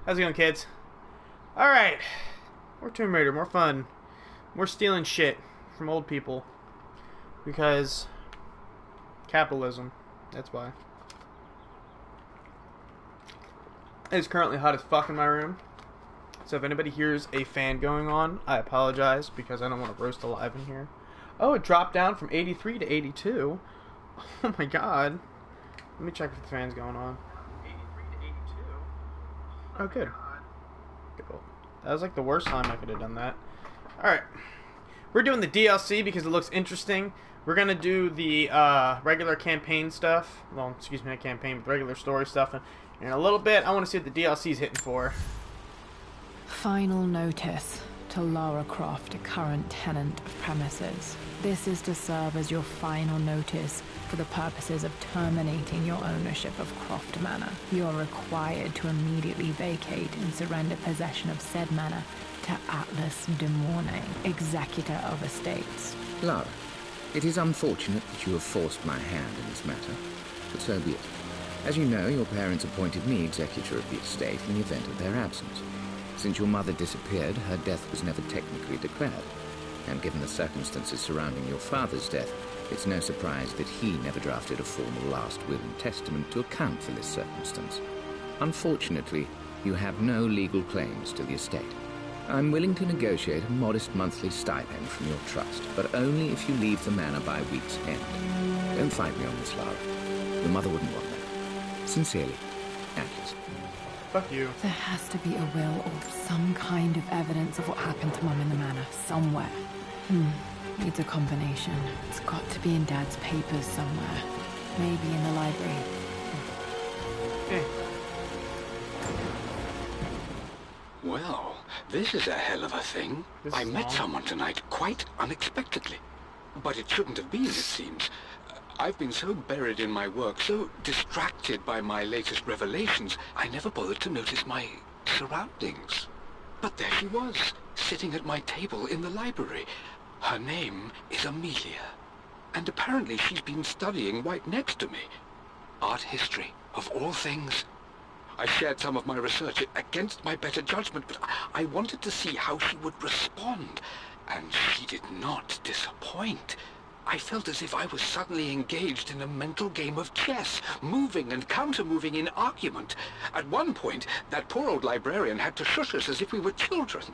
How's it going, kids? Alright. More Tomb Raider, more fun. More stealing shit from old people. Because capitalism. That's why. It's currently hot as fuck in my room. So if anybody hears a fan going on, I apologize because I don't want to roast alive in here. Oh, it dropped down from 83 to 82. Oh my god. Let me check if the fan's going on. 83 to 82. Oh, good. Cool. That was like the worst time I could have done that. Alright. We're doing the DLC because it looks interesting. We're going to do the regular campaign stuff. Well, excuse me, not campaign, but regular story stuff. And in a little bit, I want to see what the DLC's hitting for. Final notice to Lara Croft, a current tenant of premises. This is to serve as your final notice for the purposes of terminating your ownership of Croft Manor. You are required to immediately vacate and surrender possession of said manor to Atlas de Mornay, executor of estates. Lara, it is unfortunate that you have forced my hand in this matter, but so be it. As you know, your parents appointed me executor of the estate in the event of their absence. Since your mother disappeared, her death was never technically declared. And given the circumstances surrounding your father's death, it's no surprise that he never drafted a formal last will and testament to account for this circumstance. Unfortunately, you have no legal claims to the estate. I'm willing to negotiate a modest monthly stipend from your trust, but only if you leave the manor by week's end. Don't fight me on this, Lara. Your mother wouldn't want that. Sincerely, Atlas. Fuck you. There has to be a will or some kind of evidence of what happened to Mum in the manor, somewhere. Needs a combination. It's got to be in Dad's papers somewhere. Maybe in the library. Well, this is a hell of a thing. I met someone tonight quite unexpectedly. But it shouldn't have been, it seems. I've been so buried in my work, so distracted by my latest revelations, I never bothered to notice my surroundings. But there she was, sitting at my table in the library. Her name is Amelia. And apparently she's been studying right next to me. Art history, of all things. I shared some of my research against my better judgment, but I wanted to see how she would respond. And she did not disappoint. I felt as if I was suddenly engaged in a mental game of chess, moving and counter-moving in argument. At one point, that poor old librarian had to shush us as if we were children.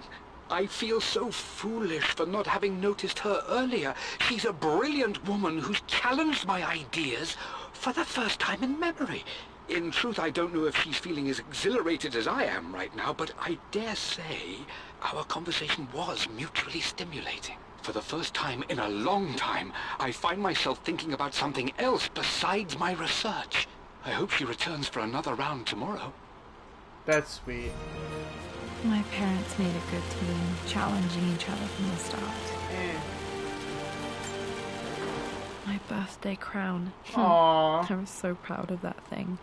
I feel so foolish for not having noticed her earlier. She's a brilliant woman who's challenged my ideas for the first time in memory. In truth, I don't know if she's feeling as exhilarated as I am right now, but I dare say our conversation was mutually stimulating. For the first time in a long time, I find myself thinking about something else besides my research. I hope she returns for another round tomorrow. That's sweet. My parents made a good team, challenging each other from the start. My birthday crown. Aww. I was so proud of that thing.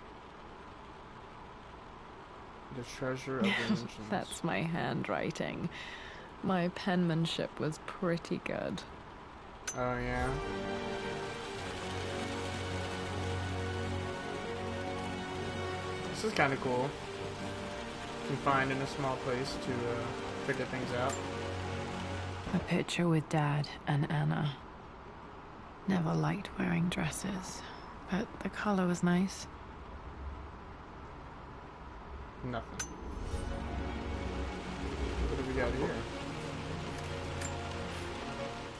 The treasure of the ancients. That's my handwriting. My penmanship was pretty good. Oh, yeah? This is kind of cool. Confined in a small place to figure things out. A picture with Dad and Anna. Never liked wearing dresses, but the color was nice. Nothing. What do we got here?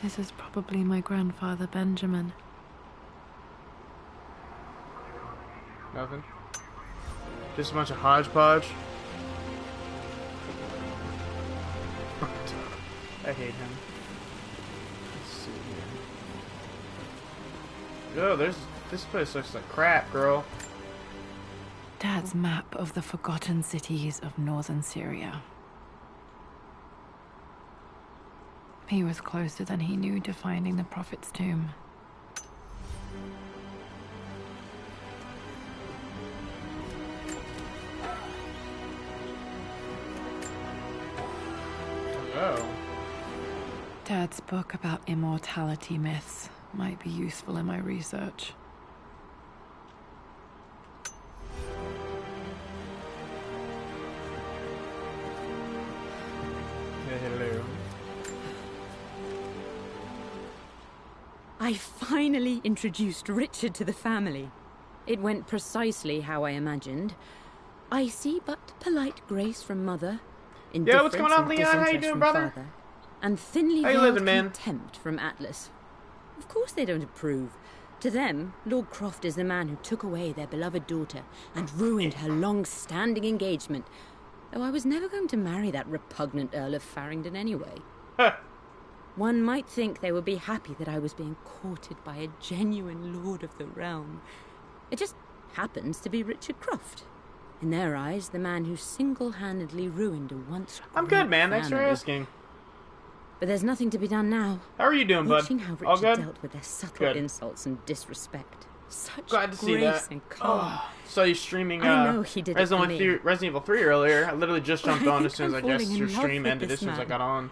This is probably my grandfather, Benjamin. Nothing. Just a bunch of hodgepodge. I hate him. Let's see here. Oh, this place looks like crap, girl. Dad's map of the forgotten cities of northern Syria. He was closer than he knew to finding the Prophet's tomb. Oh. Dad's book about immortality myths might be useful in my research. I finally introduced Richard to the family. It went precisely how I imagined. Icy but polite grace from mother. Yeah, what's going on, Indifference and Leon? How you disinterest doing, from brother? father, and thinly How you veiled living, man? contempt from Atlas. Of course they don't approve. To them, Lord Croft is the man who took away their beloved daughter and ruined her long-standing engagement. Though I was never going to marry that repugnant Earl of Farringdon anyway. One might think they would be happy that I was being courted by a genuine lord of the realm. It just happens to be Richard Croft. In their eyes, the man who single-handedly ruined a once I'm great good, man. Thanks for family. asking. But there's nothing to be done now. How are you doing, bud? Watching how All Richard good? dealt with their subtle Good. insults and disrespect. Such Glad to see grace that. and calm. Oh, saw you streaming I know he did it for me. Resident Evil 3 earlier. I literally just jumped on as soon as I'm I guess falling your in love stream with ended this as soon as I man. got on.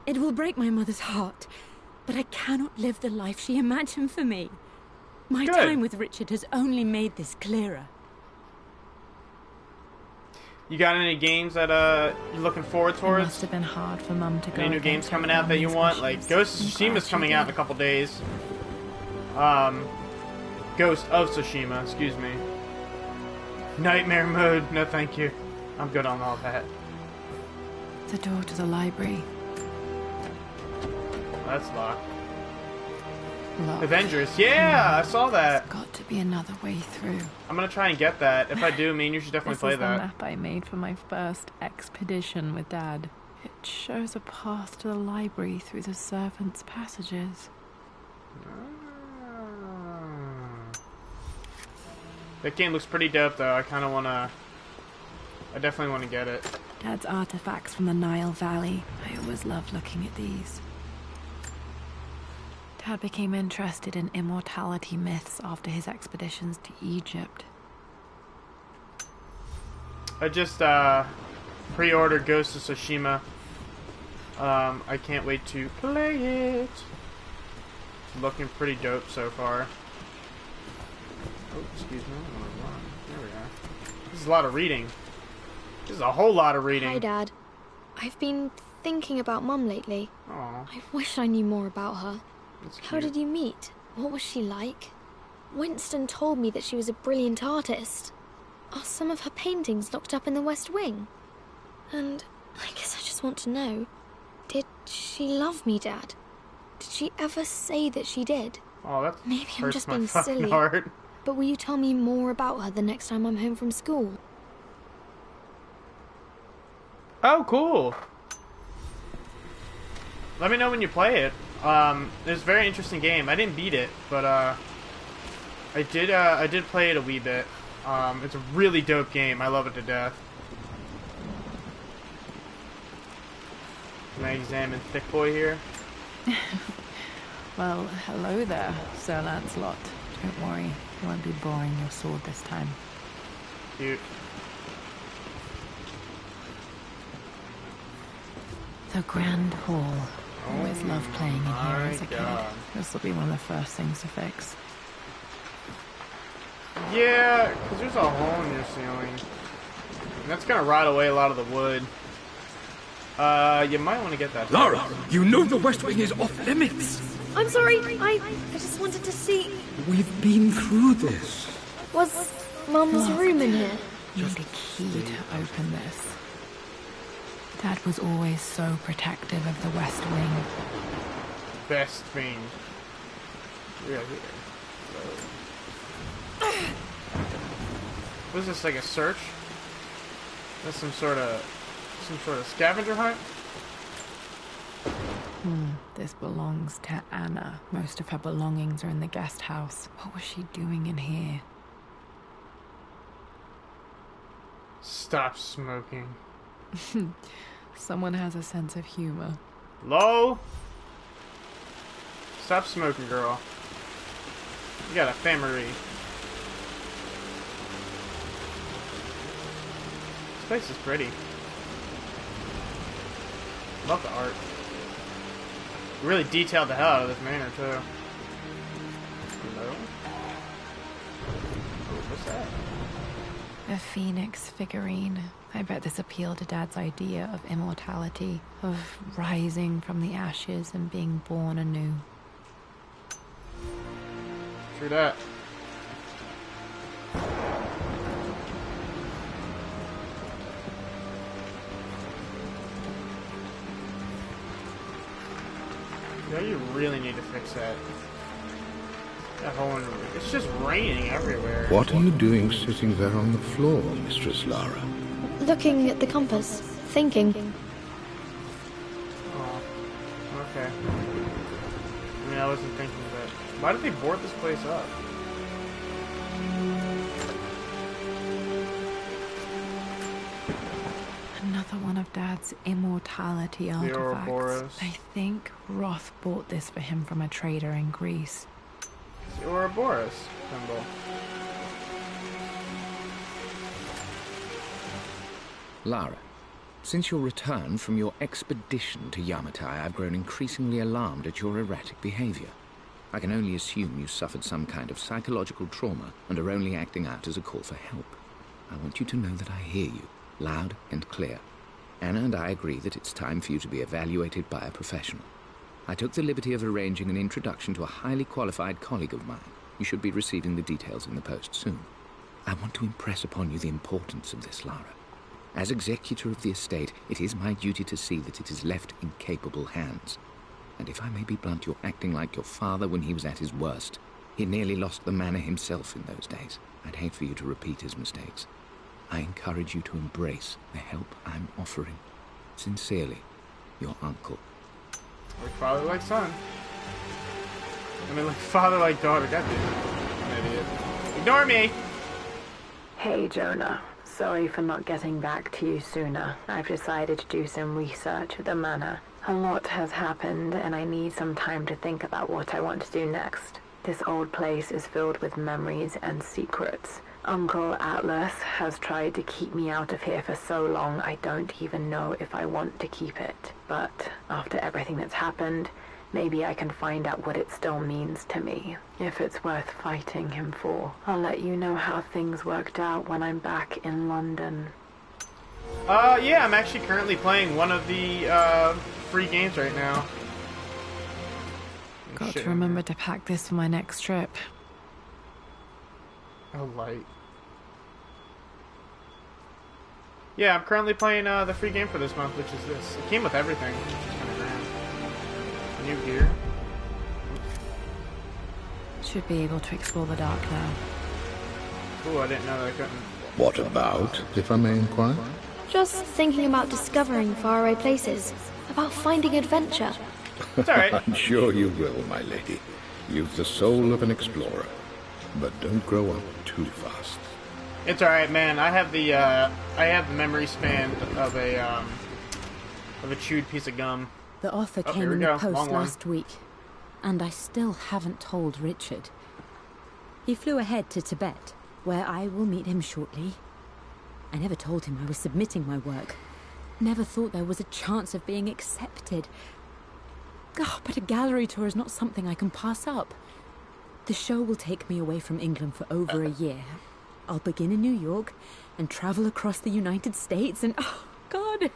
It will break my mother's heart, but I cannot live the life she imagined for me. My Good. time with Richard has only made this clearer. You got any games that you're looking forward It towards? must have been hard for Mum to go Any new against games her coming out that you family's want? Like wishes. Ghost of I'm Tsushima's glad she coming out in did. a couple days. Ghost of Tsushima, excuse me. Nightmare mode, no thank you. I'm good on all that. The door to the library. That's locked. Locked. Avengers, yeah, I saw that. There's got to be another way through. I'm gonna try and get that. If I do, me and you should definitely This play is the that. map I made for my first expedition with Dad. It shows a path to the library through the servants' passages. That game looks pretty dope, though. I definitely want to get it. Dad's artifacts from the Nile Valley. I always loved looking at these. Dad became interested in immortality myths after his expeditions to Egypt. I just pre-ordered Ghost of Tsushima. I can't wait to play it. It's looking pretty dope so far. Oh, excuse me. I don't want to run. There we are. This is a lot of reading. This is a whole lot of reading. Hi, Dad. I've been thinking about Mum lately. Aw, I wish I knew more about her. that's cute. How did you meet? What was she like? Winston told me that she was a brilliant artist. Are some of her paintings locked up in the West Wing? And I guess I just want to know, did she love me, Dad? Did she ever say that she did? Oh, that Maybe I'm hurts just my being fucking silly. heart. But will you tell me more about her the next time I'm home from school? Oh, cool. Let me know when you play it. It's a very interesting game. I didn't beat it, but I did play it a wee bit. It's a really dope game. I love it to death. Can I examine Thick Boy here? Well, hello there, Sir Lancelot. Don't worry, you won't be boring your sword this time. Cute. The Grand Hall. Always loved playing in here my as a kid. God. This will be one of the first things to fix. Yeah, because there's a hole in your ceiling. And that's gonna rot away a lot of the wood. You might want to get that. Lara, you know the West Wing is off limits. I'm sorry, I just wanted to see... We've been through this. Was Mum's room in here? You need a key to open this. Dad was always so protective of the West Wing. Best thing. Yeah, here. What is this, like a search? That's some sort of scavenger hunt? This belongs to Anna. Most of her belongings are in the guest house. What was she doing in here? Stop smoking. Someone has a sense of humor. Lol. Stop smoking, girl. You got a family. This place is pretty. Love the art. Really detailed the hell out of this manor, too. Hello? Oh, what's that? A phoenix figurine. I bet this appealed to Dad's idea of immortality, of rising from the ashes and being born anew. True that. Yeah, you really need to fix that. That whole it's just raining everywhere. What are you doing sitting there on the floor, Mistress Lara? Looking at the compass, thinking. Oh, okay. I mean, I wasn't thinking that. Why did they board this place up? Another one of Dad's immortality artifacts. Ouroboros. I think Roth bought this for him from a trader in Greece. It's the Ouroboros symbol. Lara, since your return from your expedition to Yamatai, I've grown increasingly alarmed at your erratic behavior. I can only assume you suffered some kind of psychological trauma and are only acting out as a call for help. I want you to know that I hear you, loud and clear. Anna and I agree that it's time for you to be evaluated by a professional. I took the liberty of arranging an introduction to a highly qualified colleague of mine. You should be receiving the details in the post soon. I want to impress upon you the importance of this, Lara. As executor of the estate, it is my duty to see that it is left in capable hands. And if I may be blunt, you're acting like your father when he was at his worst. He nearly lost the manor himself in those days. I'd hate for you to repeat his mistakes. I encourage you to embrace the help I'm offering. Sincerely, your uncle. Like father, like son. I mean, like father, like daughter. God damn it. An idiot. Ignore me! Hey, Jonah. Sorry for not getting back to you sooner. I've decided to do some research at the manor. A lot has happened, and I need some time to think about what I want to do next. This old place is filled with memories and secrets. Uncle Atlas has tried to keep me out of here for so long, I don't even know if I want to keep it. But after everything that's happened, maybe I can find out what it still means to me. If it's worth fighting him for. I'll let you know how things worked out when I'm back in London. Yeah, I'm actually currently playing one of the, free games right now. Got to remember to pack this for my next trip. Oh, light. Yeah, I'm currently playing, the free game for this month, which is this. It came with everything, which is kind of grand. New gear. Should be able to explore the dark now. Ooh, I didn't know that I couldn't. What about, if I may inquire? Just thinking about discovering faraway places, about finding adventure. It's alright. I'm sure you will, my lady. You've the soul of an explorer. But don't grow up too fast. It's alright, man. I have the memory span of a chewed piece of gum. The offer Oh, came here we in go. the post Long one. last week, and I still haven't told Richard. He flew ahead to Tibet, where I will meet him shortly. I never told him I was submitting my work. Never thought there was a chance of being accepted. Oh, but a gallery tour is not something I can pass up. The show will take me away from England for over a year. I'll begin in New York and travel across the United States and... oh, God!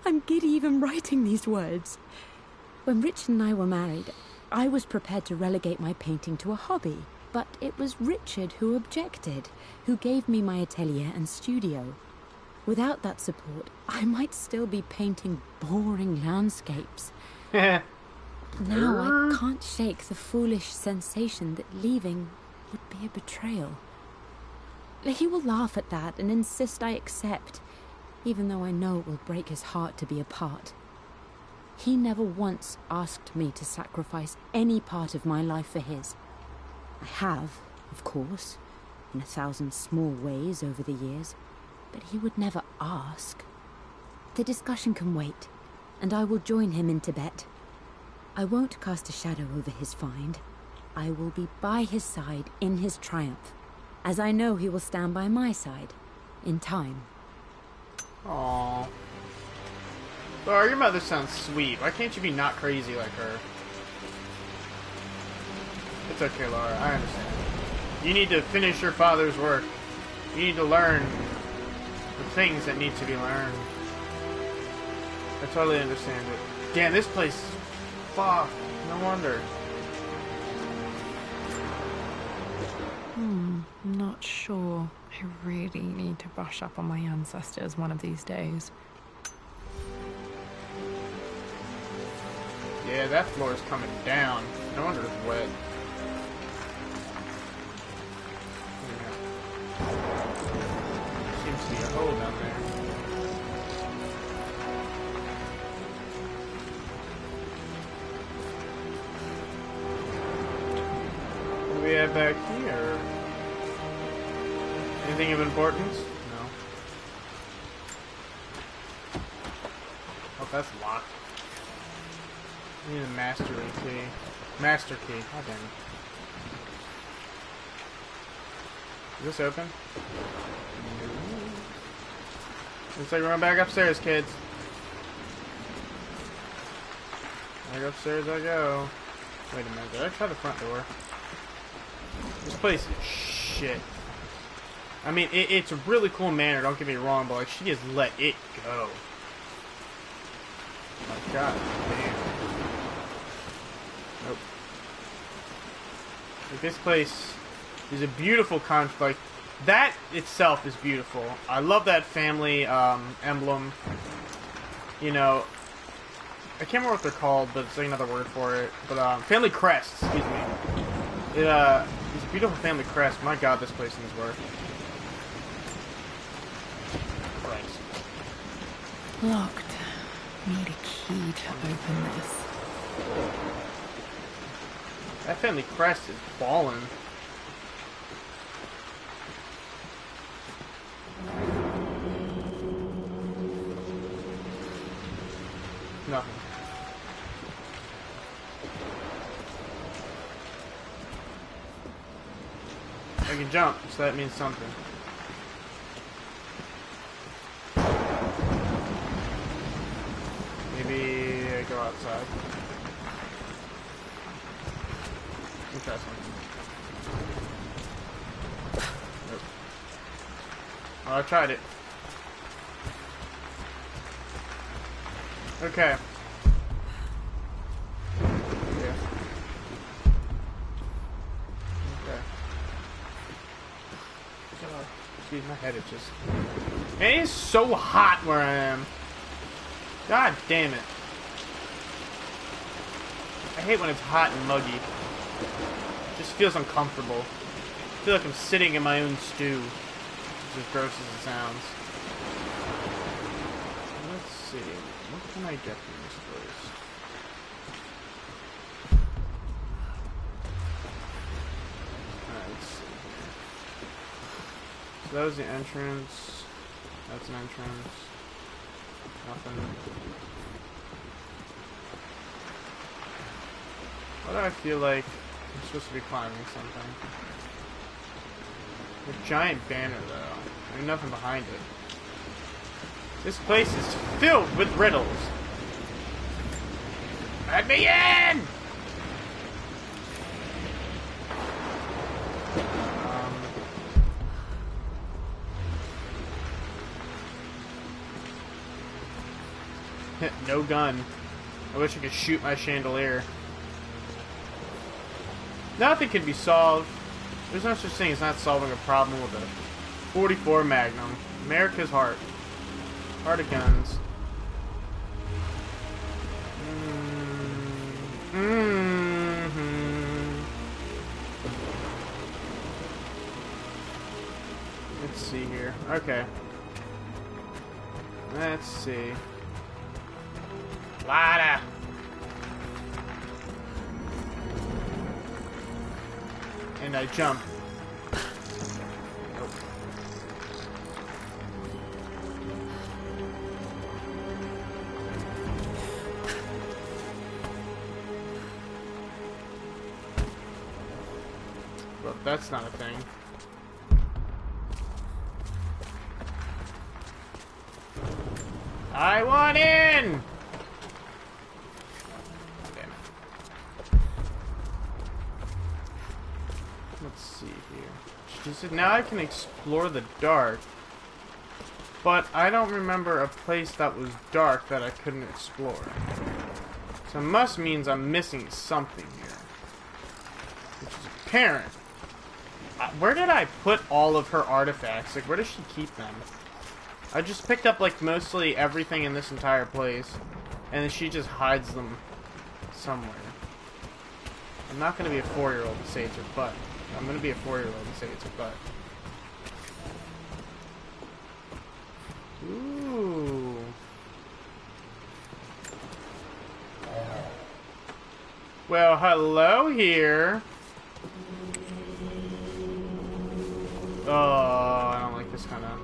I'm giddy even writing these words. When Richard and I were married, I was prepared to relegate my painting to a hobby. But it was Richard who objected, who gave me my atelier and studio. Without that support, I might still be painting boring landscapes. Now I can't shake the foolish sensation that leaving would be a betrayal. He will laugh at that and insist I accept, even though I know it will break his heart to be apart. He never once asked me to sacrifice any part of my life for his. I have, of course, in 1,000 small ways over the years, but he would never ask. The discussion can wait, and I will join him in Tibet. I won't cast a shadow over his find. I will be by his side in his triumph, as I know he will stand by my side, in time. Aww. Laura, your mother sounds sweet. Why can't you be not crazy like her? It's okay, Laura. I understand. You need to finish your father's work. You need to learn the things that need to be learned. I totally understand it. Damn, this place is fucked. No wonder. not sure. I really need to brush up on my ancestors one of these days. Yeah, that floor is coming down. No wonder it's wet. Yeah. Seems to be a hole down there. What do we have back here? Anything of importance? No. Oh, that's locked. I need a master key. Master key. God damn it. Is this open? Looks like we're going back upstairs, kids. Back upstairs I go. Wait a minute. Did I try the front door? This place is shit. I mean, it's a really cool manner, don't get me wrong, but like, she just let it go. Oh my god damn. Nope. Like, this place is a beautiful like, that itself is beautiful. I love that family emblem. You know, I can't remember what they're called, but it's like another word for it. But family crest, excuse me. It's a beautiful family crest. My god, this place needs work. Christ. Locked. Need a key to open this. That family crest is ballin'. Nothing. I can jump, so that means something. Maybe I go outside. Interesting. Nope. Oh, I tried it. Okay. Yeah. Okay. Oh, geez, my head is just... Man, it is so hot where I am. God damn it. I hate when it's hot and muggy. It just feels uncomfortable. I feel like I'm sitting in my own stew. It's as gross as it sounds. Let's see. What can I get from this place? Alright, let's see. So that was the entrance. That's an entrance. Nothing. Why do I feel like I'm supposed to be climbing something? A giant banner, though. There's nothing behind it. This place is filled with riddles. Let me in! No gun. I wish I could shoot my chandelier. Nothing can be solved. There's no such thing as not solving a problem with a 44 Magnum. America's heart. Heart of guns. Let's see here. Okay. Let's see. Ladder. And I jump. Nope. Well, that's not a thing. I want in! Let's see here. She said now I can explore the dark. But I don't remember a place that was dark that I couldn't explore. So it must means I'm missing something here. Which is apparent. Where did I put all of her artifacts? Like, where does she keep them? I just picked up, like, mostly everything in this entire place. And then she just hides them somewhere. I'm not going to be a 4-year-old and say it's her butt. I'm going to be a 4-year-old and say it's her butt. Ooh. Well, hello here. Oh, I don't like this kind of...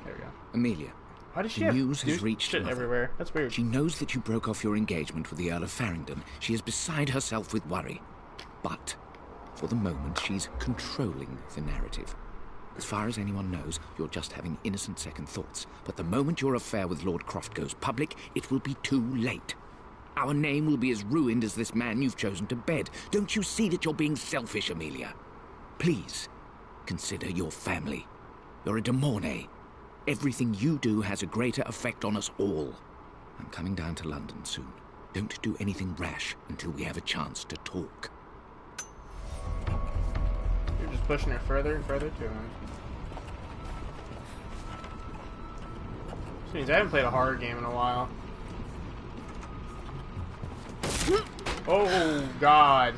There we go. Amelia. Why does she the have news has reached shit Mother. everywhere? That's weird. She knows that you broke off your engagement with the Earl of Farringdon. She is beside herself with worry. But, for the moment, she's controlling the narrative. As far as anyone knows, you're just having innocent second thoughts. But the moment your affair with Lord Croft goes public, it will be too late. Our name will be as ruined as this man you've chosen to bed. Don't you see that you're being selfish, Amelia? Please, consider your family. You're a de Mornay. Everything you do has a greater effect on us all. I'm coming down to London soon. Don't do anything rash until we have a chance to talk. You're just pushing it further and further to him. Which means I haven't played a horror game in a while. Oh, God.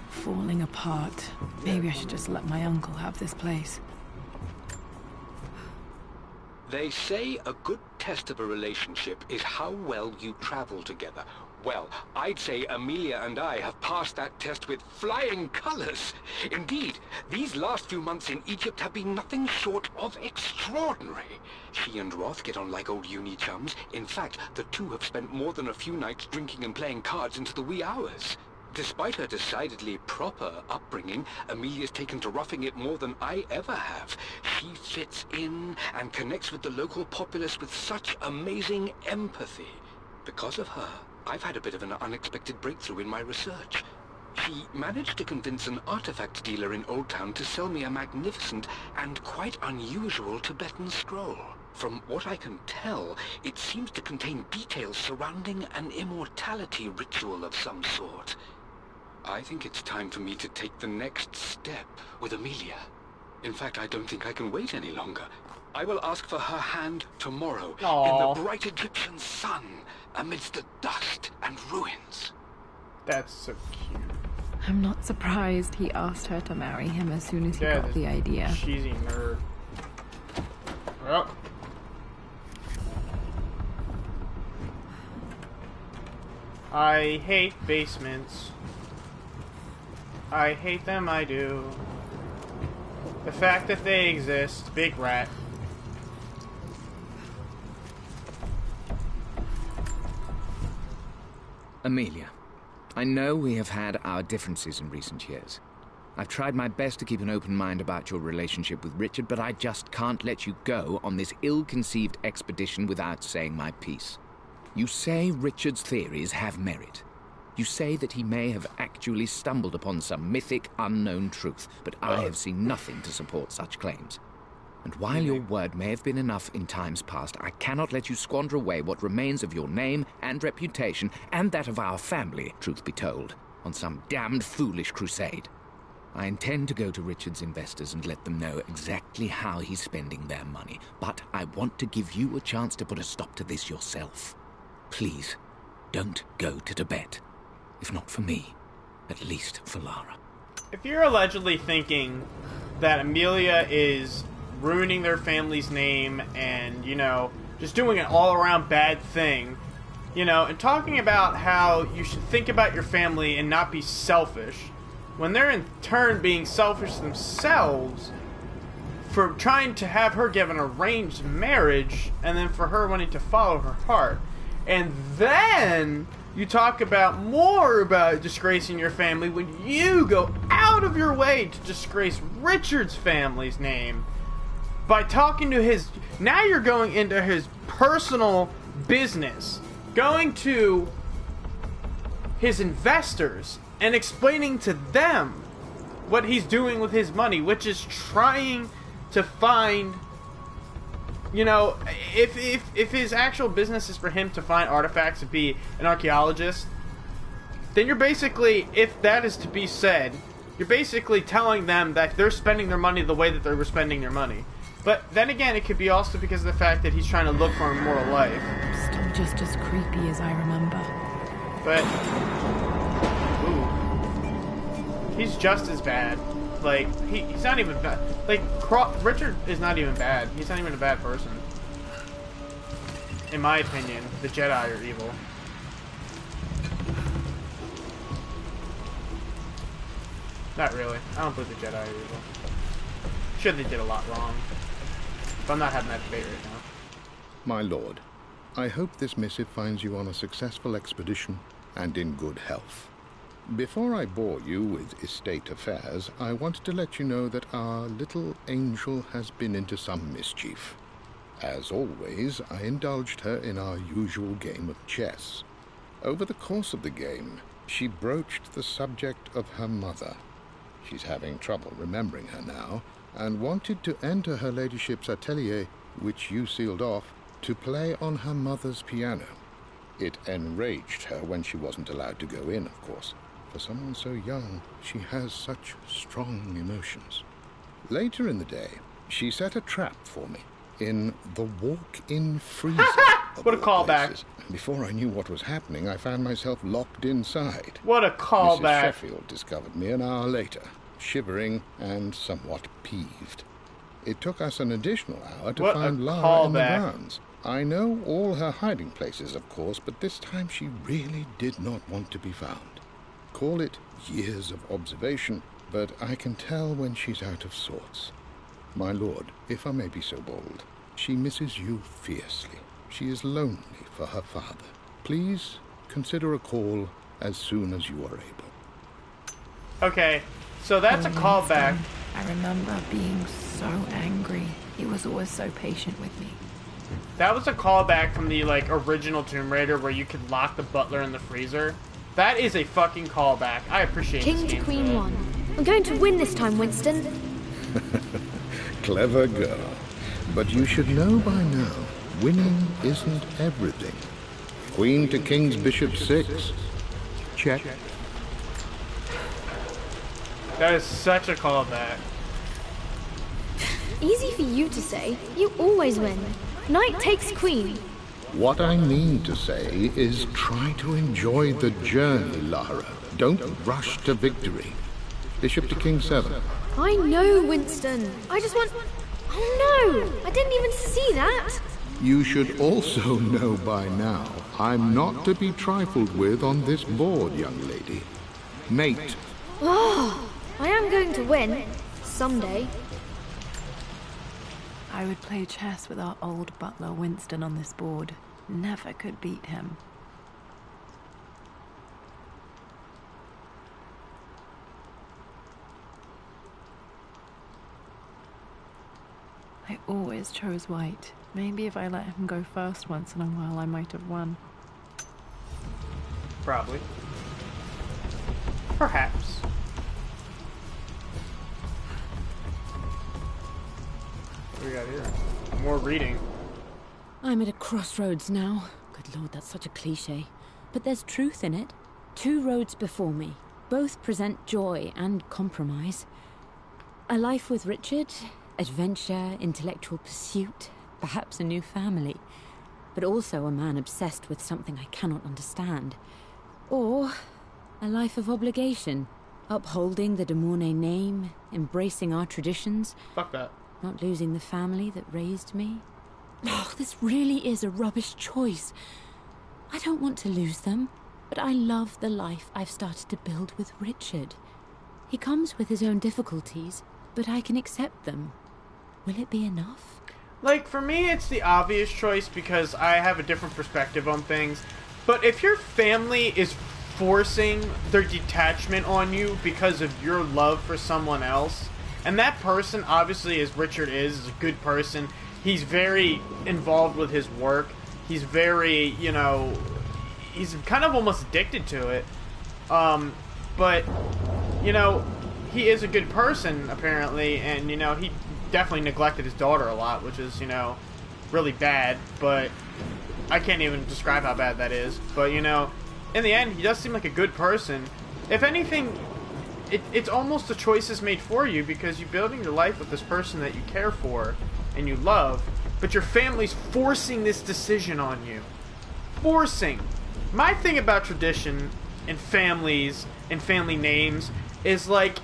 Falling apart. Maybe I should just let my uncle have this place. They say a good test of a relationship is how well you travel together. Well, I'd say Amelia and I have passed that test with flying colors. Indeed, these last few months in Egypt have been nothing short of extraordinary. She and Roth get on like old uni chums. In fact, the two have spent more than a few nights drinking and playing cards into the wee hours. Despite her decidedly proper upbringing, Amelia's taken to roughing it more than I ever have. She fits in and connects with the local populace with such amazing empathy. Because of her, I've had a bit of an unexpected breakthrough in my research. She managed to convince an artifact dealer in Old Town to sell me a magnificent and quite unusual Tibetan scroll. From what I can tell, it seems to contain details surrounding an immortality ritual of some sort. I think it's time for me to take the next step with Amelia. In fact, I don't think I can wait any longer. I will ask for her hand tomorrow in the bright Egyptian sun amidst the dust and ruins. That's so cute. I'm not surprised he asked her to marry him as soon as he got the idea. Cheesy nerd. Well. I hate basements. I hate them, I do. The fact that they exist, big rat. Amelia, I know we have had our differences in recent years. I've tried my best to keep an open mind about your relationship with Richard, but I just can't let you go on this ill-conceived expedition without saying my piece. You say Richard's theories have merit. You say that he may have actually stumbled upon some mythic, unknown truth, but I have seen nothing to support such claims. And while your word may have been enough in times past, I cannot let you squander away what remains of your name and reputation, and that of our family, truth be told, on some damned foolish crusade. I intend to go to Richard's investors and let them know exactly how he's spending their money, but I want to give you a chance to put a stop to this yourself. Please, don't go to Tibet. If not for me, at least for Lara. If you're allegedly thinking that Amelia is ruining their family's name and, you know, just doing an all-around bad thing, you know, and talking about how you should think about your family and not be selfish, when they're in turn being selfish themselves for trying to have her give an arranged marriage and then for her wanting to follow her heart. And then you talk about more about disgracing your family when you go out of your way to disgrace Richard's family's name by talking to his... Now you're going into his personal business, going to his investors and explaining to them what he's doing with his money, which is trying to find... You know, if his actual business is for him to find artifacts and be an archaeologist, then you're basically, if that is to be said, you're basically telling them that they're spending their money the way that they were spending their money. But then again, it could be also because of the fact that he's trying to look for a moral life. Still just as creepy as I remember. But, ooh, he's just as bad. Like, he's not even bad. Like, Richard is not even bad. He's not even a bad person. In my opinion, the Jedi are evil. Not really. I don't believe the Jedi are evil. Sure, they did a lot wrong. But I'm not having that debate right now. My lord, I hope this missive finds you on a successful expedition and in good health. Before I bore you with estate affairs, I wanted to let you know that our little angel has been into some mischief. As always, I indulged her in our usual game of chess. Over the course of the game, she broached the subject of her mother. She's having trouble remembering her now, and wanted to enter her ladyship's atelier, which you sealed off, to play on her mother's piano. It enraged her when she wasn't allowed to go in, of course. For someone so young, she has such strong emotions. Later in the day, she set a trap for me in the walk-in freezer. What a callback. Before I knew what was happening, I found myself locked inside. What a callback. Mrs. Sheffield discovered me an hour later, shivering and somewhat peeved. It took us an additional hour to find Lara in the grounds. I know all her hiding places, of course, but this time she really did not want to be found. Call it years of observation, but I can tell when she's out of sorts. My lord, if I may be so bold, she misses you fiercely. She is lonely for her father. Please consider a call as soon as you are able. Okay, so that's a callback. I remember being so angry. He was always so patient with me. That was a callback from the, like, original Tomb Raider where you could lock the butler in the freezer. That is a fucking callback. I appreciate it. King to Queen 1. I'm going to win this time, Winston. Clever girl. But you should know by now, winning isn't everything. Queen to King's Bishop 6. Check. That is such a callback. Easy for you to say. You always win. Knight takes Queen. What I mean to say is try to enjoy the journey, Lara. Don't rush to victory. Bishop to King 7. I know, Winston. I just want... Oh no! I didn't even see that! You should also know by now, I'm not to be trifled with on this board, young lady. Mate. Oh, I am going to win. Someday. I would play chess with our old butler Winston on this board. Never could beat him. I always chose white. Maybe if I let him go first once in a while, I might have won. Probably. Perhaps. What do we got here? More reading. I'm at a crossroads now. Good lord, that's such a cliche. But there's truth in it. Two roads before me. Both present joy and compromise. A life with Richard, adventure, intellectual pursuit, perhaps a new family. But also a man obsessed with something I cannot understand. Or a life of obligation. Upholding the de Mornay name, embracing our traditions. Fuck that. Not losing the family that raised me. Oh, this really is a rubbish choice. I don't want to lose them, but I love the life I've started to build with Richard. He comes with his own difficulties, but I can accept them. Will it be enough? Like, for me, it's the obvious choice because I have a different perspective on things. But if your family is forcing their detachment on you because of your love for someone else, and that person, obviously, as Richard is a good person, he's very involved with his work. He's very, you know, he's kind of almost addicted to it. But, you know, he is a good person, apparently, and, you know, he definitely neglected his daughter a lot, which is, you know, really bad, but I can't even describe how bad that is. But, you know, in the end, he does seem like a good person. If anything, it's almost the choices made for you, because you're building your life with this person that you care for and you love, but your family's forcing this decision on you. Forcing. My thing about tradition and families and family names is, like,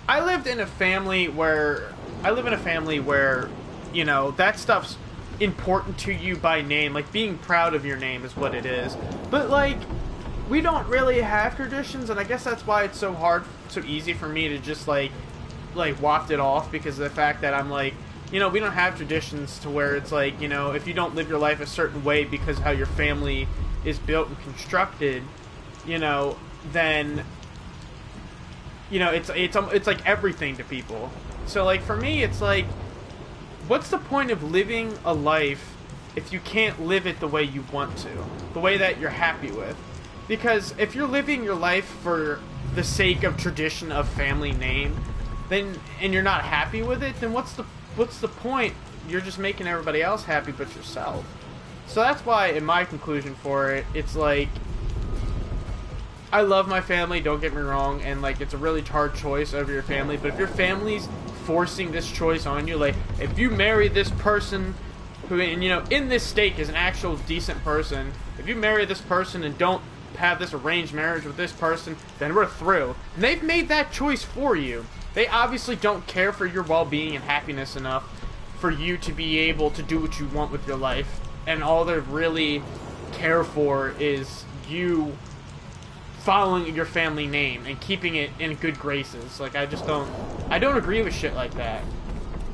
I live in a family where, you know, that stuff's important to you by name. Like, being proud of your name is what it is. But, like, we don't really have traditions, and I guess that's why it's so hard, so easy for me to just, like waft it off, because of the fact that I'm like, you know, we don't have traditions to where it's like, you know, if you don't live your life a certain way because of how your family is built and constructed, you know, then, you know, it's like everything to people. So, like, for me, it's like, what's the point of living a life if you can't live it the way you want to, the way that you're happy with? Because if you're living your life for the sake of tradition of family name, then, and you're not happy with it, then what's the point? You're just making everybody else happy but yourself. So that's why, in my conclusion for it, it's like, I love my family, don't get me wrong, and, like, it's a really hard choice over your family, but if your family's forcing this choice on you, like, if you marry this person who, and, you know, in this state is an actual decent person, if you marry this person and don't have this arranged marriage with this person, then we're through. And they've made that choice for you. They obviously don't care for your well-being and happiness enough for you to be able to do what you want with your life. And all they really care for is you following your family name and keeping it in good graces. Like, I don't agree with shit like that.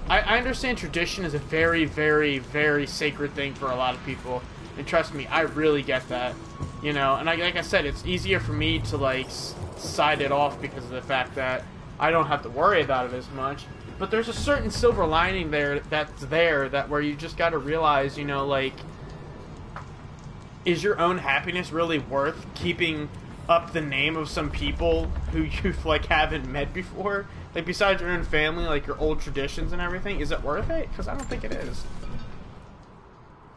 I understand tradition is a very, very, very sacred thing for a lot of people. And trust me, I really get that. You know, and like I said, it's easier for me to, like, side it off because of the fact that I don't have to worry about it as much. But there's a certain silver lining that where you just gotta realize, you know, like, is your own happiness really worth keeping up the name of some people who you, like, haven't met before? Like, besides your own family, like, your old traditions and everything, is it worth it? Because I don't think it is.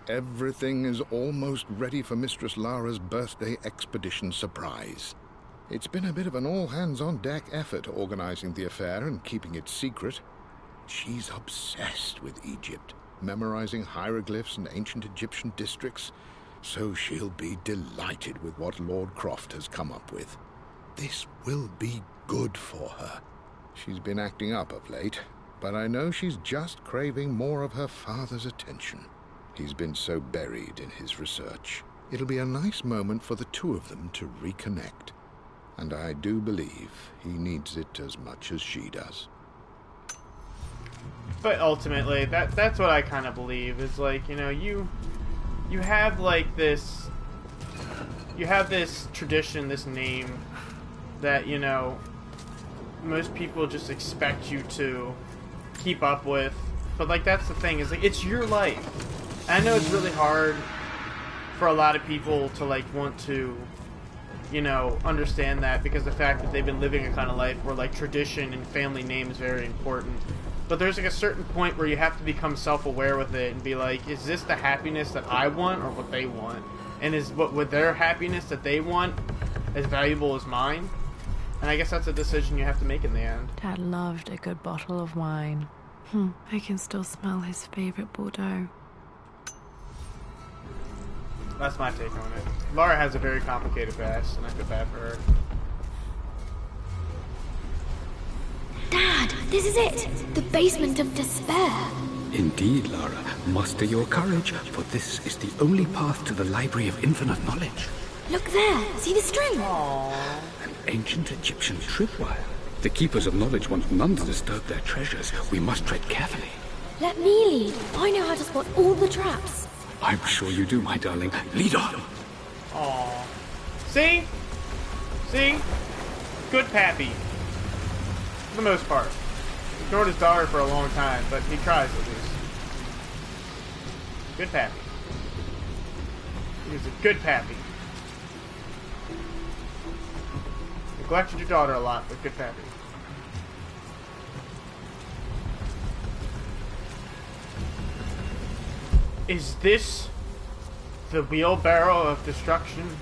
Everything is almost ready for Mistress Lara's birthday expedition surprise. It's been a bit of an all-hands-on-deck effort organizing the affair and keeping it secret. She's obsessed with Egypt, memorizing hieroglyphs and ancient Egyptian districts, so she'll be delighted with what Lord Croft has come up with. This will be good for her. She's been acting up of late, but I know she's just craving more of her father's attention. He's been so buried in his research. It'll be a nice moment for the two of them to reconnect. And I do believe he needs it as much as she does. But ultimately, that's what I kind of believe, is, like, you know, you have, like, this... You have this tradition, this name, that, you know, most people just expect you to keep up with. But, like, that's the thing, is, like, it's your life. I know it's really hard for a lot of people to, like, want to, you know, understand that, because the fact that they've been living a kind of life where, like, tradition and family name is very important. But there's, like, a certain point where you have to become self-aware with it and be like, is this the happiness that I want or what they want? And is what with their happiness that they want as valuable as mine? And I guess that's a decision you have to make in the end. Dad loved a good bottle of wine. I can still smell his favorite Bordeaux. That's my take on it. Lara has a very complicated past, and I feel bad for her. Dad, this is it! The basement of despair! Indeed, Lara. Muster your courage, for this is the only path to the Library of Infinite Knowledge. Look there! See the string? Aww. An ancient Egyptian tripwire. The Keepers of Knowledge want none to disturb their treasures. We must tread carefully. Let me lead. I know how to spot all the traps. I'm sure you do, my darling. Lead on. Aww. See? See? Good pappy. For the most part. Ignored his daughter for a long time, but he tries at least. Good pappy. He was a good pappy. Neglected your daughter a lot, but good pappy. Is this the wheelbarrow of destruction?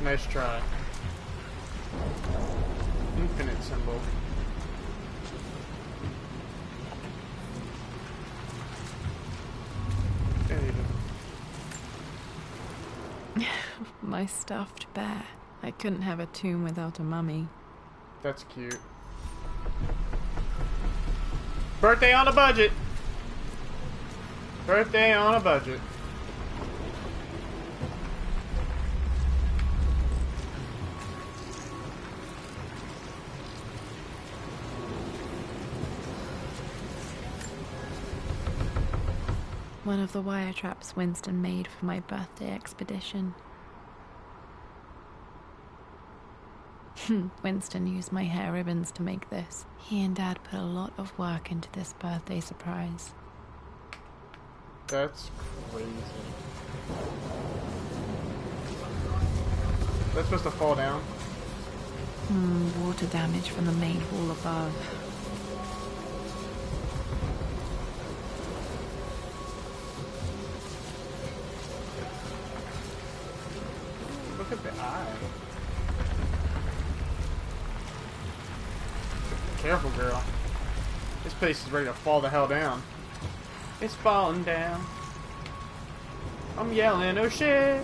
Nice try. Infinite symbol. My stuffed bear. I couldn't have a tomb without a mummy. That's cute. Birthday on a budget. Birthday on a budget. One of the wire traps Winston made for my birthday expedition. Winston used my hair ribbons to make this. He and Dad put a lot of work into this birthday surprise. That's crazy. That's supposed to fall down? Water damage from the main wall above. Look at the eye. Careful, girl. This place is ready to fall the hell down. It's falling down. I'm yelling, oh shit!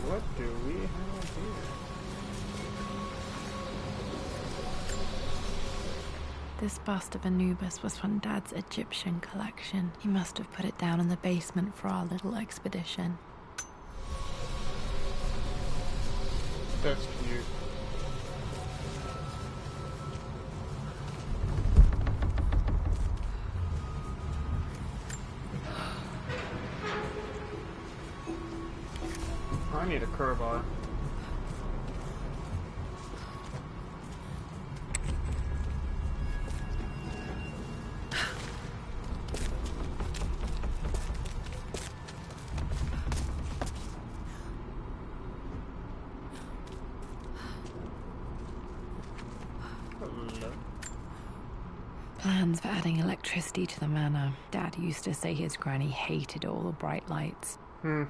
What do we have here? This bust of Anubis was from Dad's Egyptian collection. He must have put it down in the basement for our little expedition. That's cute. I need a crowbar. Plans for adding electricity to the manor. Dad used to say his granny hated all the bright lights. 1,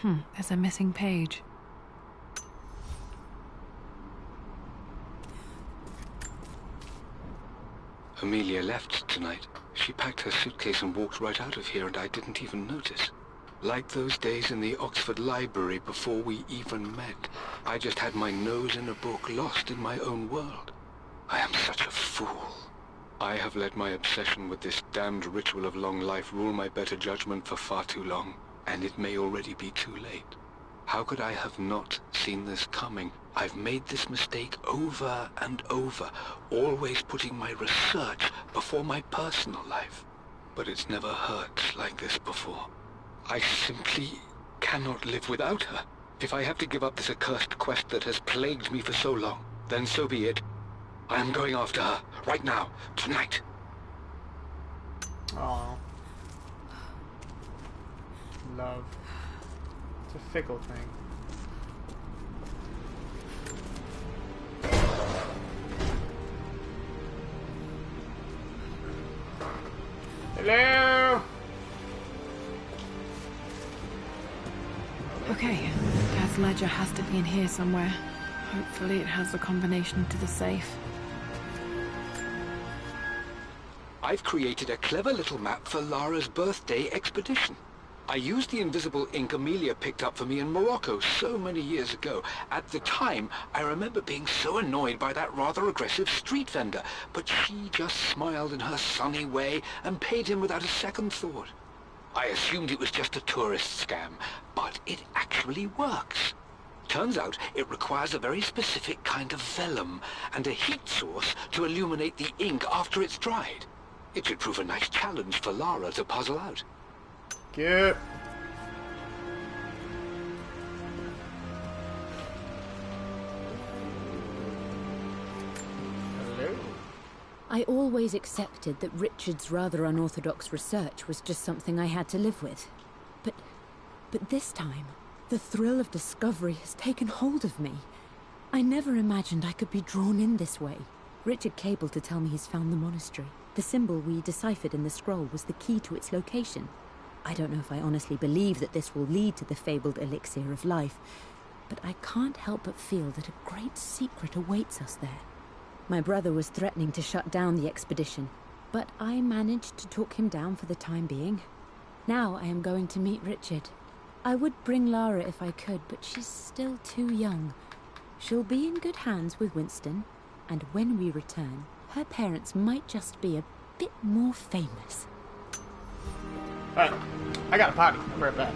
2. There's a missing page. Amelia left tonight. She packed her suitcase and walked right out of here, and I didn't even notice. Like those days in the Oxford Library before we even met. I just had my nose in a book, lost in my own world. I am such a fool. I have let my obsession with this damned ritual of long life rule my better judgment for far too long, and it may already be too late. How could I have not seen this coming? I've made this mistake over and over, always putting my research before my personal life. But it's never hurt like this before. I simply cannot live without her. If I have to give up this accursed quest that has plagued me for so long, then so be it. I am going after her, right now, tonight. Aww. Love. It's a fickle thing. Hello? Okay, Dad's ledger has to be in here somewhere. Hopefully it has the combination to the safe. I've created a clever little map for Lara's birthday expedition. I used the invisible ink Amelia picked up for me in Morocco so many years ago. At the time, I remember being so annoyed by that rather aggressive street vendor, but she just smiled in her sunny way and paid him without a second thought. I assumed it was just a tourist scam, but it actually works. Turns out it requires a very specific kind of vellum and a heat source to illuminate the ink after it's dried. It should prove a nice challenge for Lara to puzzle out. Cute. Hello? I always accepted that Richard's rather unorthodox research was just something I had to live with. But this time, The thrill of discovery has taken hold of me. I never imagined I could be drawn in this way. Richard cabled to tell me he's found the monastery. The symbol we deciphered in the scroll was the key to its location. I don't know if I honestly believe that this will lead to the fabled elixir of life, but I can't help but feel that a great secret awaits us there. My brother was threatening to shut down the expedition, but I managed to talk him down for the time being. Now I am going to meet Richard. I would bring Lara if I could, but she's still too young. She'll be in good hands with Winston, and when we return, her parents might just be a bit more famous. Alright, I got a potty. I'm right back.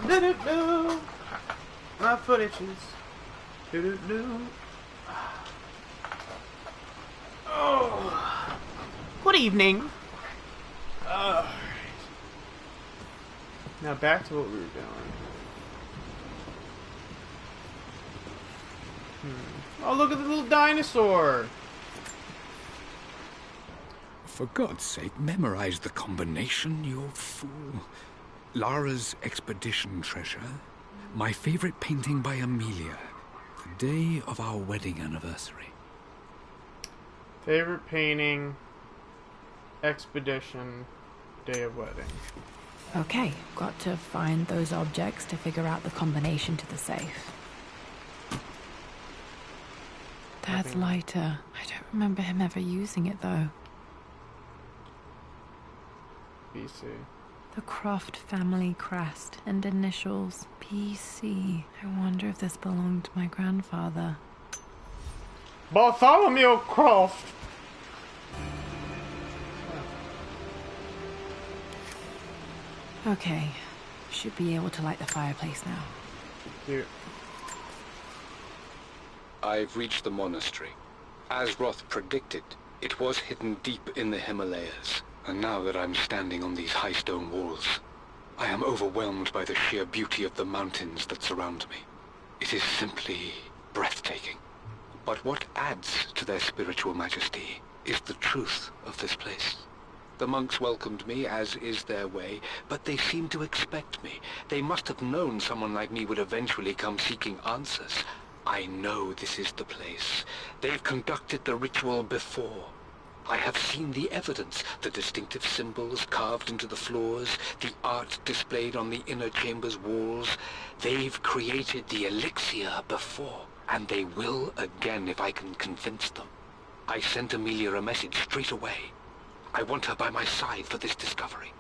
Do-do-do. My foot itches. Do-do-do. Oh. Good evening. Alright. Now back to what we were doing. Oh, look at the little dinosaur. For God's sake, memorize the combination, you fool. Lara's expedition treasure. My favorite painting by Amelia. The day of our wedding anniversary. Favorite painting, expedition, day of wedding. Okay, got to find those objects to figure out the combination to the safe. Dad's lighter. I don't remember him ever using it, though. BC. The Croft family crest and initials PC. I wonder if this belonged to my grandfather. Bartholomew Croft! Okay, should be able to light the fireplace now. Cute. I've reached the monastery. As Roth predicted, it was hidden deep in the Himalayas. And now that I'm standing on these high stone walls, I am overwhelmed by the sheer beauty of the mountains that surround me. It is simply breathtaking. But what adds to their spiritual majesty is the truth of this place. The monks welcomed me, as is their way, but they seemed to expect me. They must have known someone like me would eventually come seeking answers. I know this is the place. They've conducted the ritual before. I have seen the evidence, the distinctive symbols carved into the floors, the art displayed on the inner chamber's walls. They've created the elixir before, and they will again if I can convince them. I sent Amelia a message straight away. I want her by my side for this discovery.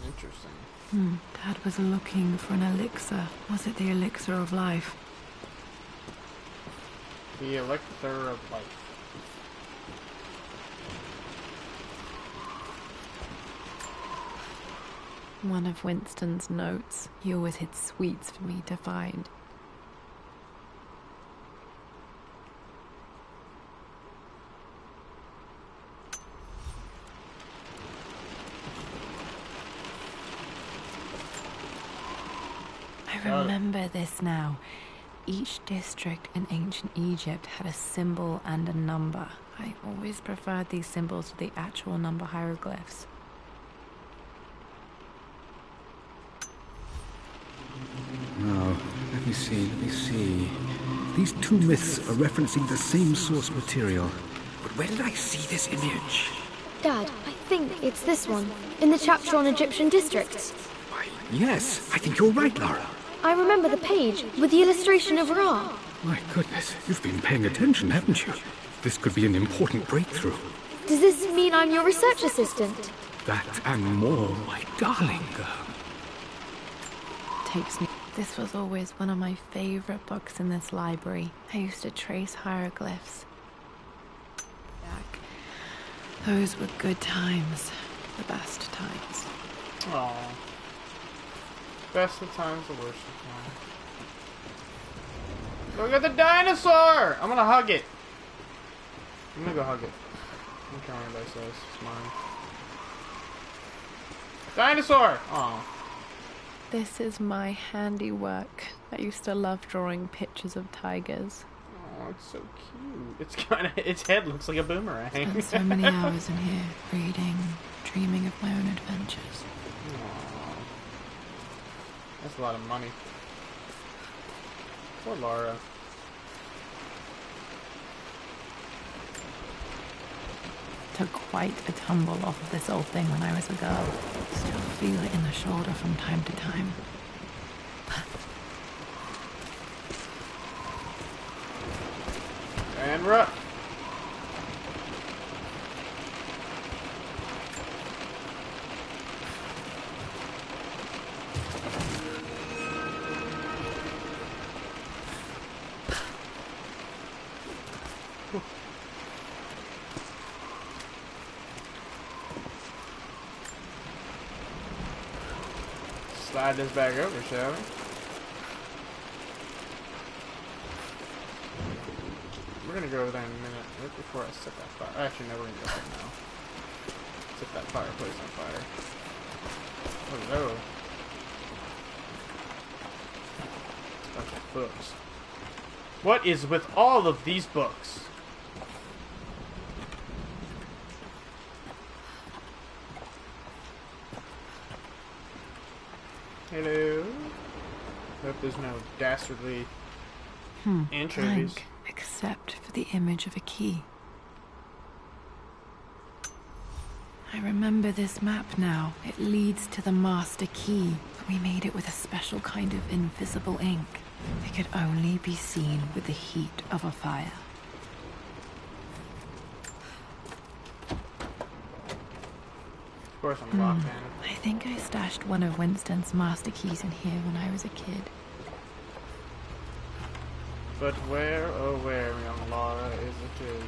Interesting. Dad was looking for an elixir. Was it the elixir of life? The elixir of life. One of Winston's notes. He always hid sweets for me to find. I remember this now. Each district in ancient Egypt had a symbol and a number. I always preferred these symbols to the actual number hieroglyphs. Now, let me see. These two myths are referencing the same source material. But where did I see this image? Dad, I think it's this one, in the chapter on Egyptian districts. Why, yes, I think you're right, Lara. I remember the page with the illustration of Ra. My goodness, you've been paying attention, haven't you? This could be an important breakthrough. Does this mean I'm your research assistant? That and more, my darling girl. Takes me. This was always one of my favorite books in this library. I used to trace hieroglyphs. Back. Those were good times. The best times. Aww. Best of times, the worst of times. Look at the dinosaur! I'm gonna hug it. I'm gonna go hug it. I don't care what anybody says. It's mine. Dinosaur! Aw. This is my handiwork. I used to love drawing pictures of tigers. Oh, it's so cute. It's its head looks like a boomerang. Spent so many hours in here, reading, dreaming of my own adventures. Aww. That's a lot of money. Poor Lara. Took quite a tumble off of this old thing when I was a girl. Still feel it in the shoulder from time to time. And we're up. Slide this back over, shall we? We're gonna go over there in a minute, right before I set that fire. Actually, no, we're gonna go right now. Set that fireplace on fire. Hello. Bunch of books. What is with all of these books? Hello. Hope there's no dastardly anchovies. Blank, except for the image of a key. I remember this map now. It leads to the master key. We made it with a special kind of invisible ink. It could only be seen with the heat of a fire. Of course I'm locked in. I think I stashed one of Winston's master keys in here when I was a kid. But where, oh where, young Lara, is it is.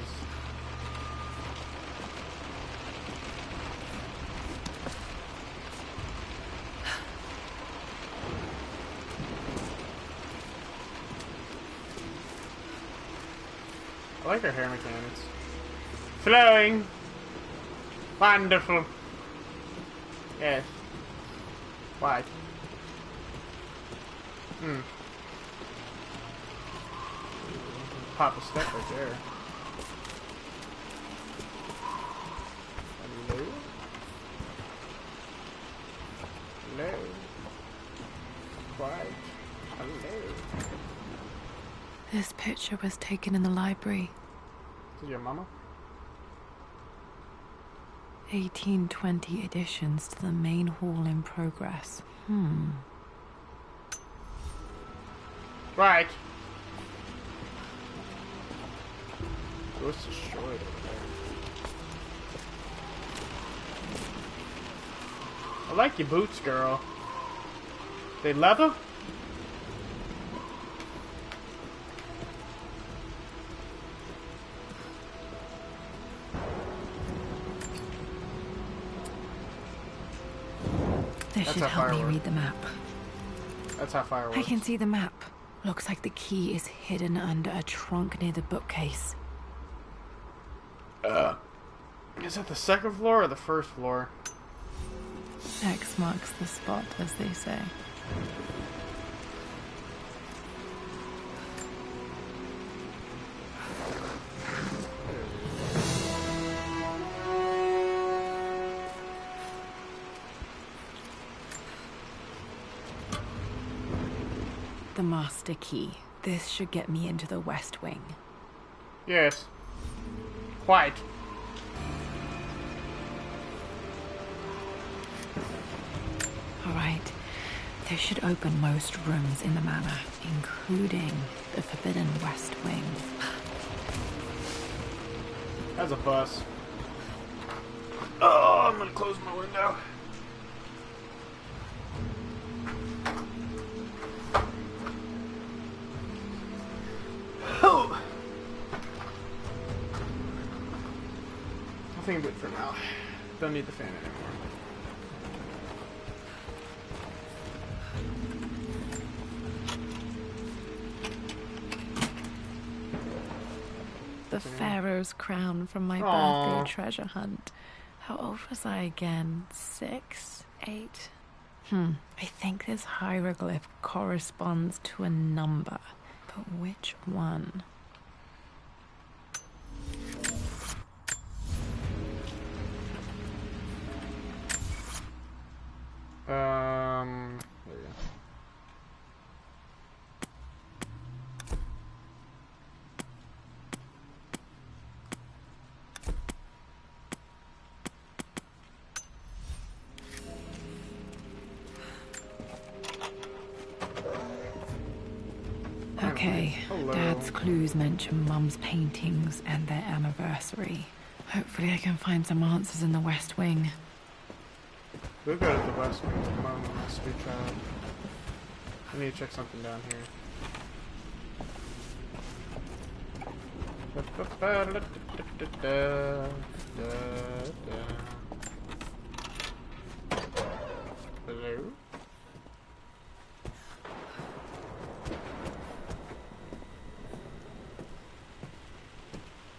I like her hair mechanics. Flowing! Wonderful! Yes. Why? Pop a step right there. Hello? Hello? Quiet. Hello? This picture was taken in the library. Is it your mama? 1820 additions to the main hall in progress. Right. What's destroyed over there? I like your boots, girl. They leather? This should help me read the map. That's how fire works. I can see the map. Looks like the key is hidden under a trunk near the bookcase. Is that the second floor or the first floor? X marks the spot, as they say. The master key. This should get me into the West Wing. Yes. Quite. Alright. This should open most rooms in the manor, including the Forbidden West Wing. That's a bus. Oh, I'm gonna close my window. Oh. I think I'm good for now. Don't need the fan anymore. The Pharaoh's crown from my birthday treasure hunt. How old was I again? 6? 8? I think this hieroglyph corresponds to a number. But which one? There we go. Okay, Dad's clues mention Mum's paintings and their anniversary. Hopefully I can find some answers in the West Wing. We'll go to the West Wing. Mom wants to be tried. I need to check something down here. Hello?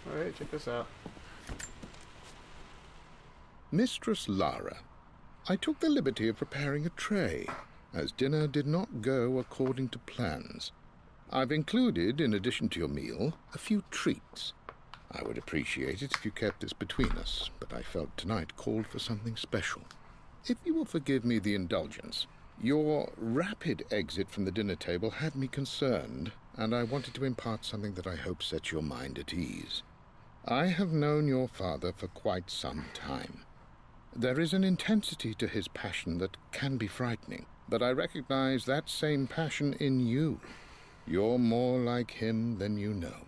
Alright, check this out. Mistress Lara, I took the liberty of preparing a tray, as dinner did not go according to plans. I've included, in addition to your meal, a few treats. I would appreciate it if you kept this between us, but I felt tonight called for something special. If you will forgive me the indulgence, your rapid exit from the dinner table had me concerned, and I wanted to impart something that I hope sets your mind at ease. I have known your father for quite some time. There is an intensity to his passion that can be frightening, but I recognize that same passion in you. You're more like him than you know.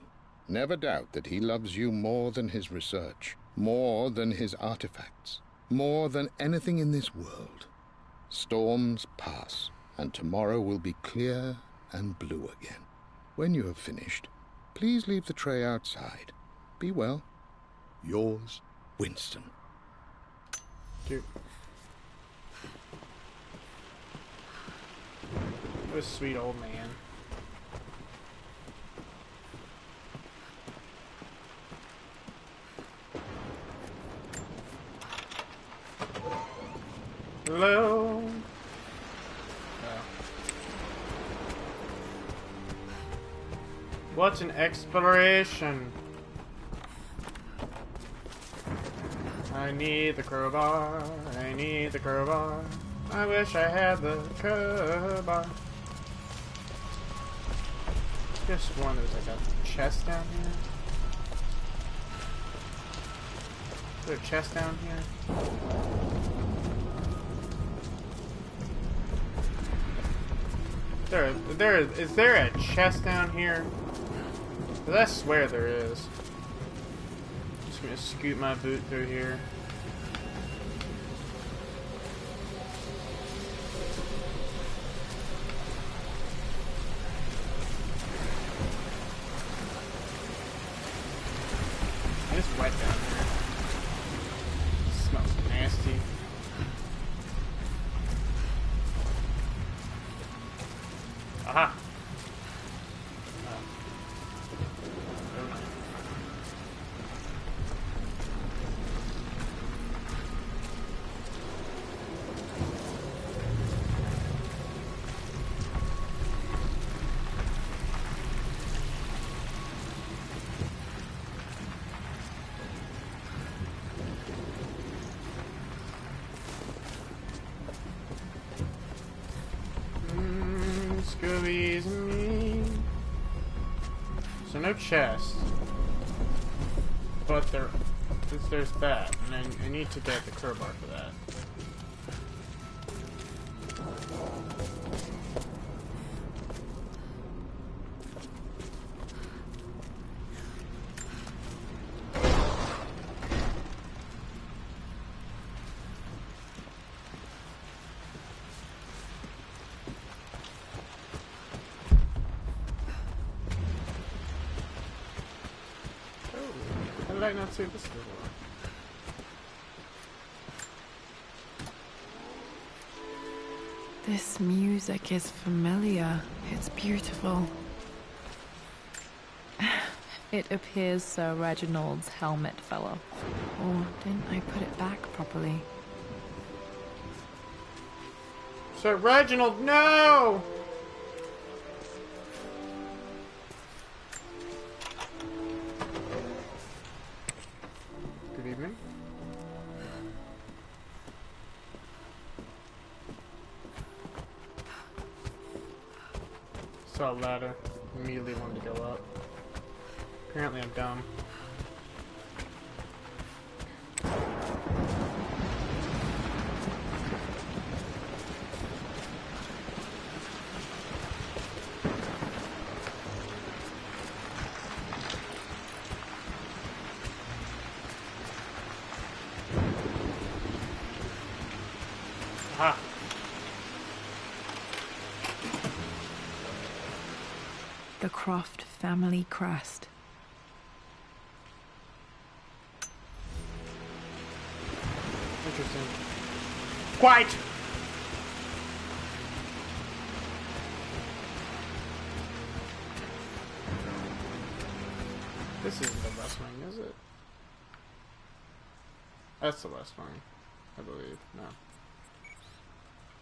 Never doubt that he loves you more than his research, more than his artifacts, more than anything in this world. Storms pass, and tomorrow will be clear and blue again. When you have finished, please leave the tray outside. Be well. Yours, Winston. Dude. What a sweet old man. Hello. What's an exploration? I need the crowbar. I need the crowbar. I wish I had the crowbar. Just one. There's like a chest down here. Is there a chest down here? Is there a chest down here? 'Cause I swear there is. just gonna scoot my boot through here. It's wet down here. It smells nasty. Aha! Scoobies and me. So no chest, but there's that, and I need to get the crowbar for that. How did I not see this before? This music is familiar. It's beautiful. It appears Sir Reginald's helmet fell off. Or didn't I put it back properly? Sir Reginald, no! Good evening. Saw a ladder. Immediately wanted to go up. Apparently I'm dumb. Aha! The Croft family crest. Interesting. Quiet! This isn't the West Wing, is it? That's the West Wing, I believe. No.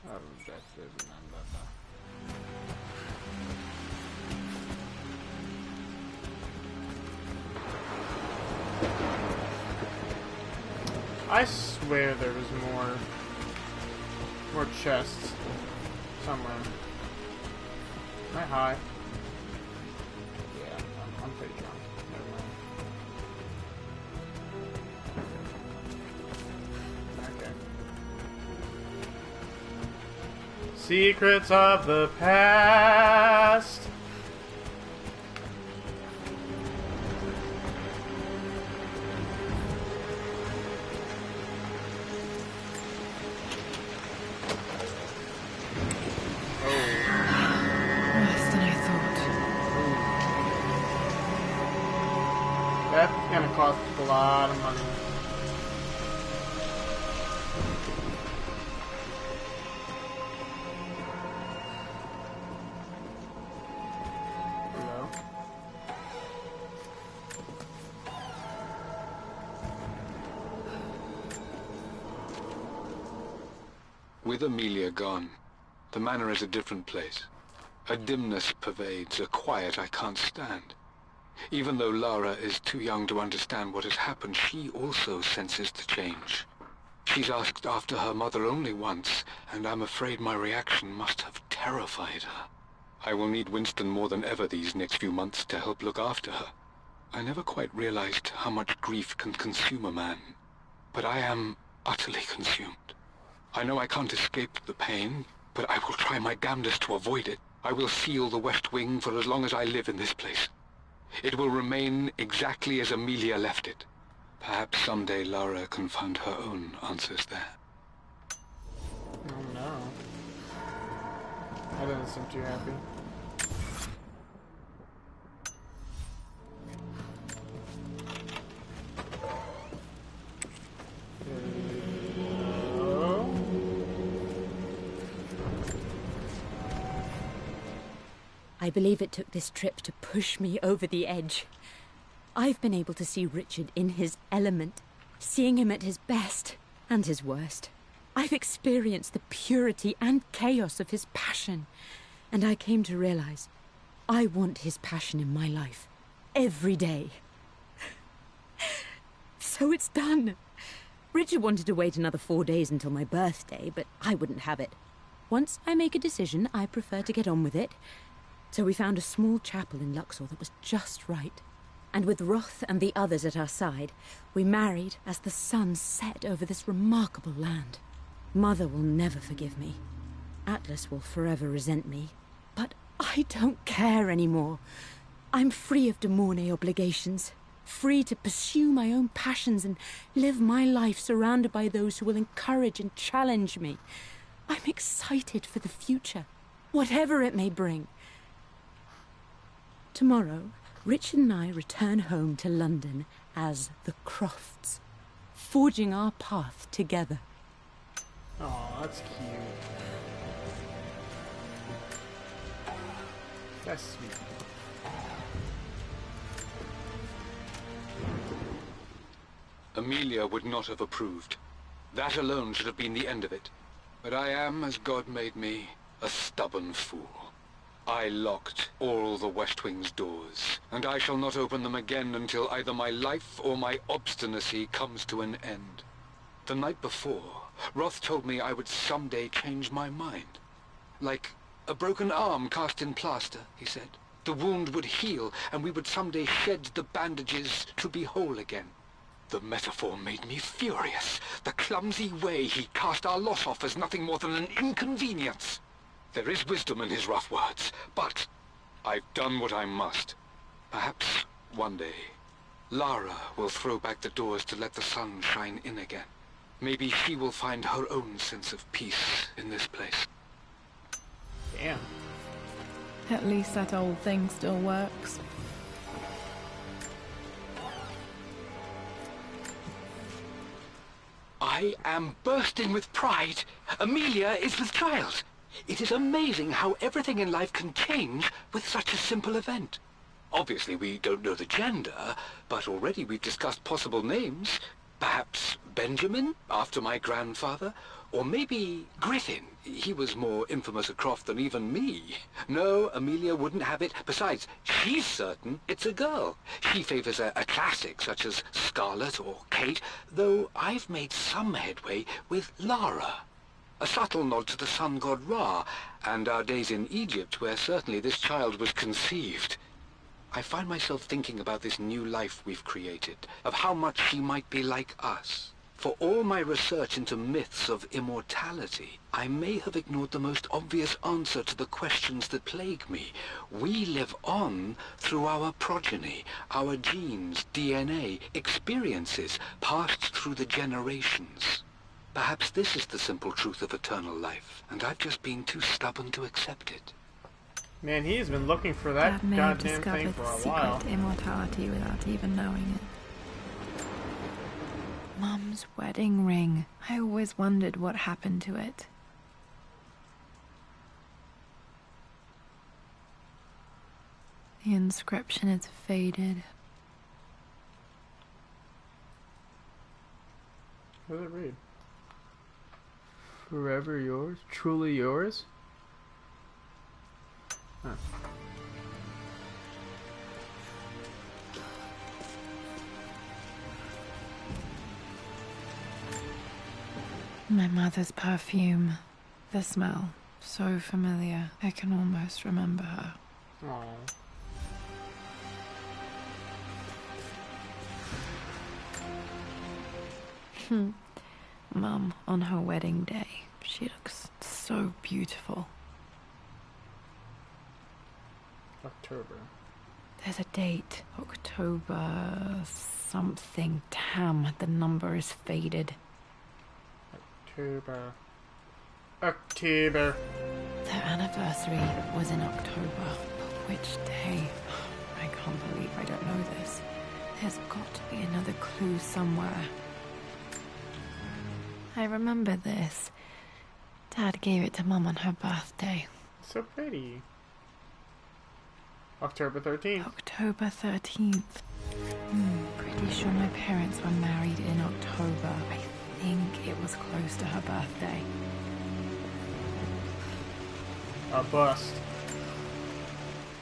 Objective, I swear there was more chests somewhere. Am I high? Yeah, I'm pretty drunk. Never mind. Okay. Secrets of the past. Worse than I thought. That's gonna cost a lot of money. Hello? With Amelia gone, the manor is a different place. A dimness pervades, a quiet I can't stand. Even though Lara is too young to understand what has happened, she also senses the change. She's asked after her mother only once, and I'm afraid my reaction must have terrified her. I will need Winston more than ever these next few months to help look after her. I never quite realized how much grief can consume a man, but I am utterly consumed. I know I can't escape the pain, but I will try my damnedest to avoid it. I will seal the West Wing for as long as I live in this place. It will remain exactly as Amelia left it. Perhaps someday Lara can find her own answers there. Oh no. That doesn't seem too happy. I believe it took this trip to push me over the edge. I've been able to see Richard in his element, seeing him at his best and his worst. I've experienced the purity and chaos of his passion, and I came to realize I want his passion in my life every day. So it's done. Richard wanted to wait another 4 days until my birthday, but I wouldn't have it. Once I make a decision, I prefer to get on with it. So we found a small chapel in Luxor that was just right. And with Roth and the others at our side, we married as the sun set over this remarkable land. Mother will never forgive me. Atlas will forever resent me. But I don't care anymore. I'm free of de Mornay obligations. Free to pursue my own passions and live my life surrounded by those who will encourage and challenge me. I'm excited for the future, whatever it may bring. Tomorrow, Richard and I return home to London as the Crofts, forging our path together. Oh, that's cute. That's sweet. Amelia would not have approved. That alone should have been the end of it. But I am, as God made me, a stubborn fool. I locked all the West Wing's doors, and I shall not open them again until either my life or my obstinacy comes to an end. The night before, Roth told me I would someday change my mind. Like a broken arm cast in plaster, he said. The wound would heal, and we would someday shed the bandages to be whole again. The metaphor made me furious. The clumsy way he cast our loss off as nothing more than an inconvenience. There is wisdom in his rough words, but I've done what I must. Perhaps one day, Lara will throw back the doors to let the sun shine in again. Maybe she will find her own sense of peace in this place. Damn. At least that old thing still works. I am bursting with pride. Amelia is with child. It is amazing how everything in life can change with such a simple event. Obviously, we don't know the gender, but already we've discussed possible names. Perhaps Benjamin, after my grandfather, or maybe Griffin. He was more infamous at Croft than even me. No, Amelia wouldn't have it. Besides, she's certain it's a girl. She favors a classic such as Scarlet or Kate, though I've made some headway with Lara. A subtle nod to the sun god Ra, and our days in Egypt, where certainly this child was conceived. I find myself thinking about this new life we've created, of how much she might be like us. For all my research into myths of immortality, I may have ignored the most obvious answer to the questions that plague me. We live on through our progeny, our genes, DNA, experiences passed through the generations. Perhaps this is the simple truth of eternal life, and I've just been too stubborn to accept it. Man, he's been looking for that Dad may have goddamn thing discovered for the a secret while. to immortality without even knowing it. Mum's wedding ring. I always wondered what happened to it. The inscription is faded. What does it read? Forever yours? Truly yours? Huh. My mother's perfume. The smell. So familiar. I can almost remember her. Aww. Mum, on her wedding day, she looks so beautiful. October. There's a date. October something. Damn, the number is faded. October. Their anniversary was in October. But which day? I can't believe I don't know this. There's got to be another clue somewhere. I remember this. Dad gave it to Mum on her birthday. So pretty. October 13th. October 13th. Pretty sure my parents were married in October. I think it was close to her birthday. A bust.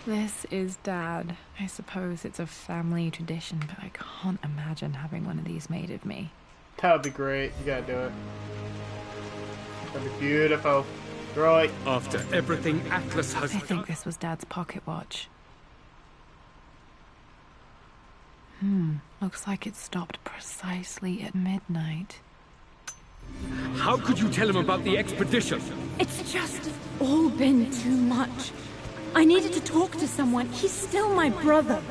This is Dad. I suppose it's a family tradition, but I can't imagine having one of these made of me. That would be great. You gotta do it. That'd be beautiful. Right. After everything Atlas has I think this was Dad's pocket watch. Looks like it stopped precisely at midnight. How could you tell him about the expedition? It's just all been too much. I needed to talk to someone. He's still my brother.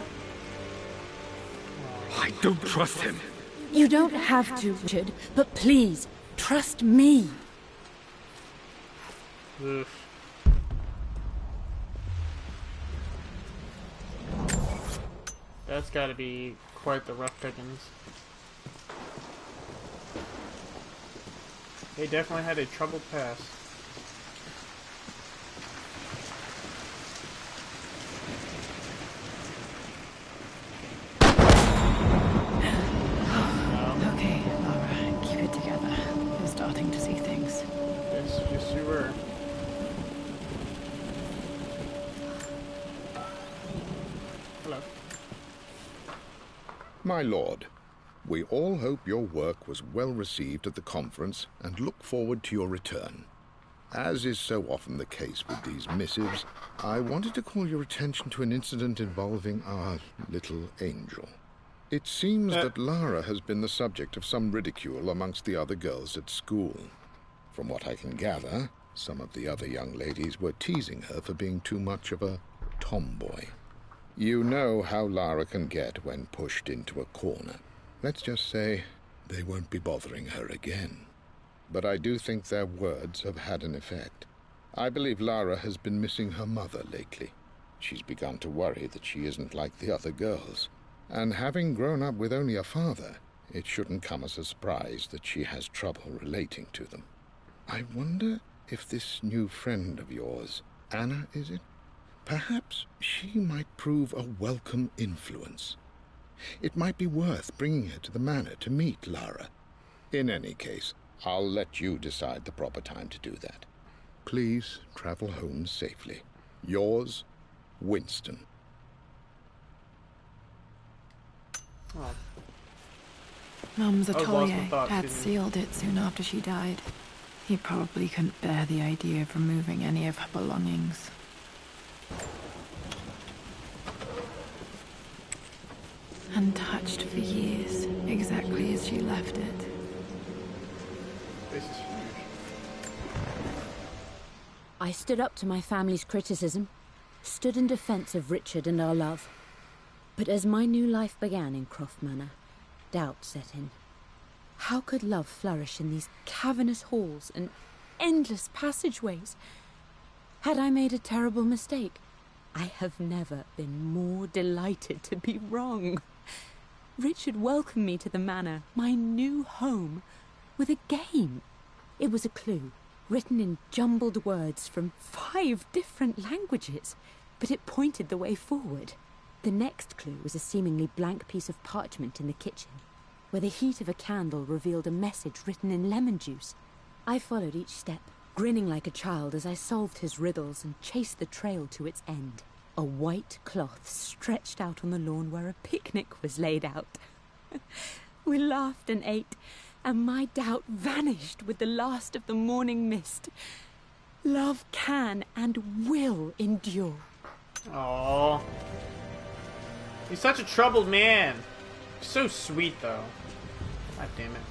I don't trust him. You don't have to, Richard, but please, trust me. Oof. That's gotta be quite the rough pickings. They definitely had a troubled past. Okay, Laura, keep it together. You're starting to see things. Yes, you were. Hello. My lord, we all hope your work was well received at the conference and look forward to your return. As is so often the case with these missives, I wanted to call your attention to an incident involving our little angel. It seems that Lara has been the subject of some ridicule amongst the other girls at school. From what I can gather, some of the other young ladies were teasing her for being too much of a tomboy. You know how Lara can get when pushed into a corner. Let's just say they won't be bothering her again. But I do think their words have had an effect. I believe Lara has been missing her mother lately. She's begun to worry that she isn't like the other girls. And having grown up with only a father, it shouldn't come as a surprise that she has trouble relating to them. I wonder if this new friend of yours, Anna, is it? Perhaps she might prove a welcome influence. It might be worth bringing her to the manor to meet Lara. In any case, I'll let you decide the proper time to do that. Please travel home safely. Yours, Winston. Oh. Mum's I was lost in atelier thought, had excuse me. sealed it soon after she died. He probably couldn't bear the idea of removing any of her belongings. Untouched for years, exactly as she left it. This is huge. I stood up to my family's criticism, stood in defense of Richard and our love. But as my new life began in Croft Manor, doubt set in. How could love flourish in these cavernous halls and endless passageways? Had I made a terrible mistake? I have never been more delighted to be wrong. Richard welcomed me to the manor, my new home, with a game. It was a clue, written in jumbled words from 5 different languages, but it pointed the way forward. The next clue was a seemingly blank piece of parchment in the kitchen, where the heat of a candle revealed a message written in lemon juice. I followed each step, grinning like a child as I solved his riddles and chased the trail to its end. A white cloth stretched out on the lawn where a picnic was laid out. We laughed and ate, and my doubt vanished with the last of the morning mist. Love can and will endure. Aww. He's such a troubled man. So sweet, though. God damn it.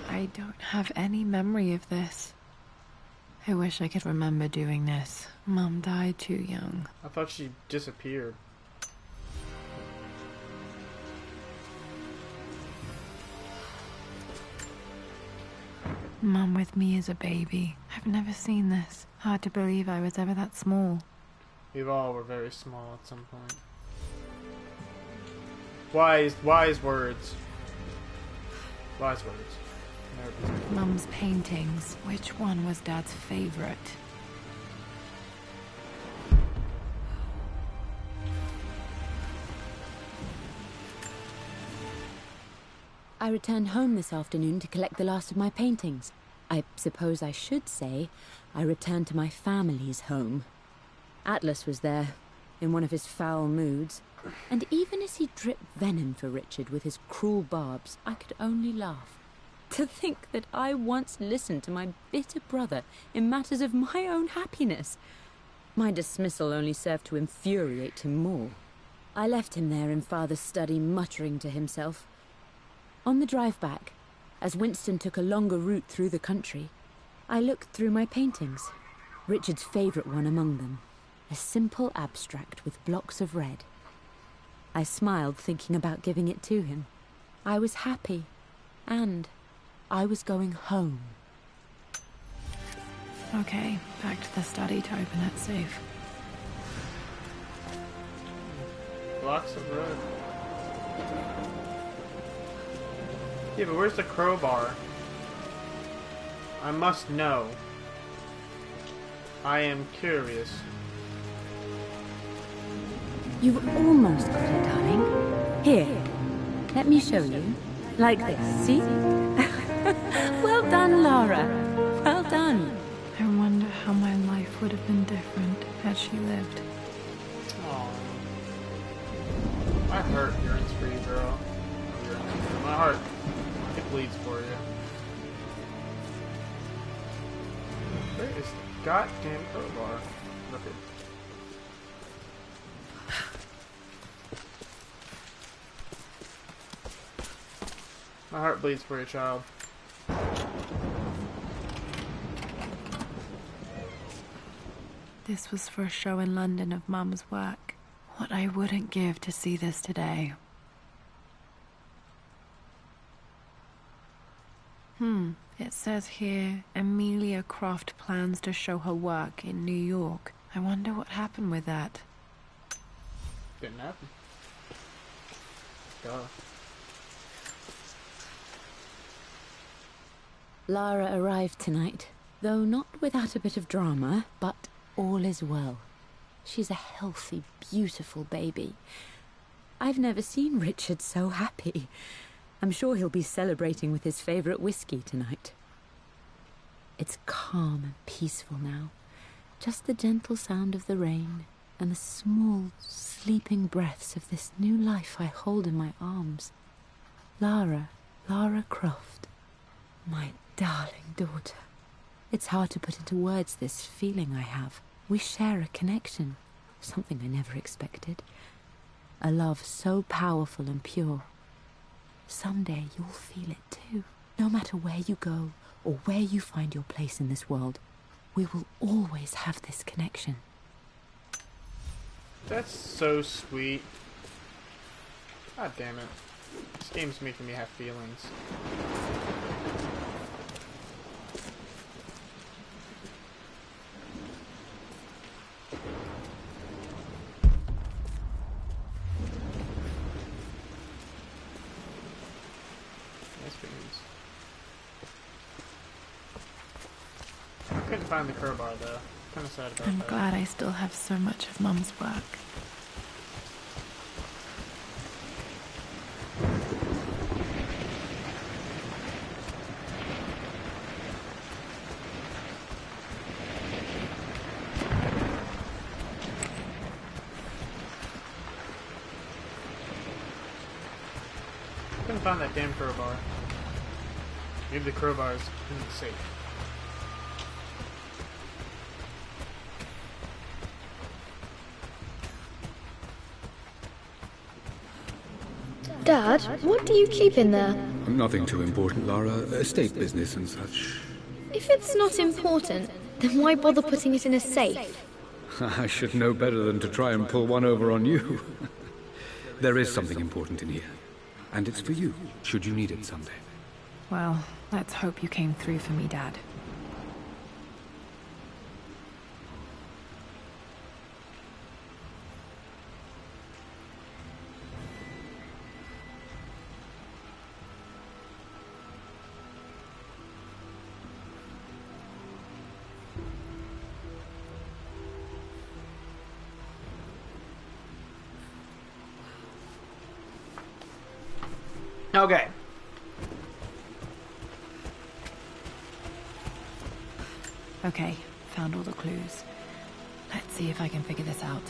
I don't have any memory of this. I wish I could remember doing this. Mum died too young. I thought she disappeared. Mum with me as a baby. I've never seen this. Hard to believe I was ever that small. We all were very small at some point. Wise words. Wise words. Mum's paintings. Which one was Dad's favorite? I returned home this afternoon to collect the last of my paintings. I suppose I should say I returned to my family's home. Atlas was there, in one of his foul moods, and even as he dripped venom for Richard with his cruel barbs, I could only laugh. To think that I once listened to my bitter brother in matters of my own happiness. My dismissal only served to infuriate him more. I left him there in Father's study, muttering to himself. On the drive back, as Winston took a longer route through the country, I looked through my paintings, Richard's favourite one among them, a simple abstract with blocks of red. I smiled, thinking about giving it to him. I was happy, and I was going home. Okay, back to the study to open that safe. Blocks of red. Yeah, but where's the crowbar? I must know. I am curious. You've almost got it, darling. Here, let me show you. Like this, see? Well done, Lara. Well done. I wonder how my life would have been different had she lived. Aww. My heart yearns for you, girl. My heart, it bleeds for you. Where is the goddamn crowbar? Look at. My heart bleeds for you, child. This was for a show in London of Mum's work. What I wouldn't give to see this today. It says here, Amelia Croft plans to show her work in New York. I wonder what happened with that. Didn't happen. Duh. Lara arrived tonight, though not without a bit of drama, but all is well. She's a healthy, beautiful baby. I've never seen Richard so happy. I'm sure he'll be celebrating with his favourite whiskey tonight. It's calm and peaceful now. Just the gentle sound of the rain and the small, sleeping breaths of this new life I hold in my arms. Lara Croft, my darling daughter. It's hard to put into words this feeling I have. We share a connection, something I never expected. A love so powerful and pure. Someday you'll feel it too. No matter where you go or where you find your place in this world, we will always have this connection. That's so sweet. God damn it. This game's making me have feelings. I couldn't find the crowbar though. Kind of sad about I'm that. glad I still have so much of Mum's work. Couldn't find that damn crowbar. Maybe the crowbar is in the safe. Dad, what do you keep in there? Nothing too important, Lara. Estate business and such. If it's not important, Then why bother putting it in a safe? I should know better than to try and pull one over on you. There is something important in here. And it's for you, should you need it someday. Well, let's hope you came through for me, Dad. Okay. Okay, found all the clues. Let's see if I can figure this out.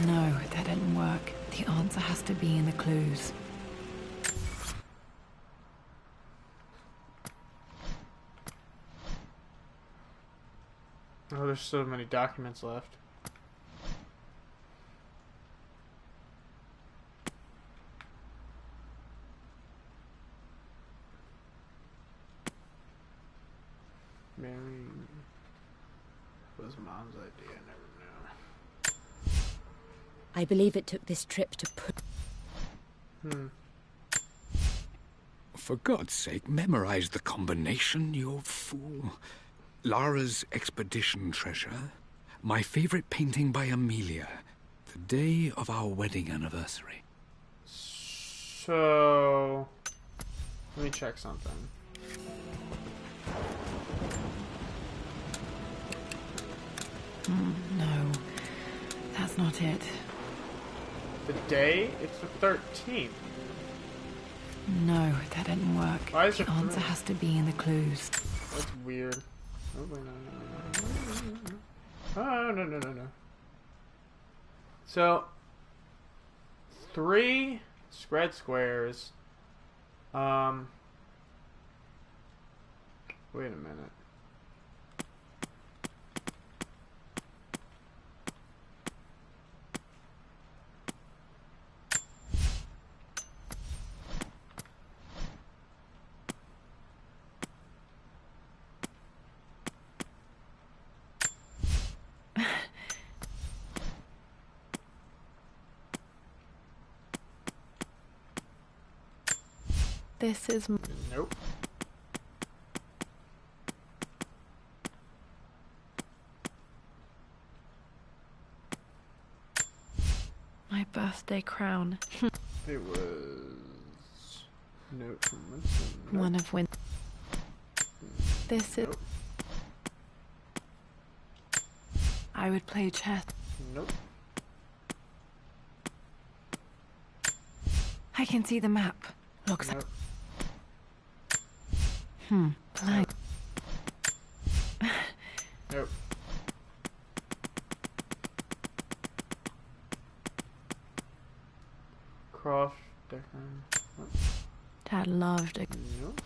No, that didn't work. The answer has to be in the clues. Oh, there's so many documents left. Mary was Mom's idea, I never knew. I believe it took this trip to put... For God's sake, memorize the combination, you fool. Lara's expedition treasure, my favorite painting by Amelia, the day of our wedding anniversary. So, let me check something. No, that's not it. The day? It's the 13th. No, that didn't work. Why is the it answer three? has to be in the clues. That's weird. Oh, wait, no. Oh, no. So, 3 spread squares. Wait a minute. This is... Nope. my birthday crown. It was... Note from Winston. Nope. One of This is... Nope. I would play chess. Nope. I can see the map. Looks Nope. blank. Nope. Cross, Declan. Nope. Dad loved it. Nope.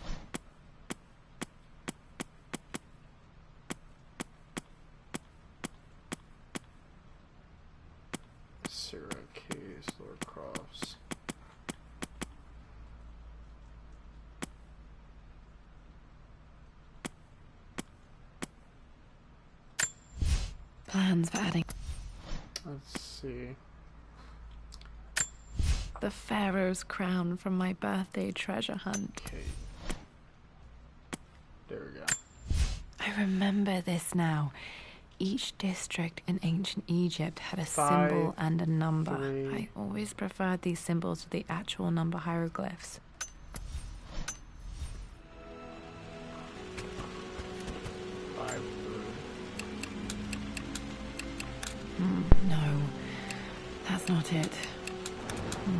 Syracuse, Lord Crofts. Plans for adding Let's see. the Pharaoh's crown from my birthday treasure hunt. Okay. There we go. I remember this now. Each district in ancient Egypt had a 5, symbol and a number. 3. I always preferred these symbols to the actual number hieroglyphs. 5, 3. No, that's not it.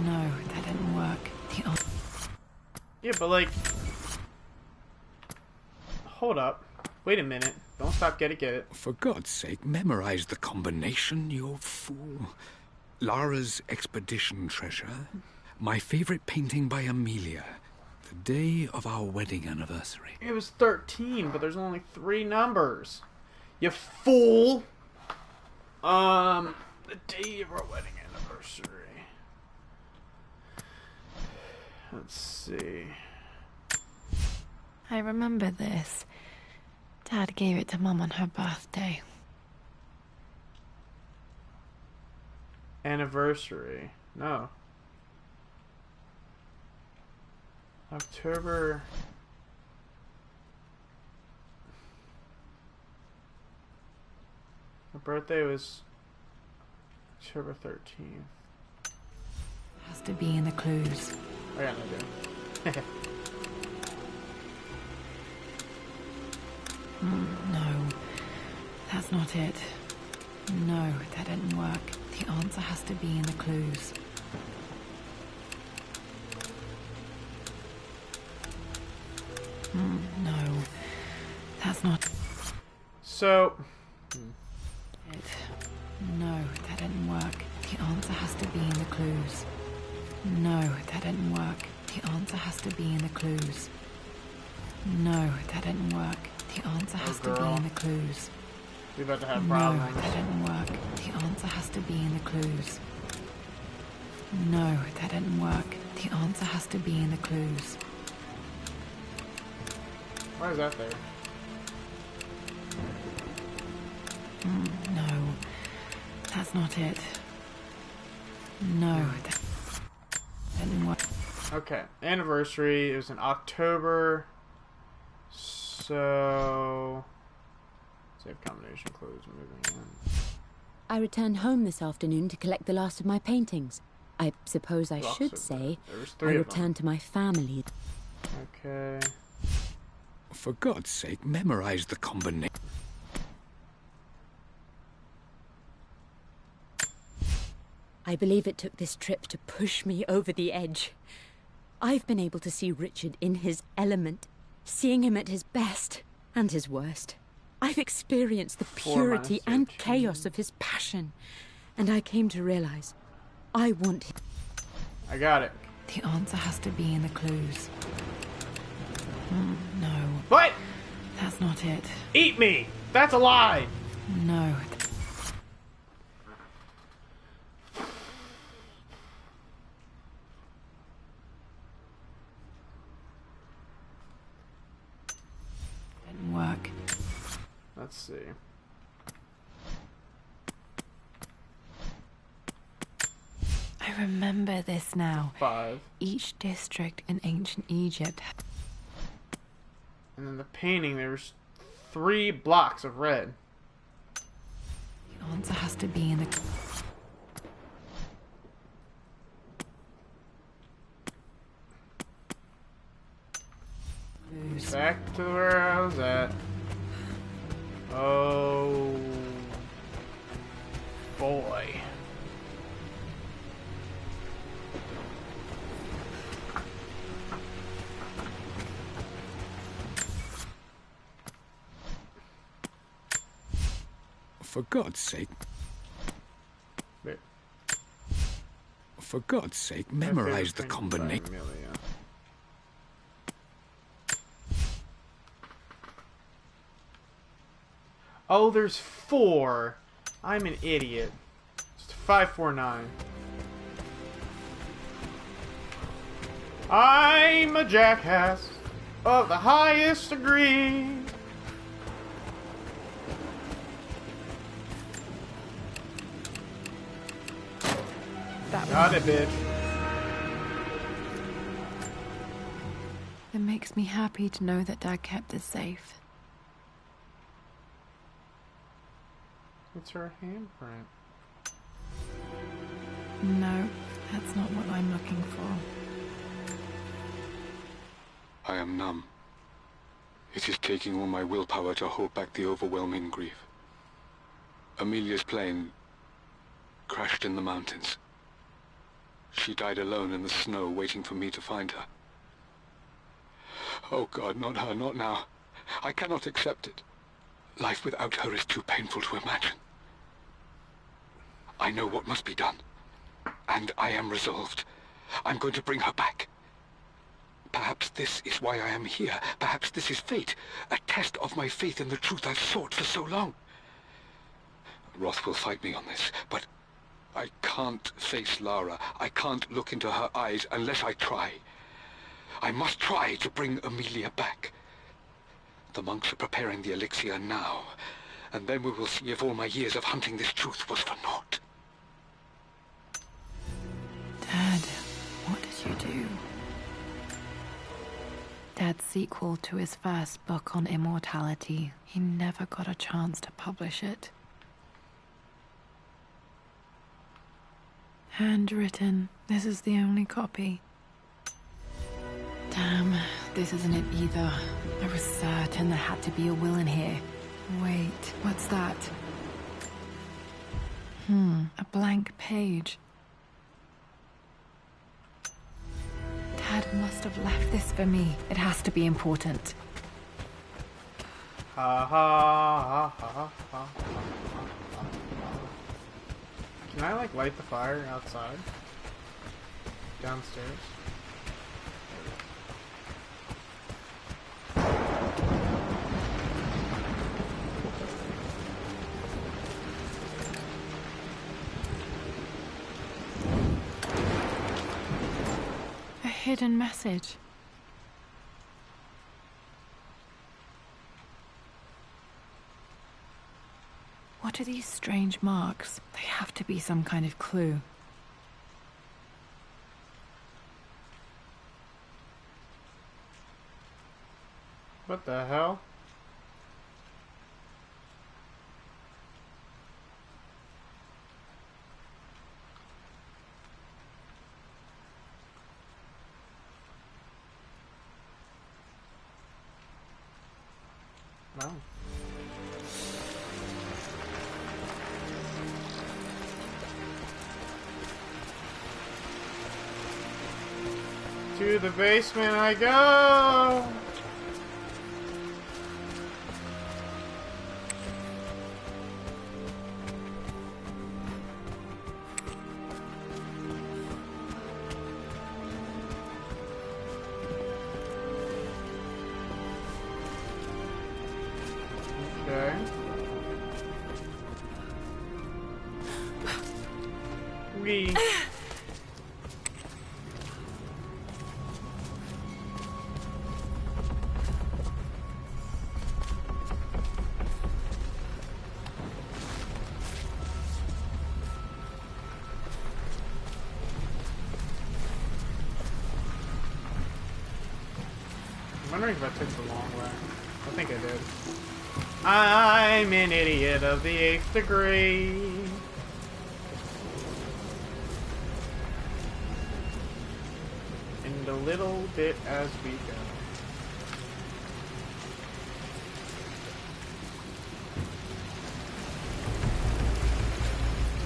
No, that didn't work. Yeah, but like... Hold up. Wait a minute. Don't stop, get it. For God's sake, memorize the combination, you fool. Lara's expedition treasure, my favorite painting by Amelia, the day of our wedding anniversary. It was 13, but there's only 3 numbers. You fool! The day of our wedding anniversary. Let's see. I remember this. Dad gave it to Mum on her birthday. Anniversary. No. October. Her birthday was October 13th. Has to be in the clues. I got no idea. No, that's not it. No, that didn't work. The answer has to be in the clues. No, that's not So. it. No, that didn't work. The answer has to be in the clues. No, that didn't work. The answer has to be in the clues. No, that didn't work. The answer has to be in the clues. We're about to have No, problems. that didn't work. The answer has to be in the clues. No, that didn't work. The answer has to be in the clues. Why is that there? No, that's not it. No, that didn't work. Okay, anniversary. It was in October. So. Save combination clues. Moving in. I returned home this afternoon to collect the last of my paintings. I suppose I Blocks should of say there was I 3 of them. returned to my family. Okay. For God's sake, memorize the combination. I believe it took this trip to push me over the edge. I've been able to see Richard in his element, seeing him at his best and his worst. I've experienced the 4 purity minus and 13. chaos of his passion, and I came to realize I want him. I got it. The answer has to be in the clues. No, What? that's not it. Eat me! That's a lie! No. Didn't work. Let's see. I remember this now. 5. Each district in ancient Egypt. And then the painting, there's 3 blocks of red. The answer has to be in the. Clues. Back to where I was at. Oh. Boy. For God's sake. Wait. For God's sake, memorize the combination. Oh, there's 4. I'm an idiot. It's 549. I'm a jackass of the highest degree. That Got it, bitch. It makes me happy to know that Dad kept it safe. It's her handprint. No, that's not what I'm looking for. I am numb. It is taking all my willpower to hold back the overwhelming grief. Amelia's plane crashed in the mountains. She died alone in the snow, waiting for me to find her. Oh God, not her, not now. I cannot accept it. Life without her is too painful to imagine. I know what must be done, and I am resolved. I'm going to bring her back. Perhaps this is why I am here. Perhaps this is fate, a test of my faith in the truth I've sought for so long. Roth will fight me on this, but I can't face Lara. I can't look into her eyes unless I try. I must try to bring Amelia back. The monks are preparing the elixir now, and then we will see if all my years of hunting this truth was for naught. Dad, what did you do? Dad's sequel to his first book on immortality. He never got a chance to publish it. Handwritten. This is the only copy. Damn, this isn't it either. I was certain there had to be a will in here. Wait, what's that? A blank page. Dad must have left this for me. It has to be important. Ha ha ha ha ha. Can I like light the fire outside? Downstairs? A hidden message. What are these strange marks? They have to be some kind of clue. What the hell? No. To the basement I go! Okay. We. I'm wondering if I took the long way. I think I did. I'm an idiot of the 8th degree. And a little bit as we go.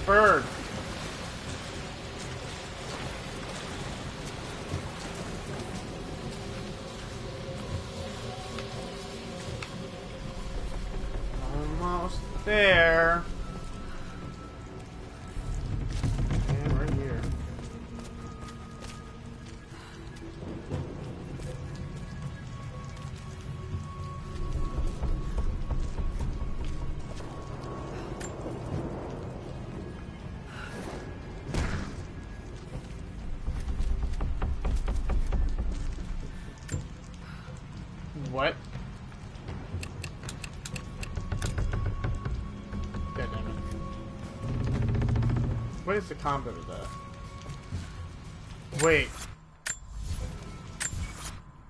Bird. Almost there. And we're here. What? What is the combo to that? Wait.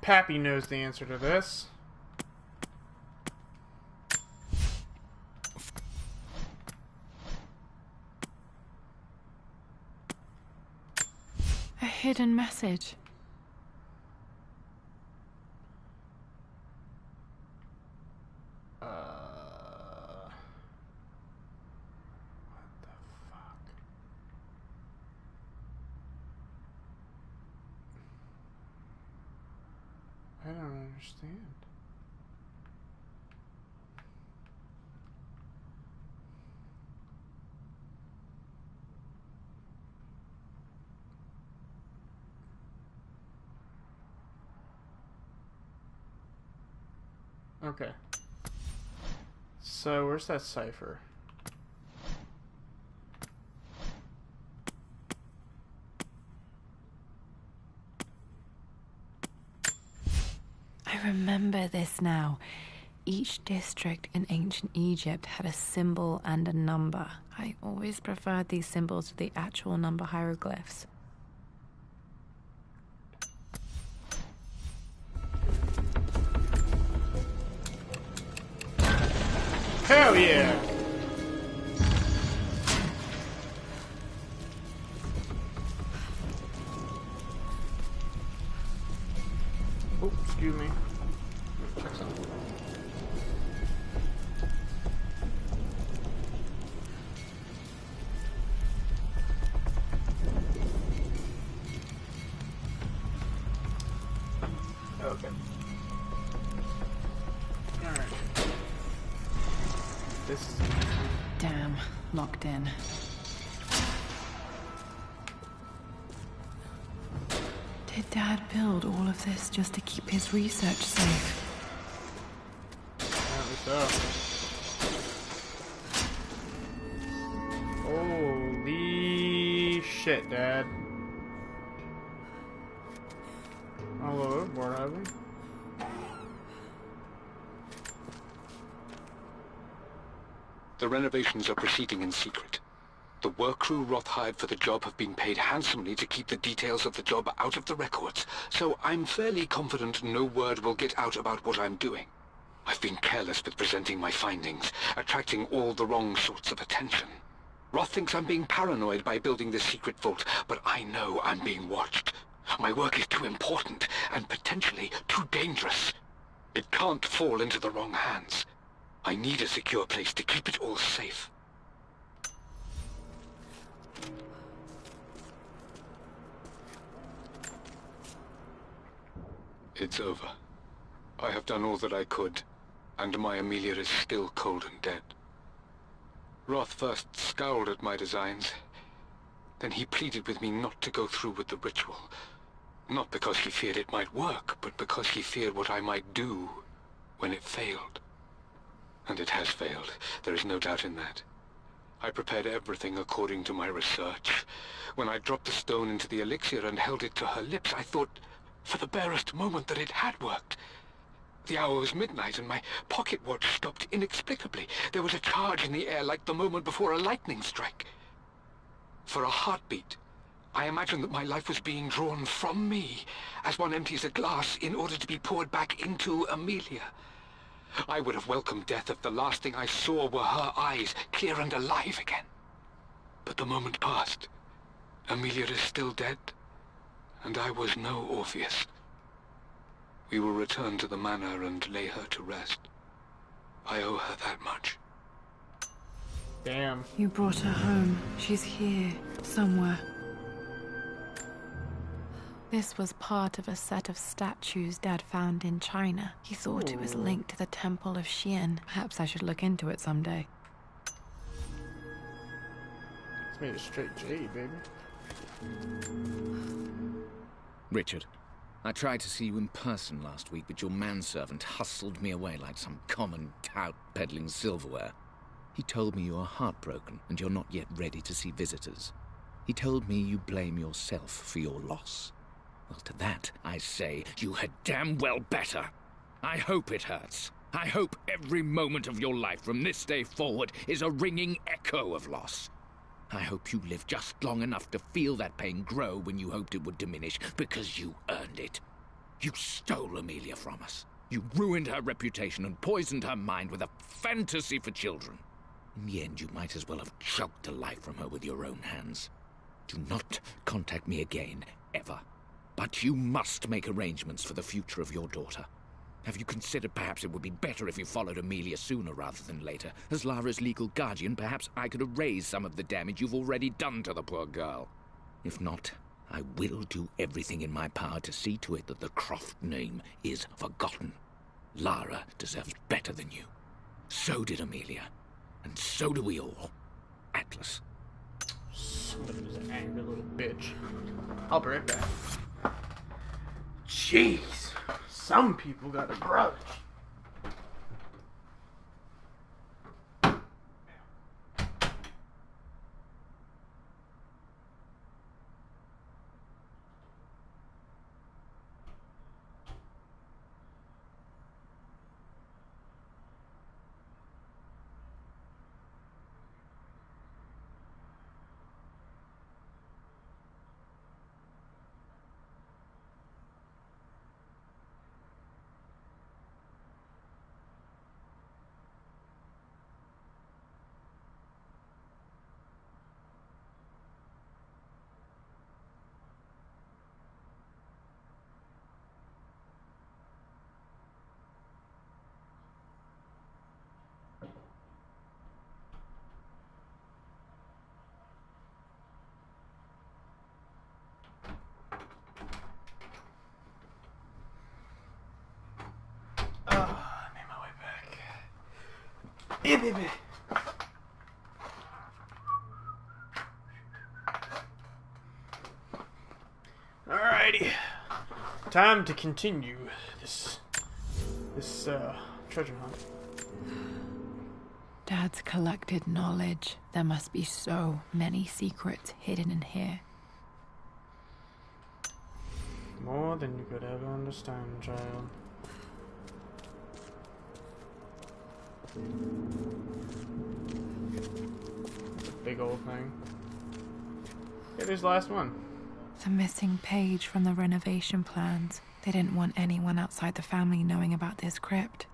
Pappy knows the answer to this. A hidden message. I don't understand. Okay. So, where's that cipher? I remember this now. Each district in ancient Egypt had a symbol and a number. I always preferred these symbols to the actual number hieroglyphs. Hell yeah! Oh, excuse me. Check something. Okay. Alright. This is interesting. Damn, locked in. Did Dad build all of this just to keep his research safe? Apparently so. Holy shit, Dad. Hello, what happened? The renovations are proceeding in secret. The work crew Roth hired for the job have been paid handsomely to keep the details of the job out of the records, so I'm fairly confident no word will get out about what I'm doing. I've been careless with presenting my findings, attracting all the wrong sorts of attention. Roth thinks I'm being paranoid by building this secret vault, but I know I'm being watched. My work is too important, and potentially too dangerous. It can't fall into the wrong hands. I need a secure place to keep it all safe. It's over. I have done all that I could, and my Amelia is still cold and dead. Roth first scowled at my designs. Then he pleaded with me not to go through with the ritual. Not because he feared it might work, but because he feared what I might do when it failed. And it has failed. There is no doubt in that. I prepared everything according to my research. When I dropped the stone into the elixir and held it to her lips, I thought for the barest moment that it had worked. The hour was midnight and my pocket watch stopped inexplicably. There was a charge in the air like the moment before a lightning strike. For a heartbeat, I imagined that my life was being drawn from me, as one empties a glass in order to be poured back into Amelia. I would have welcomed death if the last thing I saw were her eyes, clear and alive again. But the moment passed. Amelia is still dead, and I was no Orpheus. We will return to the manor and lay her to rest. I owe her that much. Damn. You brought her home. She's here, somewhere. This was part of a set of statues Dad found in China. He thought it was linked to the Temple of Xian. Perhaps I should look into it someday. It's made a straight J, baby. Richard, I tried to see you in person last week, but your manservant hustled me away like some common tout peddling silverware. He told me you are heartbroken and you're not yet ready to see visitors. He told me you blame yourself for your loss. Well, to that, I say, you had damn well better. I hope it hurts. I hope every moment of your life from this day forward is a ringing echo of loss. I hope you live just long enough to feel that pain grow when you hoped it would diminish, because you earned it. You stole Amelia from us. You ruined her reputation and poisoned her mind with a fantasy for children. In the end, you might as well have choked the life from her with your own hands. Do not contact me again, ever. But you must make arrangements for the future of your daughter. Have you considered perhaps it would be better if you followed Amelia sooner rather than later? As Lara's legal guardian, perhaps I could erase some of the damage you've already done to the poor girl. If not, I will do everything in my power to see to it that the Croft name is forgotten. Lara deserves better than you. So did Amelia. And so do we all. Atlas. Somebody was an angry little bitch. I'll be right back. Jeez. Some people got a grudge. Alrighty. Time to continue this treasure hunt. Dad's collected knowledge. There must be so many secrets hidden in here. More than you could ever understand, child. That's a big old thing. Okay, there's the last one. The missing page from the renovation plans. They didn't want anyone outside the family knowing about this crypt.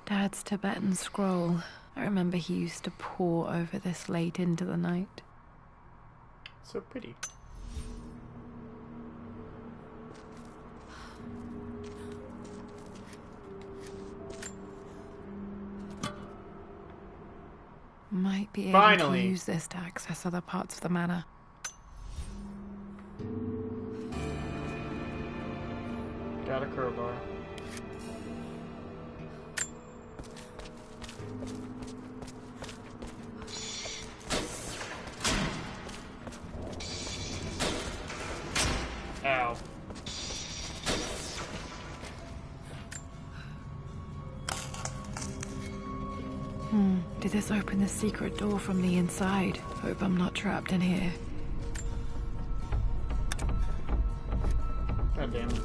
Dad's Tibetan scroll. I remember he used to pore over this late into the night. So pretty. Might be able Finally. to use this to access other parts of the manor. Got a crowbar. Ow. Did this open the secret door from the inside? Hope I'm not trapped in here. God damn it.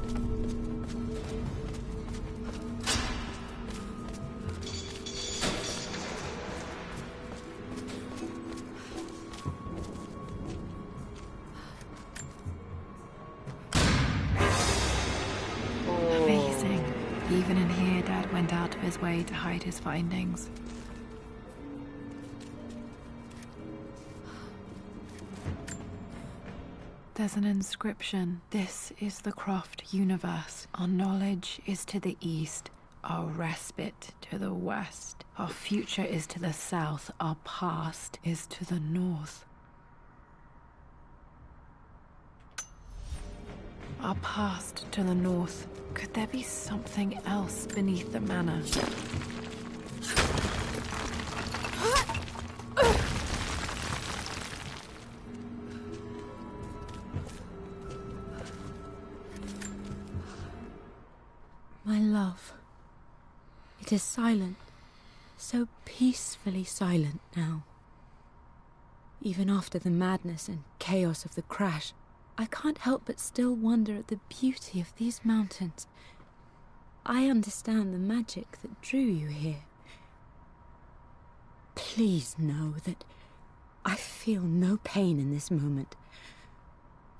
Amazing. Even in here, Dad went out of his way to hide his findings. There's an inscription. This is the Croft universe. Our knowledge is to the east, our respite to the west. Our future is to the south, our past is to the north. Our past to the north. Could there be something else beneath the manor? My love, it is silent, so peacefully silent now. Even after the madness and chaos of the crash, I can't help but still wonder at the beauty of these mountains. I understand the magic that drew you here. Please know that I feel no pain in this moment,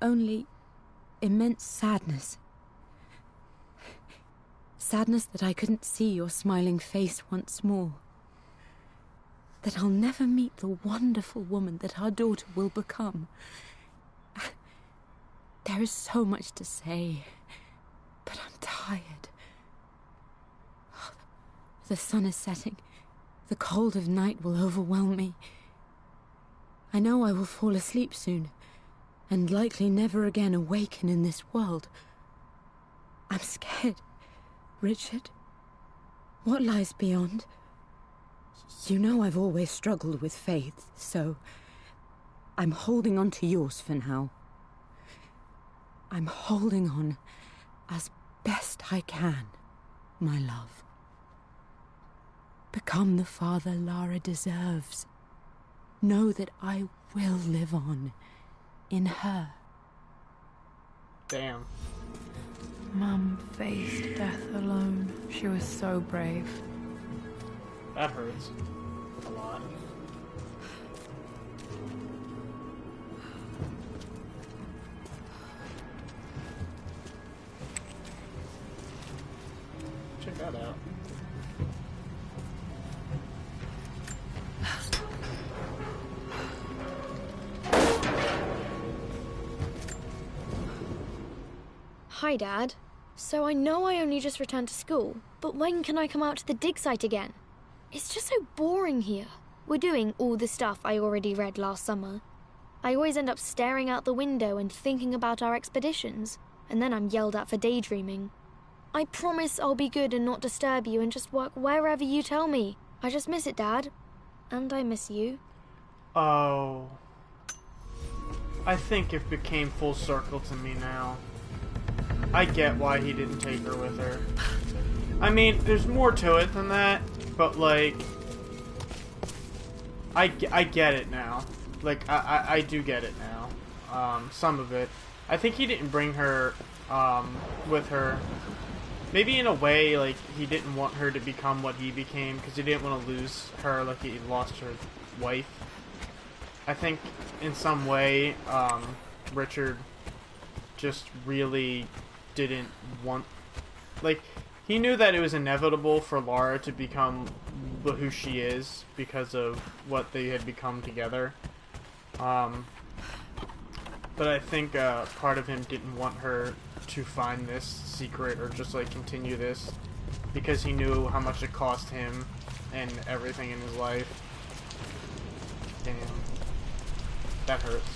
only immense sadness. Sadness that I couldn't see your smiling face once more. That I'll never meet the wonderful woman that our daughter will become. There is so much to say, but I'm tired. The sun is setting. The cold of night will overwhelm me. I know I will fall asleep soon, and likely never again awaken in this world. I'm scared. Richard, what lies beyond? You know I've always struggled with faith, so I'm holding on to yours for now. I'm holding on as best I can, my love. Become the father Lara deserves. Know that I will live on in her. Damn. Mum faced death alone. She was so brave. That hurts. A lot. Check that out. Hi, Dad. So I know I only just returned to school, but when can I come out to the dig site again? It's just so boring here. We're doing all the stuff I already read last summer. I always end up staring out the window and thinking about our expeditions, and then I'm yelled at for daydreaming. I promise I'll be good and not disturb you and just work wherever you tell me. I just miss it, Dad. And I miss you. Oh. I think it became full circle to me now. I get why he didn't take her with her. I mean, there's more to it than that, but, like, I get it now. Like, I do get it now. Some of it. I think he didn't bring her, with her. Maybe in a way, like, he didn't want her to become what he became, because he didn't want to lose her like he lost her wife. I think, in some way, Richard just really didn't want... Like, he knew that it was inevitable for Lara to become who she is because of what they had become together. But I think part of him didn't want her to find this secret or just like continue this because he knew how much it cost him and everything in his life. Damn. That hurts.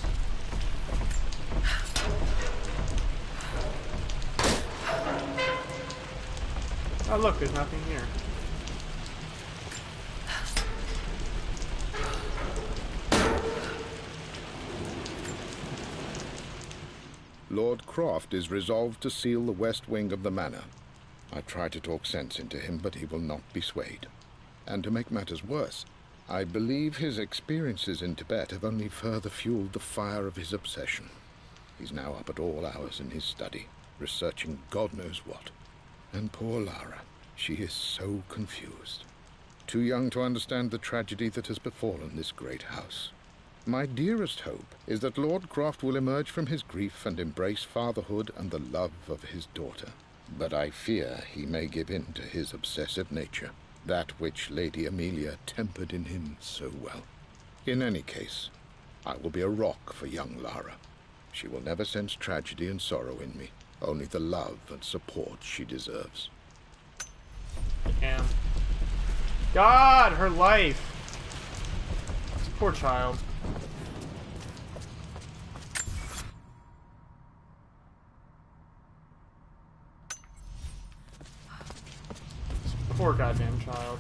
Oh look, there's nothing here. Lord Croft is resolved to seal the west wing of the manor. I try to talk sense into him, but he will not be swayed. And to make matters worse, I believe his experiences in Tibet have only further fueled the fire of his obsession. He's now up at all hours in his study, researching God knows what. And poor Lara, she is so confused. Too young to understand the tragedy that has befallen this great house. My dearest hope is that Lord Croft will emerge from his grief and embrace fatherhood and the love of his daughter. But I fear he may give in to his obsessive nature, that which Lady Amelia tempered in him so well. In any case, I will be a rock for young Lara. She will never sense tragedy and sorrow in me, only the love and support she deserves. Damn. God, her life. This poor child. This poor goddamn child.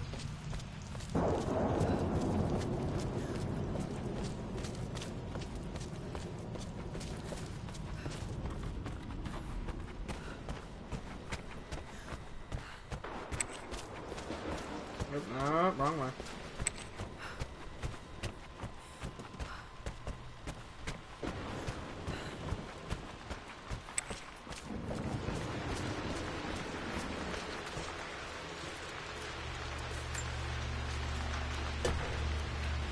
No, wrong way.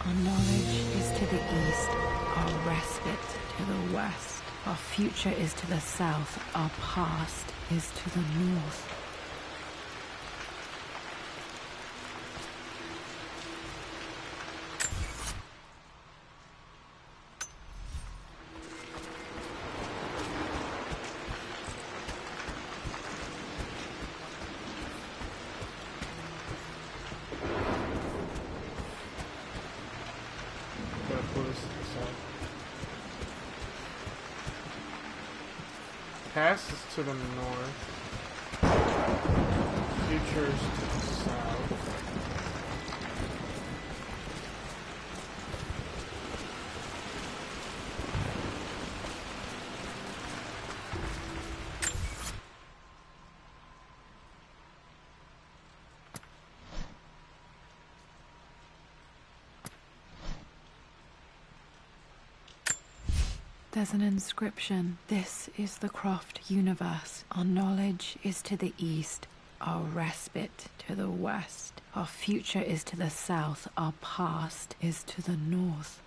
Our knowledge is to the east, our respite to the west. Our future is to the south, our past is to the north. Past is to the north. Future is to the south. There's an inscription. This is the Croft universe. Our knowledge is to the east, our respite to the west. Our future is to the south, our past is to the north.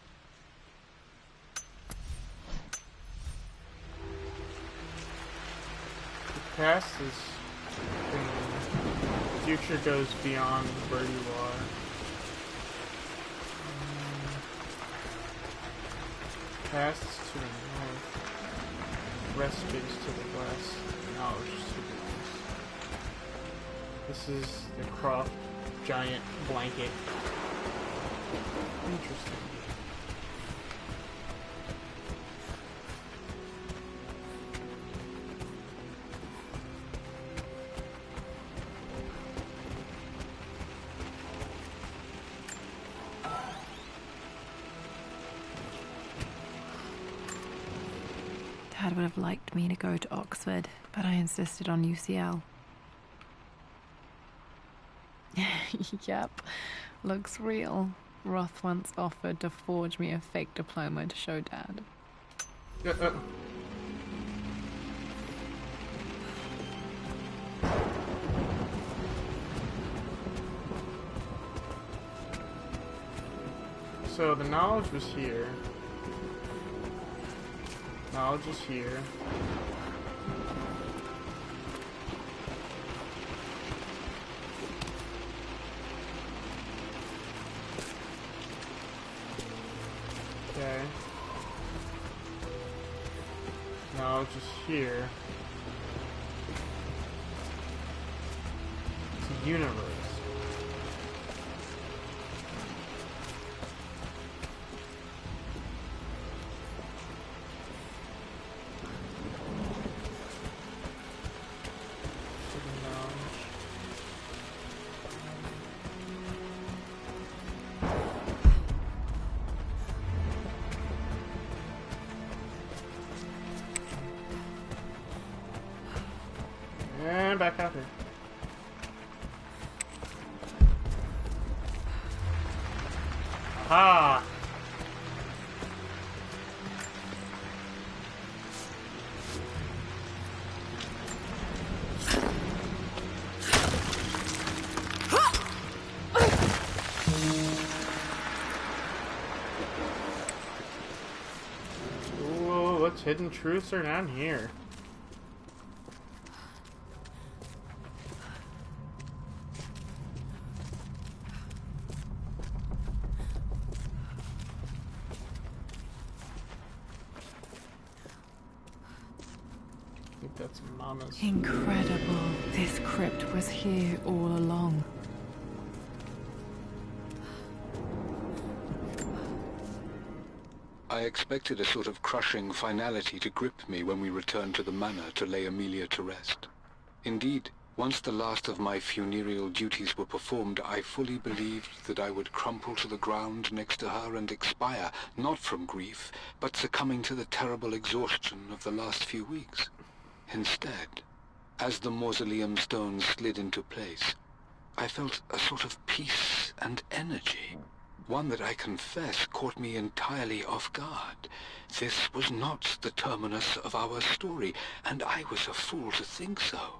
The past is the future goes beyond where you are. Past is to the north, respite is to the west, knowledge is to the east. This is the Croft giant blanket. Interesting. Dad would have liked me to go to Oxford, but I insisted on UCL. Yep, looks real. Roth once offered to forge me a fake diploma to show Dad. So the knowledge was here. Knowledge is here. Okay. Knowledge is here. It's a universe. And back out here. Aha! Ooh, what's hidden truths are down here? That's Mama's. Incredible. This crypt was here all along. I expected a sort of crushing finality to grip me when we returned to the manor to lay Amelia to rest. Indeed, once the last of my funereal duties were performed, I fully believed that I would crumple to the ground next to her and expire, not from grief, but succumbing to the terrible exhaustion of the last few weeks. Instead, as the mausoleum stones slid into place, I felt a sort of peace and energy, one that I confess caught me entirely off guard. This was not the terminus of our story, and I was a fool to think so.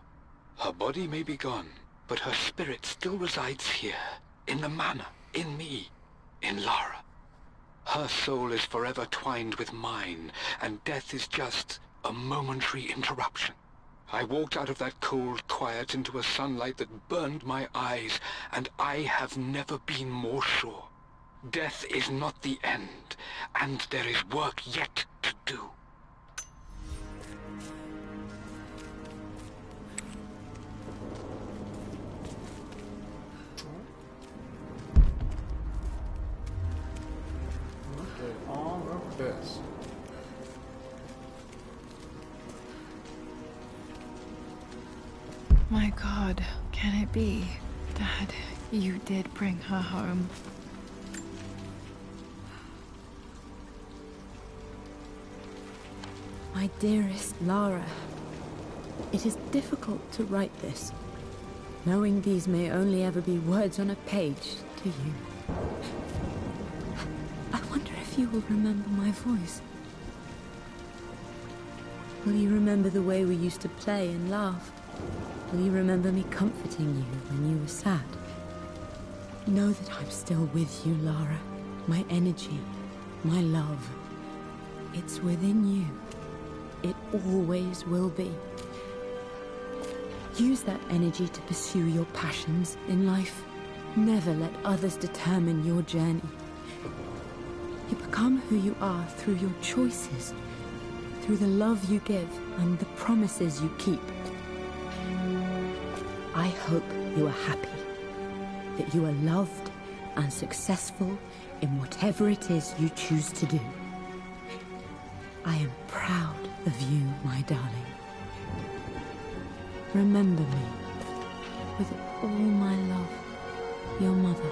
Her body may be gone, but her spirit still resides here, in the manor, in me, in Lara. Her soul is forever twined with mine, and death is just a momentary interruption. I walked out of that cold quiet into a sunlight that burned my eyes, and I have never been more sure. Death is not the end, and there is work yet to do. Okay, all of this. My God, can it be? Dad, you did bring her home. My dearest Lara, it is difficult to write this, knowing these may only ever be words on a page to you. I wonder if you will remember my voice. Will you remember the way we used to play and laugh? Will you remember me comforting you when you were sad? Know that I'm still with you, Lara. My energy, my love. It's within you. It always will be. Use that energy to pursue your passions in life. Never let others determine your journey. You become who you are through your choices, through the love you give and the promises you keep. I hope you are happy, that you are loved and successful in whatever it is you choose to do. I am proud of you, my darling. Remember me, with all my love, your mother.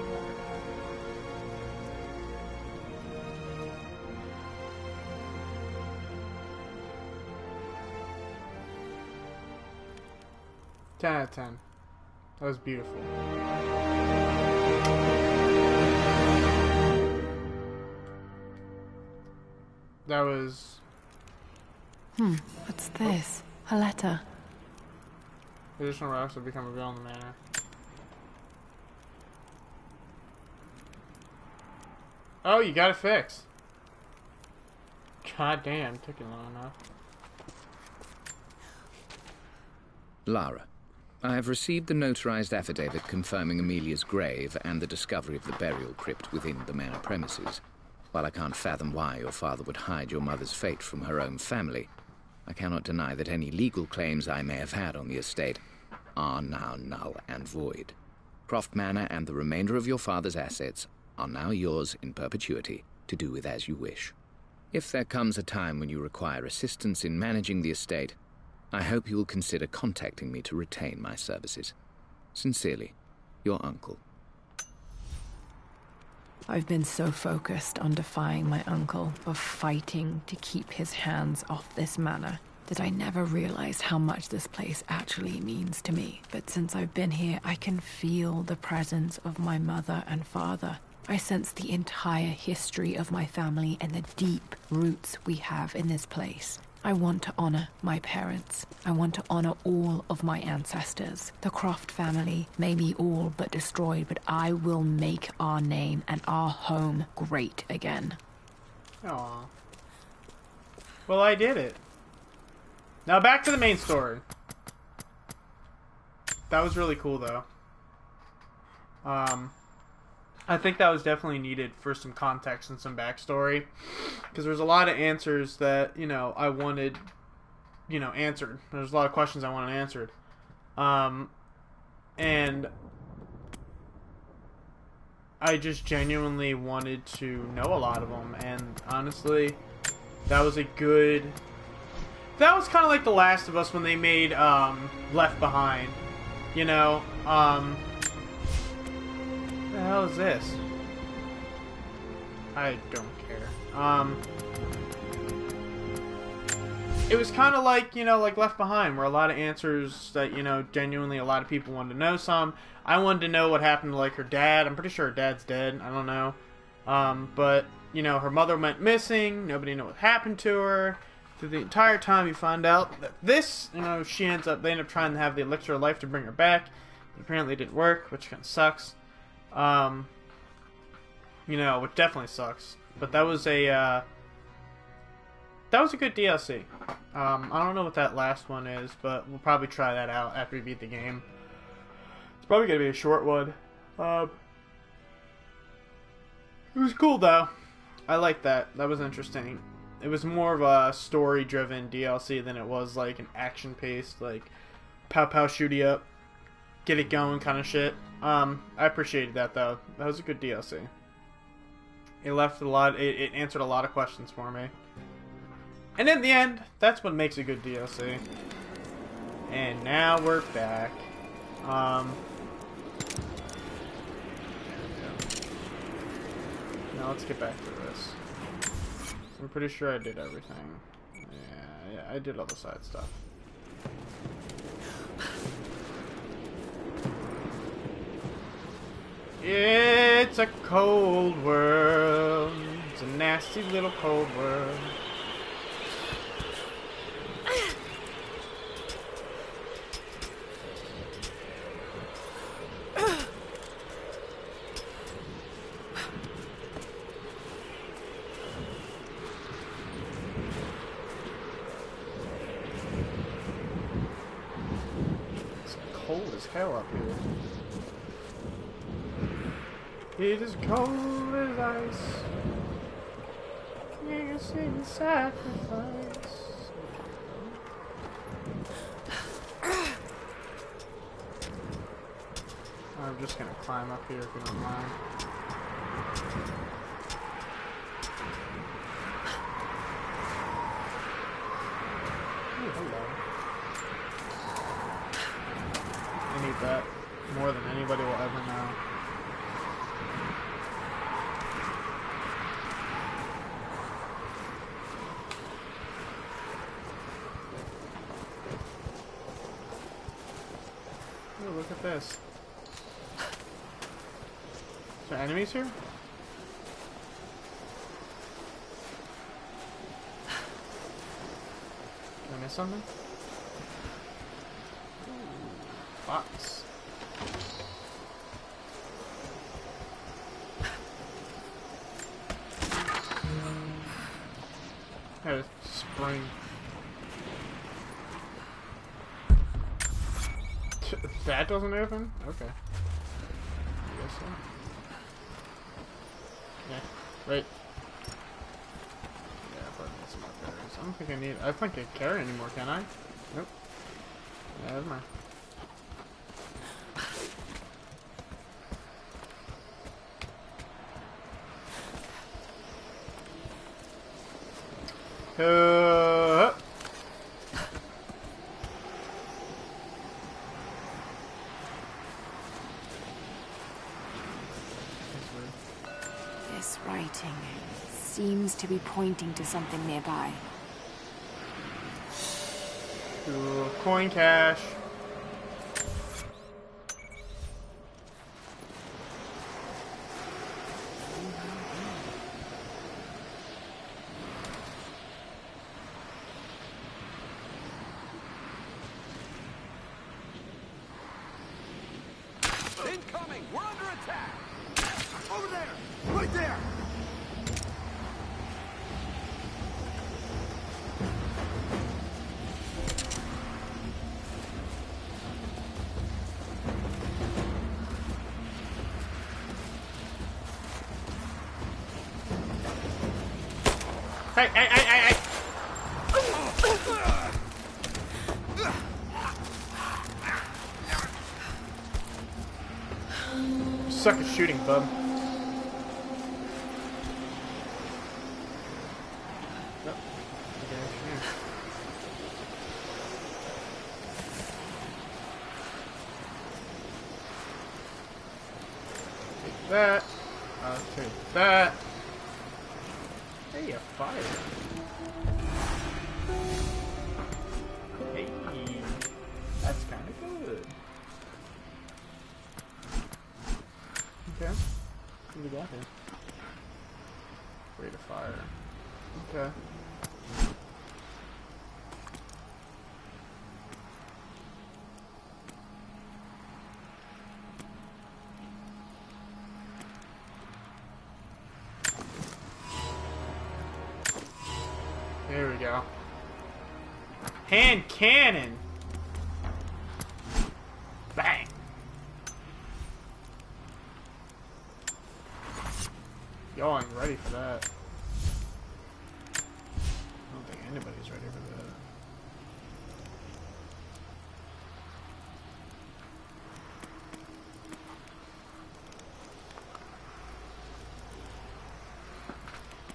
Ten out of 10. That was beautiful. That was... What's this? A letter. Additional rocks will become available in the manor. Oh, you got it fixed. God damn, took it long enough. Lara, I have received the notarized affidavit confirming Amelia's grave and the discovery of the burial crypt within the manor premises. While I can't fathom why your father would hide your mother's fate from her own family, I cannot deny that any legal claims I may have had on the estate are now null and void. Croft Manor and the remainder of your father's assets are now yours in perpetuity to do with as you wish. If there comes a time when you require assistance in managing the estate, I hope you will consider contacting me to retain my services. Sincerely, your uncle. I've been so focused on defying my uncle, of fighting to keep his hands off this manor, that I never realized how much this place actually means to me. But since I've been here, I can feel the presence of my mother and father. I sense the entire history of my family and the deep roots we have in this place. I want to honor my parents. I want to honor all of my ancestors. The Croft family may be all but destroyed, but I will make our name and our home great again. Aww. Well, I did it. Now back to the main story. That was really cool, though. I think that was definitely needed for some context and some backstory. Because there's a lot of answers that, you know, I wanted, you know, answered. There's a lot of questions I wanted answered. And I just genuinely wanted to know a lot of them. And honestly, that was a good... That was kind of like The Last of Us when they made Left Behind. You know, what the hell is this? I don't care. It was kind of like, you know, like Left Behind, where a lot of answers that, you know, genuinely a lot of people wanted to know some. I wanted to know what happened to, like, her dad. I'm pretty sure her dad's dead. I don't know. But, you know, her mother went missing. Nobody knew what happened to her. Through the entire time, you find out that this, you know, they end up trying to have the elixir of life to bring her back. It apparently didn't work, which kind of sucks. You know, which definitely sucks. But that was a good DLC. I don't know what that last one is, but we'll probably try that out after we beat the game. It's probably gonna be a short one. It was cool though. I like that. That was interesting. It was more of a story-driven DLC than it was like an action-paced, like pow pow shooty up, get it going kind of shit. I appreciated that though. That was a good DLC. It left a lot. It answered a lot of questions for me. And in the end, that's what makes a good DLC. And now we're back. Now let's get back to this. I'm pretty sure I did everything. Yeah, I did all the side stuff. It's a cold world. It's a nasty little cold world. It's cold as hell up here. It is cold as ice. Yes, in sacrifice. I'm just gonna climb up here if you don't mind. Hello. I need that more than anybody will ever know. Ooh, look at this. Is there enemies here? Did I miss something? Ooh, box. There's spring. That doesn't open? Okay. I guess so. Yeah, wait. Yeah, but it's not there. I don't think I need. I think I can't carry anymore, can I? Nope. Yeah, never mind. This writing seems to be pointing to something nearby. Cool. Coin cache. Incoming! We're under attack! Over there! Right there! Hey, hey, hey, hey, hey! Suck at shooting, bub. Nope. Take that. I'll take that. Hey, a fire. Hey, that's kind of good. Okay. What do we got here? Rate of fire. Okay. There we go. Hand cannon! Bang! Y'all ain't ready for that. I don't think anybody's ready for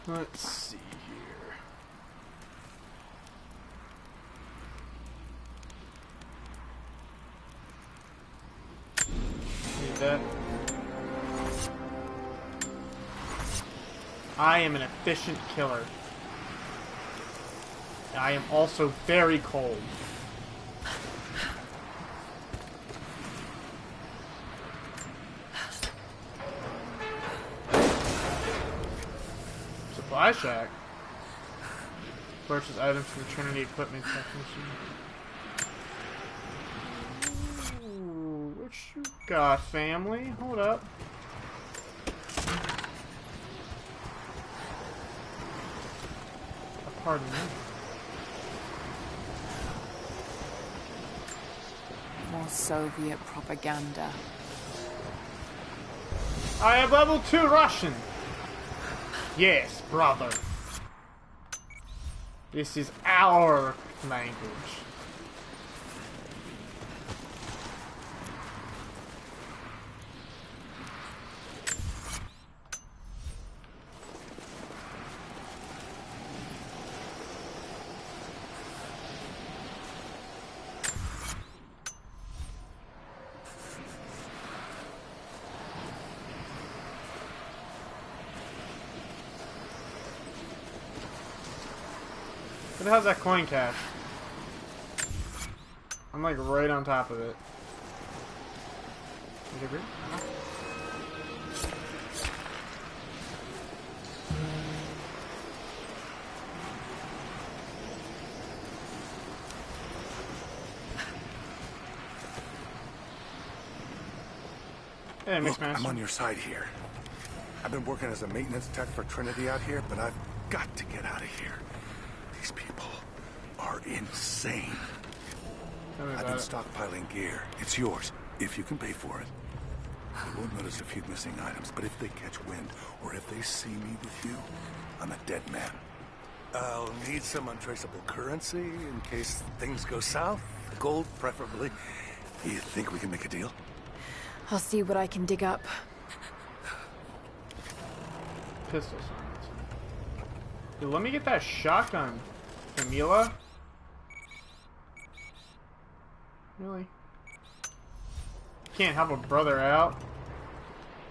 that. Let's see here. Need that. I am an efficient killer. I am also very cold. Supply shack. Purchase items from the Trinity Equipment Technician. Ooh, what you got, family? Hold up. Pardon me. More Soviet propaganda. I am level 2 Russian. Yes, brother. This is our language. Where the hell's that coin cache? I'm like right on top of it. Is it weird? Hey, Look, I'm on your side here. I've been working as a maintenance tech for Trinity out here, but I've got to get out of here. These people are insane. I've been stockpiling gear. It's yours, if you can pay for it. They won't notice a few missing items, but if they catch wind, or if they see me with you, I'm a dead man. I'll need some untraceable currency in case things go south. Gold, preferably. You think we can make a deal? I'll see what I can dig up. Pistol silence. Dude, let me get that shotgun, Camila. Really? Can't help a brother out,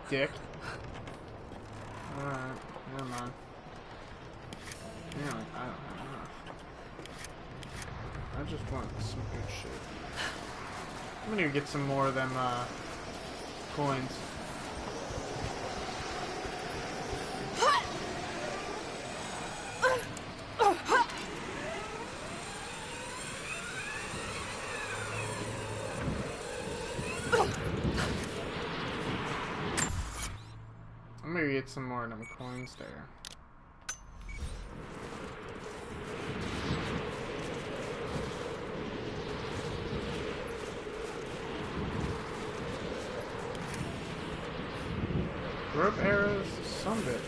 dick. Alright, never mind. Yeah, I don't have enough. I just want some good shit. I'm gonna get some more of them, coins. I'm gonna get some more of them coins there. Rope arrows, some bitch.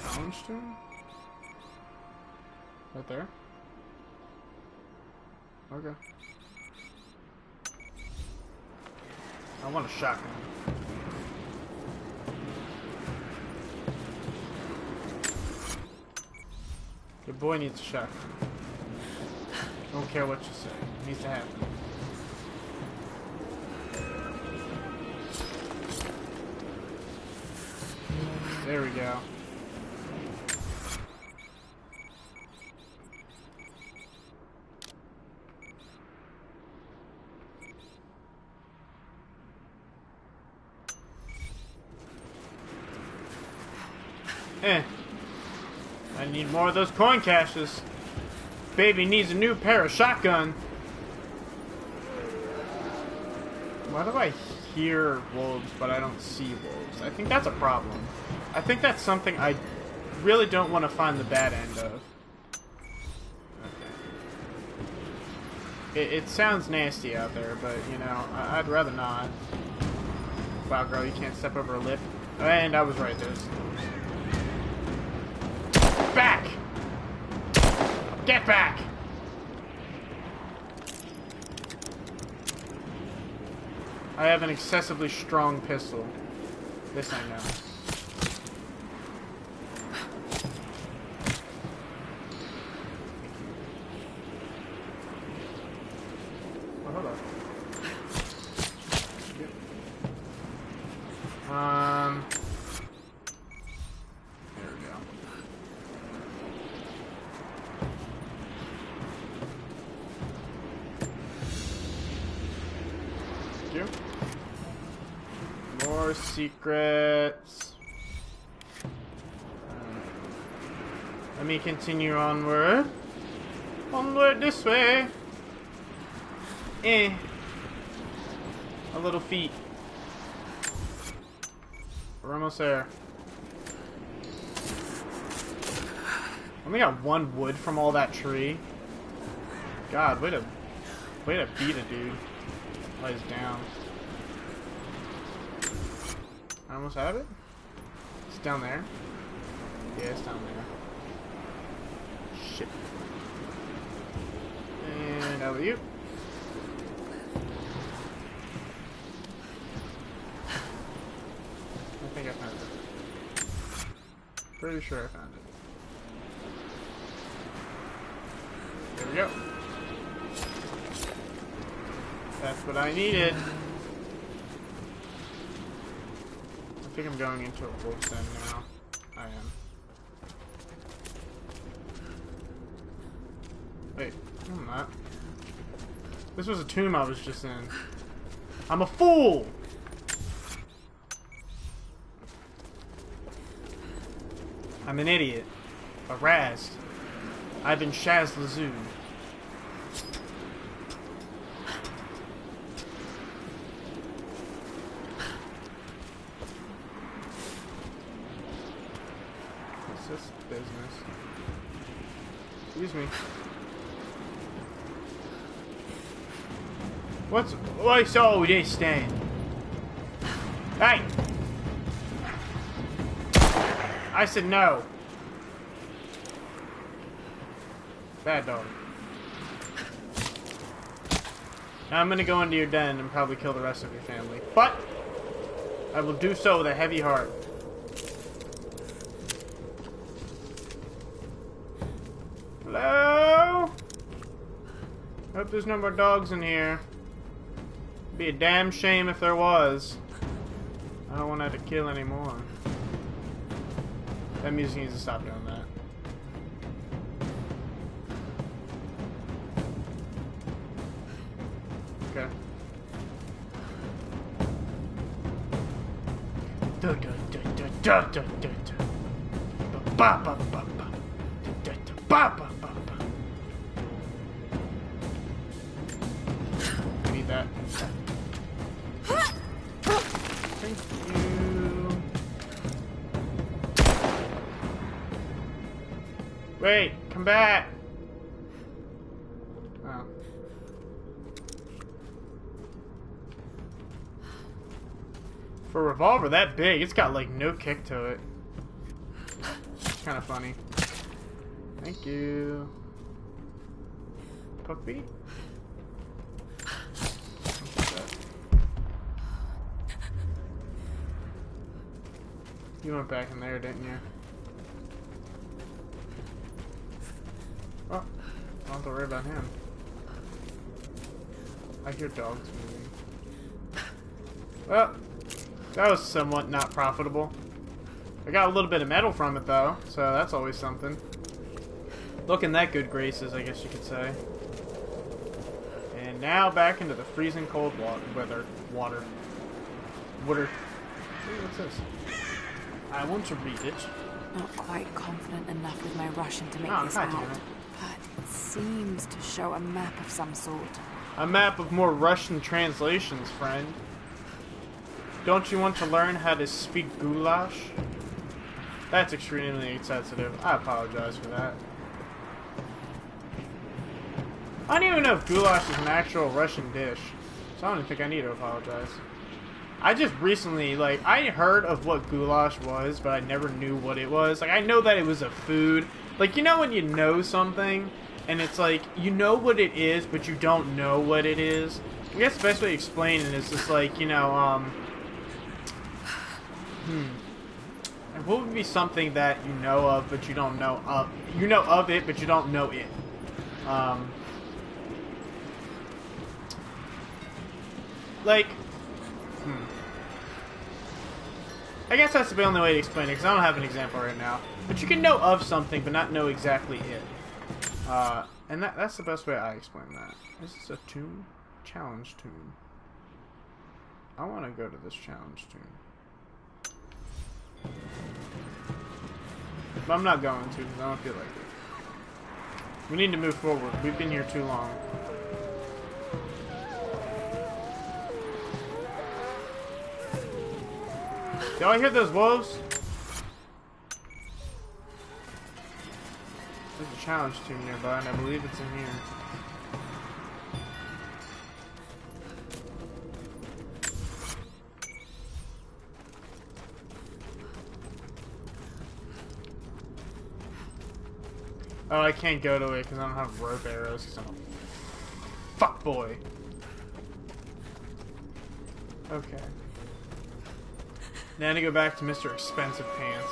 Challenge stone? Right there? Okay. I want a shotgun. Your boy needs a shotgun. Don't care what you say. It needs to happen. There we go. I need more of those coin caches. Baby needs a new pair of shotgun. Why do I hear wolves but I don't see wolves? I think that's a problem. I think that's something I really don't want to find the bad end of. Okay. It sounds nasty out there, but you know, I'd rather not. Wow, girl, you can't step over a lip. And I was right, there's... Back! Get back! I have an excessively strong pistol. This I know. Oh, hold on. There we go. More secrets. Let me continue onward. Onward this way. A little feet. We're almost there. Only got one wood from all that tree. God, way to beat a dude. Lays down. I almost have it. It's down there. Yeah, it's down there. Shit. And over you. I think I found it. Pretty sure I found it. There we go. That's what I needed. I think I'm going into a wolf's den now. I am. Wait, I'm not. This was a tomb I was just in. I'm a fool! I'm an idiot. A Raz. I've been Shaz Lazoo. What's this business? Excuse me. What's all this then? Hey! I said no. Bad dog. Now I'm gonna go into your den and probably kill the rest of your family. But I will do so with a heavy heart. Hello? Hope there's no more dogs in here. Be a damn shame if there was. I don't want to have to kill anymore. That music needs to stop doing that. Okay. Da da da da da da da da. Ba ba ba ba. Da da ba ba ba ba. I need that. Thank you. Wait, come back. Oh. For a revolver that big, it's got like no kick to it. It's kind of funny. Thank you. Puppy? You went back in there, didn't you? Oh, don't have to worry about him. I hear dogs moving. Well, that was somewhat not profitable. I got a little bit of metal from it, though, so that's always something. Looking that good graces, I guess you could say. And now back into the freezing cold water. Hey, what's this? I want to read it. Not quite confident enough with my Russian to make this God out, damn it. but it seems to show a map of some sort. A map of more Russian translations, friend. Don't you want to learn how to speak goulash? That's extremely insensitive. I apologize for that. I don't even know if goulash is an actual Russian dish, so I don't even think I need to apologize. I just recently, like, I heard of what goulash was, but I never knew what it was. Like, I know that it was a food. Like, you know when you know something, and it's like, you know what it is, but you don't know what it is? I guess the best way to explain it is just like, you know, what would be something that you know of, but you don't know of? You know of it, but you don't know it. Like, I guess that's the only way to explain it, because I don't have an example right now. But you can know of something, but not know exactly it. And that's the best way I explain that. Is this a tomb? Challenge tomb. I want to go to this challenge tomb. But I'm not going to, because I don't feel like it. We need to move forward. We've been here too long. Do I hear those wolves? There's a challenge tomb nearby, and I believe it's in here. Oh, I can't go to it because I don't have rope arrows because I'm a fuckboy. Okay. Now to go back to Mr. Expensive Pants.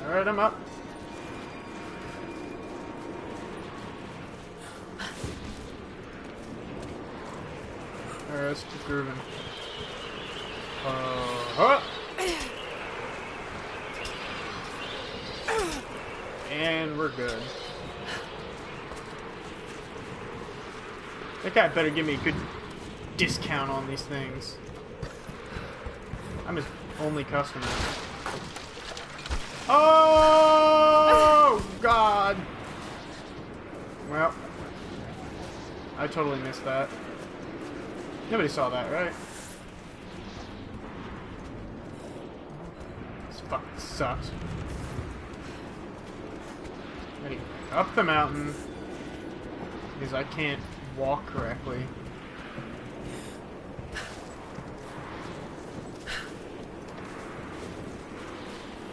Alright, I'm up. Alright, let's keep grooving. And we're good. That guy better give me a good discount on these things. I'm his only customer. Oh, God. Well, I totally missed that. Nobody saw that, right? This fucking sucks. Ready up the mountain because I can't walk correctly.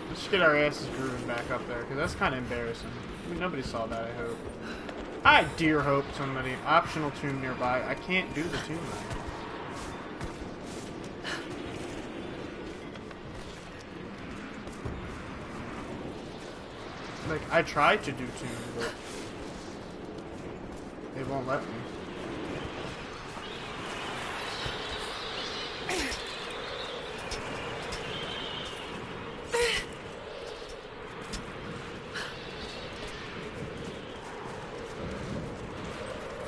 Let's get our asses grooving back up there because that's kind of embarrassing. I mean, nobody saw that, I hope. I dear hope somebody. Optional tomb nearby. I can't do the tomb though. Like, I tried to do tomb, but they won't let me.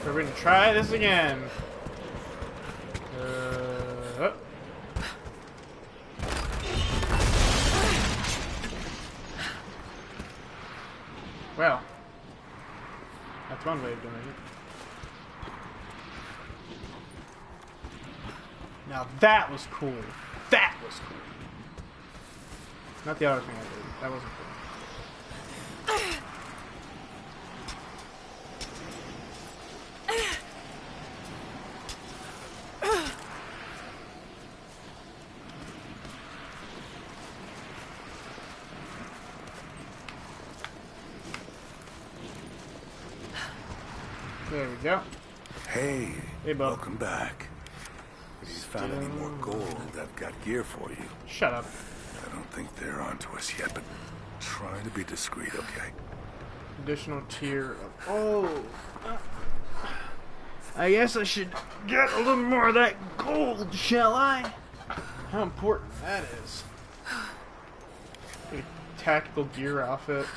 So we're gonna try this again. Well, that's one way of doing it. Now that was cool. That was cool. Not the other thing I did. That wasn't cool. There we go. Hey, bud. Welcome back. If you found any more gold, I've got gear for you. Shut up. I don't think they're onto us yet, but try to be discreet, okay? Additional tier of... Oh! I guess I should get a little more of that gold, shall I? How important that is. A tactical gear outfit.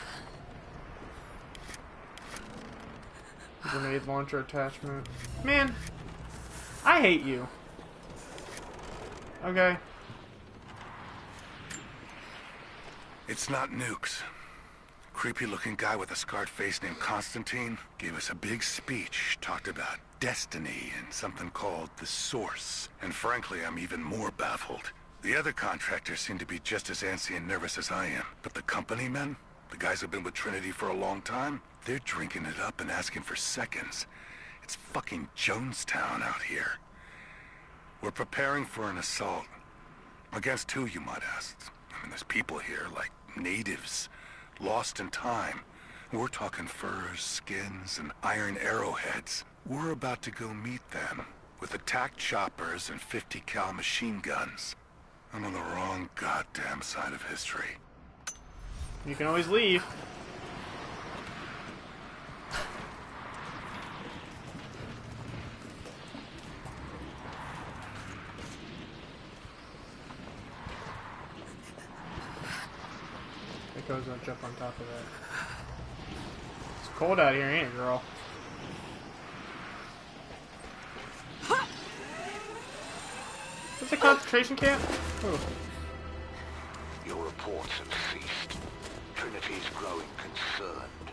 Grenade launcher attachment. Man, I hate you. Okay. It's not nukes. Creepy looking guy with a scarred face named Constantine gave us a big speech, talked about destiny and something called the Source. And frankly, I'm even more baffled. The other contractors seem to be just as antsy and nervous as I am. But the company men, the guys who've been with Trinity for a long time, they're drinking it up and asking for seconds. It's fucking Jonestown out here. We're preparing for an assault. Against who, you might ask? I mean, there's people here, like natives, lost in time. We're talking furs, skins, and iron arrowheads. We're about to go meet them with attack choppers and 50 cal machine guns. I'm on the wrong goddamn side of history. You can always leave. Goes and jump on top of that. It's cold out here, ain't it, girl? It's a concentration camp? Ooh. Your reports have ceased. Trinity's growing concerned.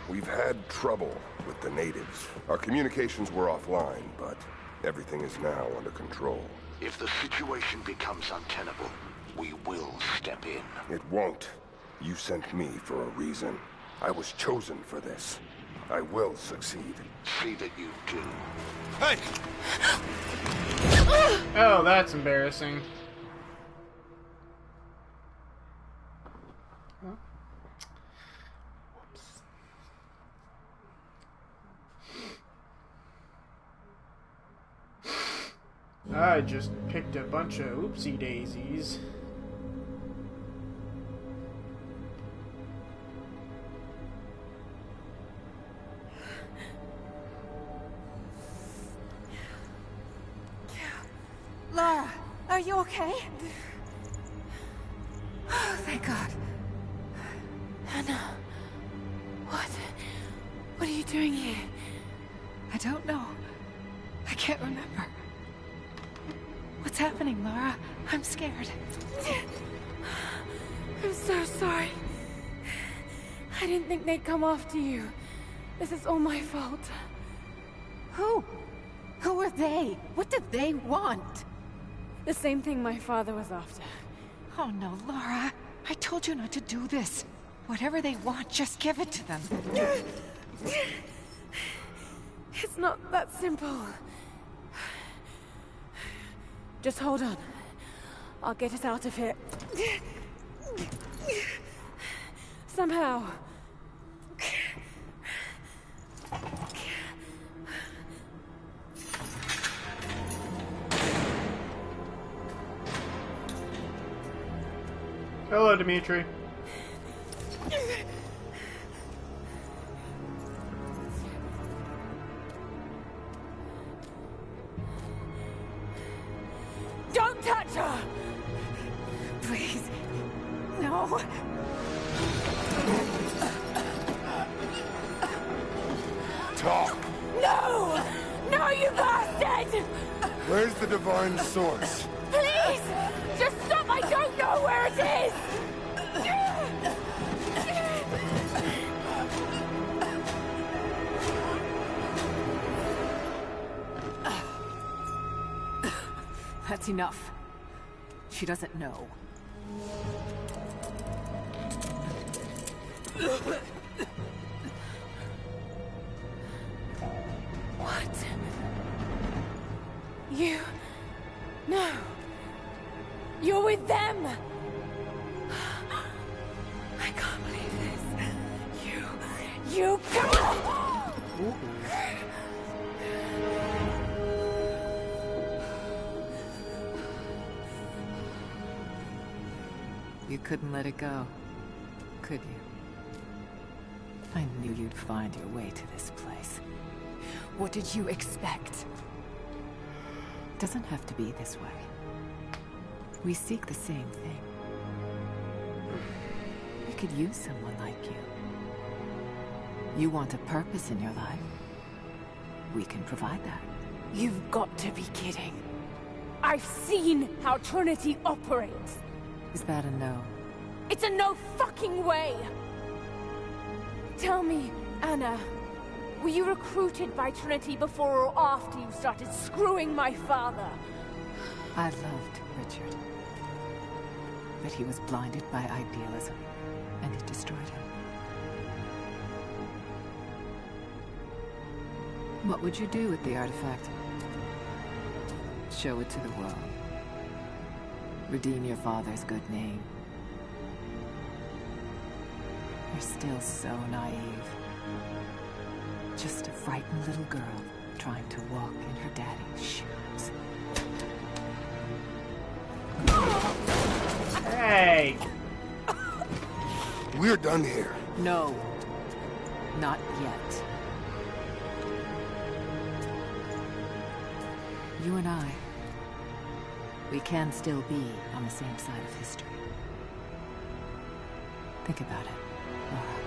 We've had trouble with the natives. Our communications were offline, but everything is now under control. If the situation becomes untenable, we will step in. It won't. You sent me for a reason. I was chosen for this. I will succeed. See that you do. Hey! Oh, that's embarrassing. Huh? Whoops. I just picked a bunch of oopsie daisies. you okay? Oh, thank God. Anna, what are you doing here? I don't know. I can't remember. What's happening, Lara? I'm scared. I'm so sorry. I didn't think they'd come after you. This is all my fault. Who? Who are they? What do they want? The same thing my father was after. Oh no, Lara. I told you not to do this. Whatever they want, just give it to them. It's not that simple. Just hold on. I'll get us out of here. Somehow. Hello, Dimitri. Don't touch her! Please. No. Talk! No! No, you bastard! Where's the divine source? Please! Just stop! I don't know where it is! That's enough. She doesn't know. What? You... No. You're with them! I can't believe this. You can't! You couldn't let it go, could you? I knew you'd find your way to this place. What did you expect? It doesn't have to be this way. We seek the same thing. We could use someone like you. You want a purpose in your life. We can provide that. You've got to be kidding. I've seen how Trinity operates. Is that a no? It's a no fucking way! Tell me, Anna, were you recruited by Trinity before or after you started screwing my father? I loved Richard. But he was blinded by idealism, and it destroyed him. What would you do with the artifact? Show it to the world. Redeem your father's good name. You're still so naive. Just a frightened little girl trying to walk in her daddy's shoes. Hey! We're done here. No. Not yet. You and I, we can still be on the same side of history. Think about it, Laura.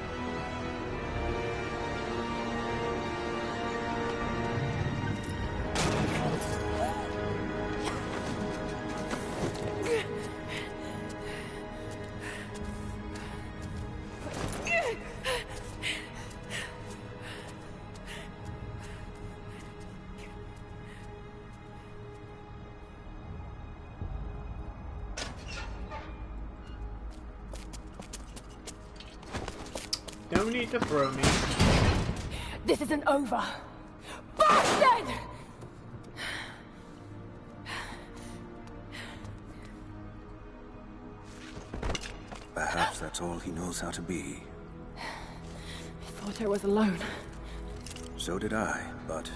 No need to throw me. This isn't over. Bastard! Perhaps that's all he knows how to be. I thought I was alone. So did I, but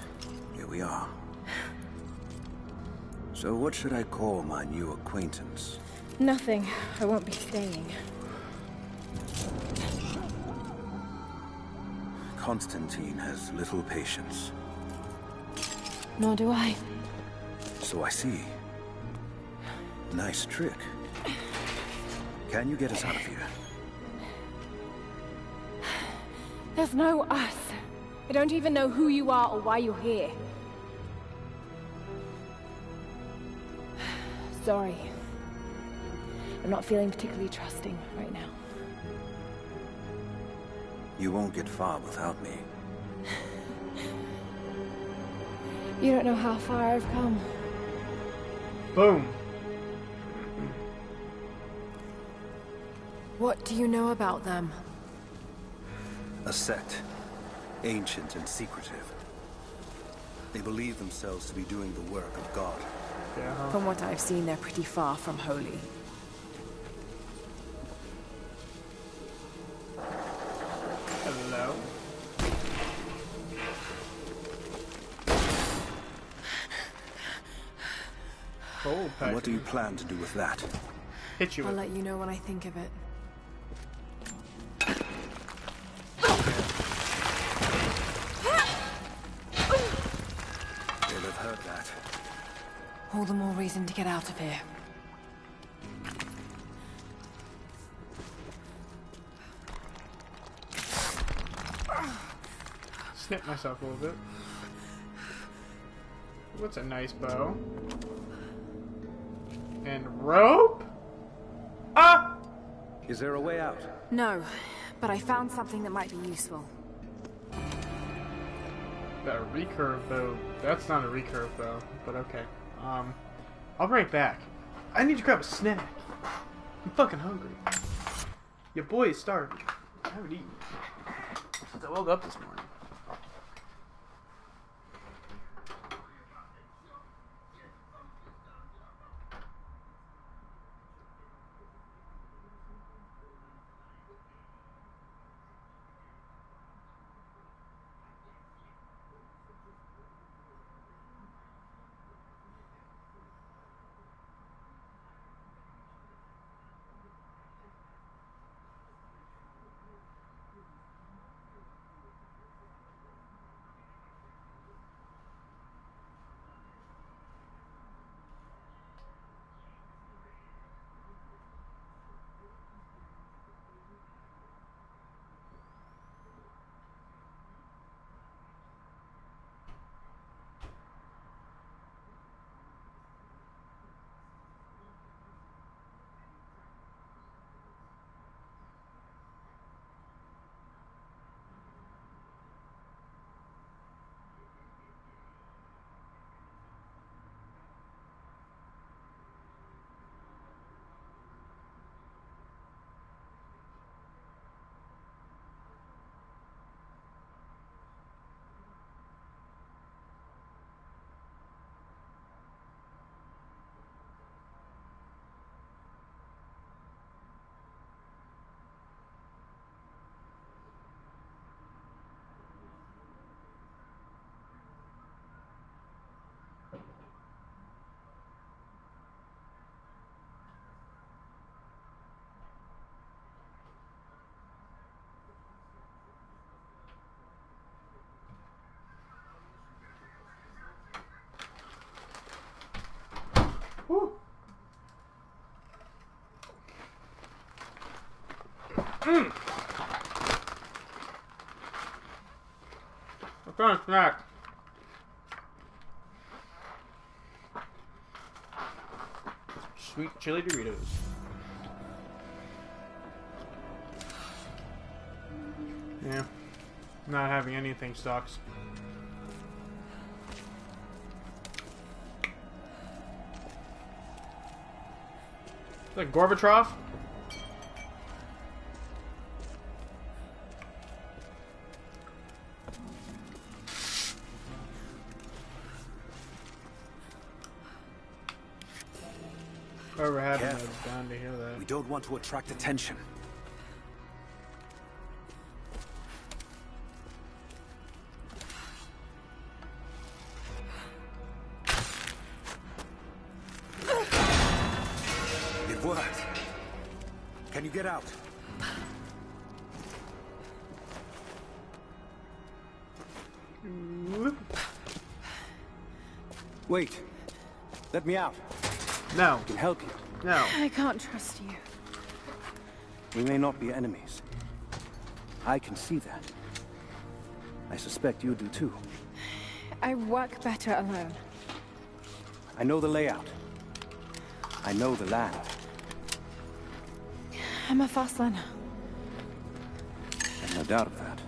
here we are. So what should I call my new acquaintance? Nothing. I won't be staying. Constantine has little patience. Nor do I. So I see. Nice trick. Can you get us out of here? There's no us. I don't even know who you are or why you're here. Sorry. I'm not feeling particularly trusting right now. You won't get far without me. You don't know how far I've come. Boom. What do you know about them? A sect. Ancient and secretive. They believe themselves to be doing the work of God. Yeah. From what I've seen, they're pretty far from holy. Hello. Oh, And what do you plan to do with that? Hit you I'll with. let you know when I think of it. They'll have heard that. All the more reason to get out of here. Snip myself a little bit. What's a nice bow? And rope? Ah! Is there a way out? No, but I found something that might be useful. That recurve bow. That's not a recurve bow, but okay. I'll bring it back. I need to grab a snack. I'm fucking hungry. Your boy is starving. I haven't eaten since I woke up this morning. Woo. I found a snack. Sweet chili Doritos. Yeah. Not having anything sucks. Is that Gorbachev? Whoever had him was bound to hear that. We don't want to attract attention. It worked. Can you get out? Wait. Let me out. No. I can help you. No. I can't trust you. We may not be enemies. I can see that. I suspect you do too. I work better alone. I know the layout. I know the land. I'm a fast learner. I've no doubt of that.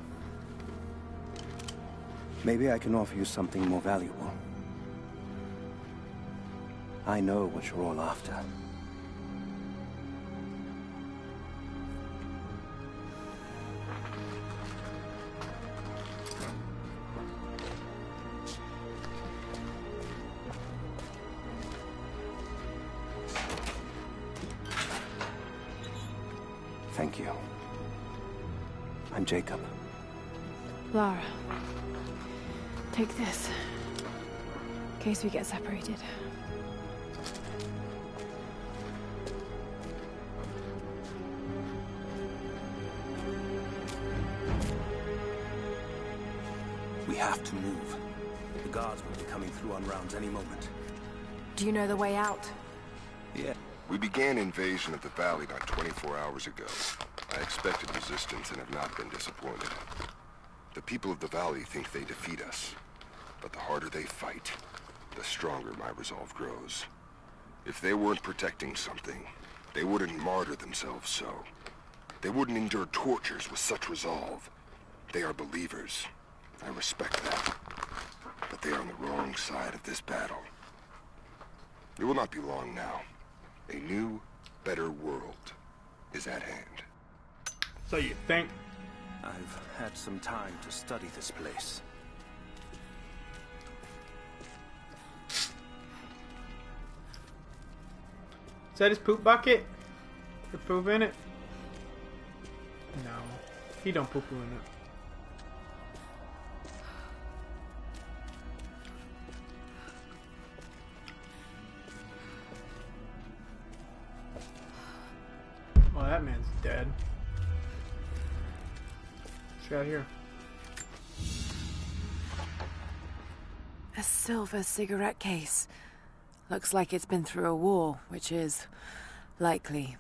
Maybe I can offer you something more valuable. I know what you're all after. Thank you. I'm Jacob. Lara. Take this. In case we get separated. We have to move. The guards will be coming through on rounds any moment. Do you know the way out? Yeah. We began invasion of the valley about 24 hours ago. I expected resistance and have not been disappointed. The people of the valley think they defeat us. But the harder they fight, the stronger my resolve grows. If they weren't protecting something, they wouldn't martyr themselves so. They wouldn't endure tortures with such resolve. They are believers. I respect that. But they are on the wrong side of this battle. It will not be long now. A new, better world is at hand. So you think? I've had some time to study this place. Is that his poop bucket? The poop in it? No. He don't poo-poo in it. Well, that man's dead. What's got here? A silver cigarette case. Looks like it's been through a war, which is likely.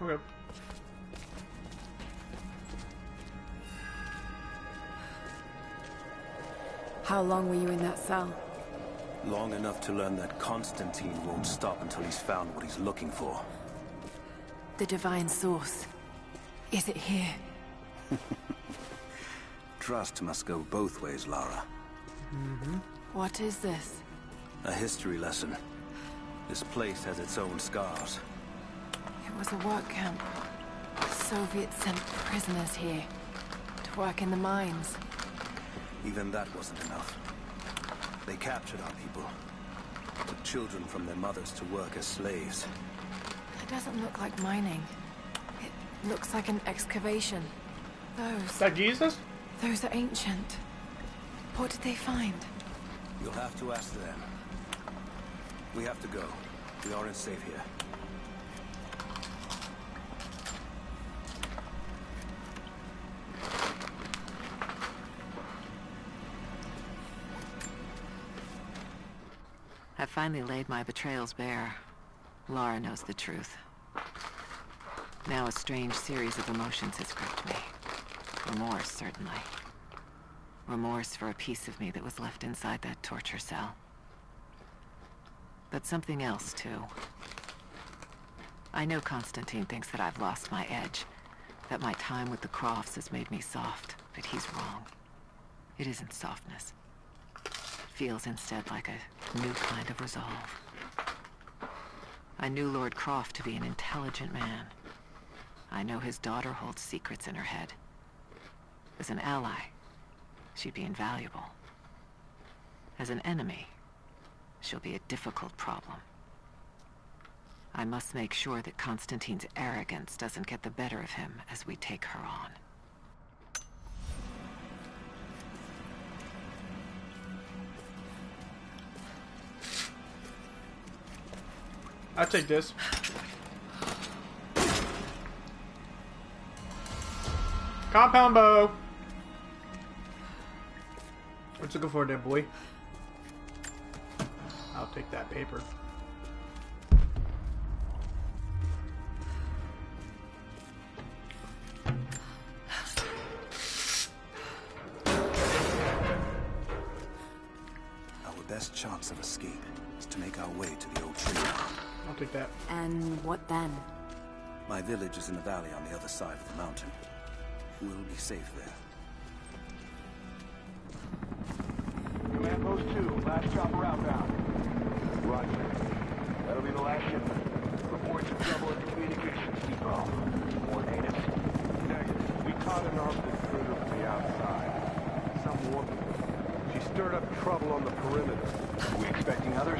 Okay. How long were you in that cell? Long enough to learn that Constantine won't stop until he's found what he's looking for. The divine source. Is it here? Trust must go both ways, Lara. What is this? A history lesson. This place has its own scars. It was a work camp. The Soviets sent prisoners here to work in the mines. Even that wasn't enough. They captured our people. Took children from their mothers to work as slaves. It doesn't look like mining. It looks like an excavation. Is that Jesus? Those are ancient. What did they find? You'll have to ask them. We have to go. We aren't safe here. I've finally laid my betrayals bare. Lara knows the truth. Now a strange series of emotions has gripped me. Remorse, certainly. Remorse for a piece of me that was left inside that torture cell. But something else, too. I know Constantine thinks that I've lost my edge, that my time with the Crofts has made me soft, but he's wrong. It isn't softness. It feels instead like a new kind of resolve. I knew Lord Croft to be an intelligent man. I know his daughter holds secrets in her head. As an ally, she'd be invaluable. As an enemy, she'll be a difficult problem. I must make sure that Constantine's arrogance doesn't get the better of him as we take her on. I'll take this. Compound bow. What you looking for there, boy? I'll take that paper. best chance of escape is to make our way to the old tree. I'll take that. And what then? My village is in the valley on the other side of the mountain. We'll be safe there. Command Post 2, last chopper outbound. Roger. That'll be the last shipment. Reports of trouble at the communications depot. More natives? Negative. We caught an armed intruder from the outside. Some woman. She stirred up trouble on the perimeter. We expecting others?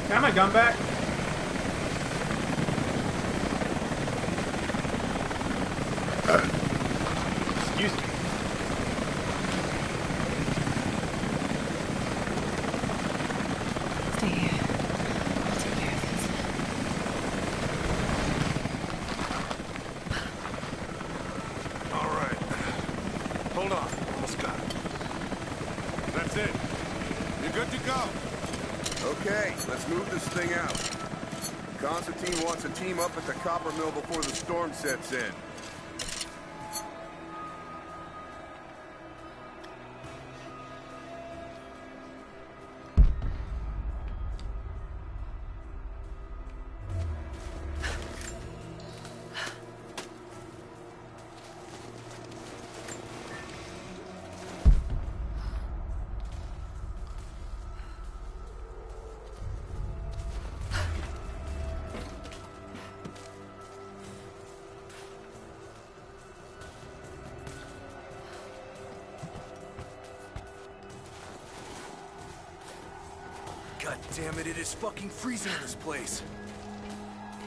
Can I have my gun back? Excuse me. Stay here. I'll take care of this. All right. Hold on. Almost got it. That's it. You're good to go. Okay, let's move this thing out. Constantine wants a team up at the copper mill before the storm sets in. God damn it, it is fucking freezing in this place.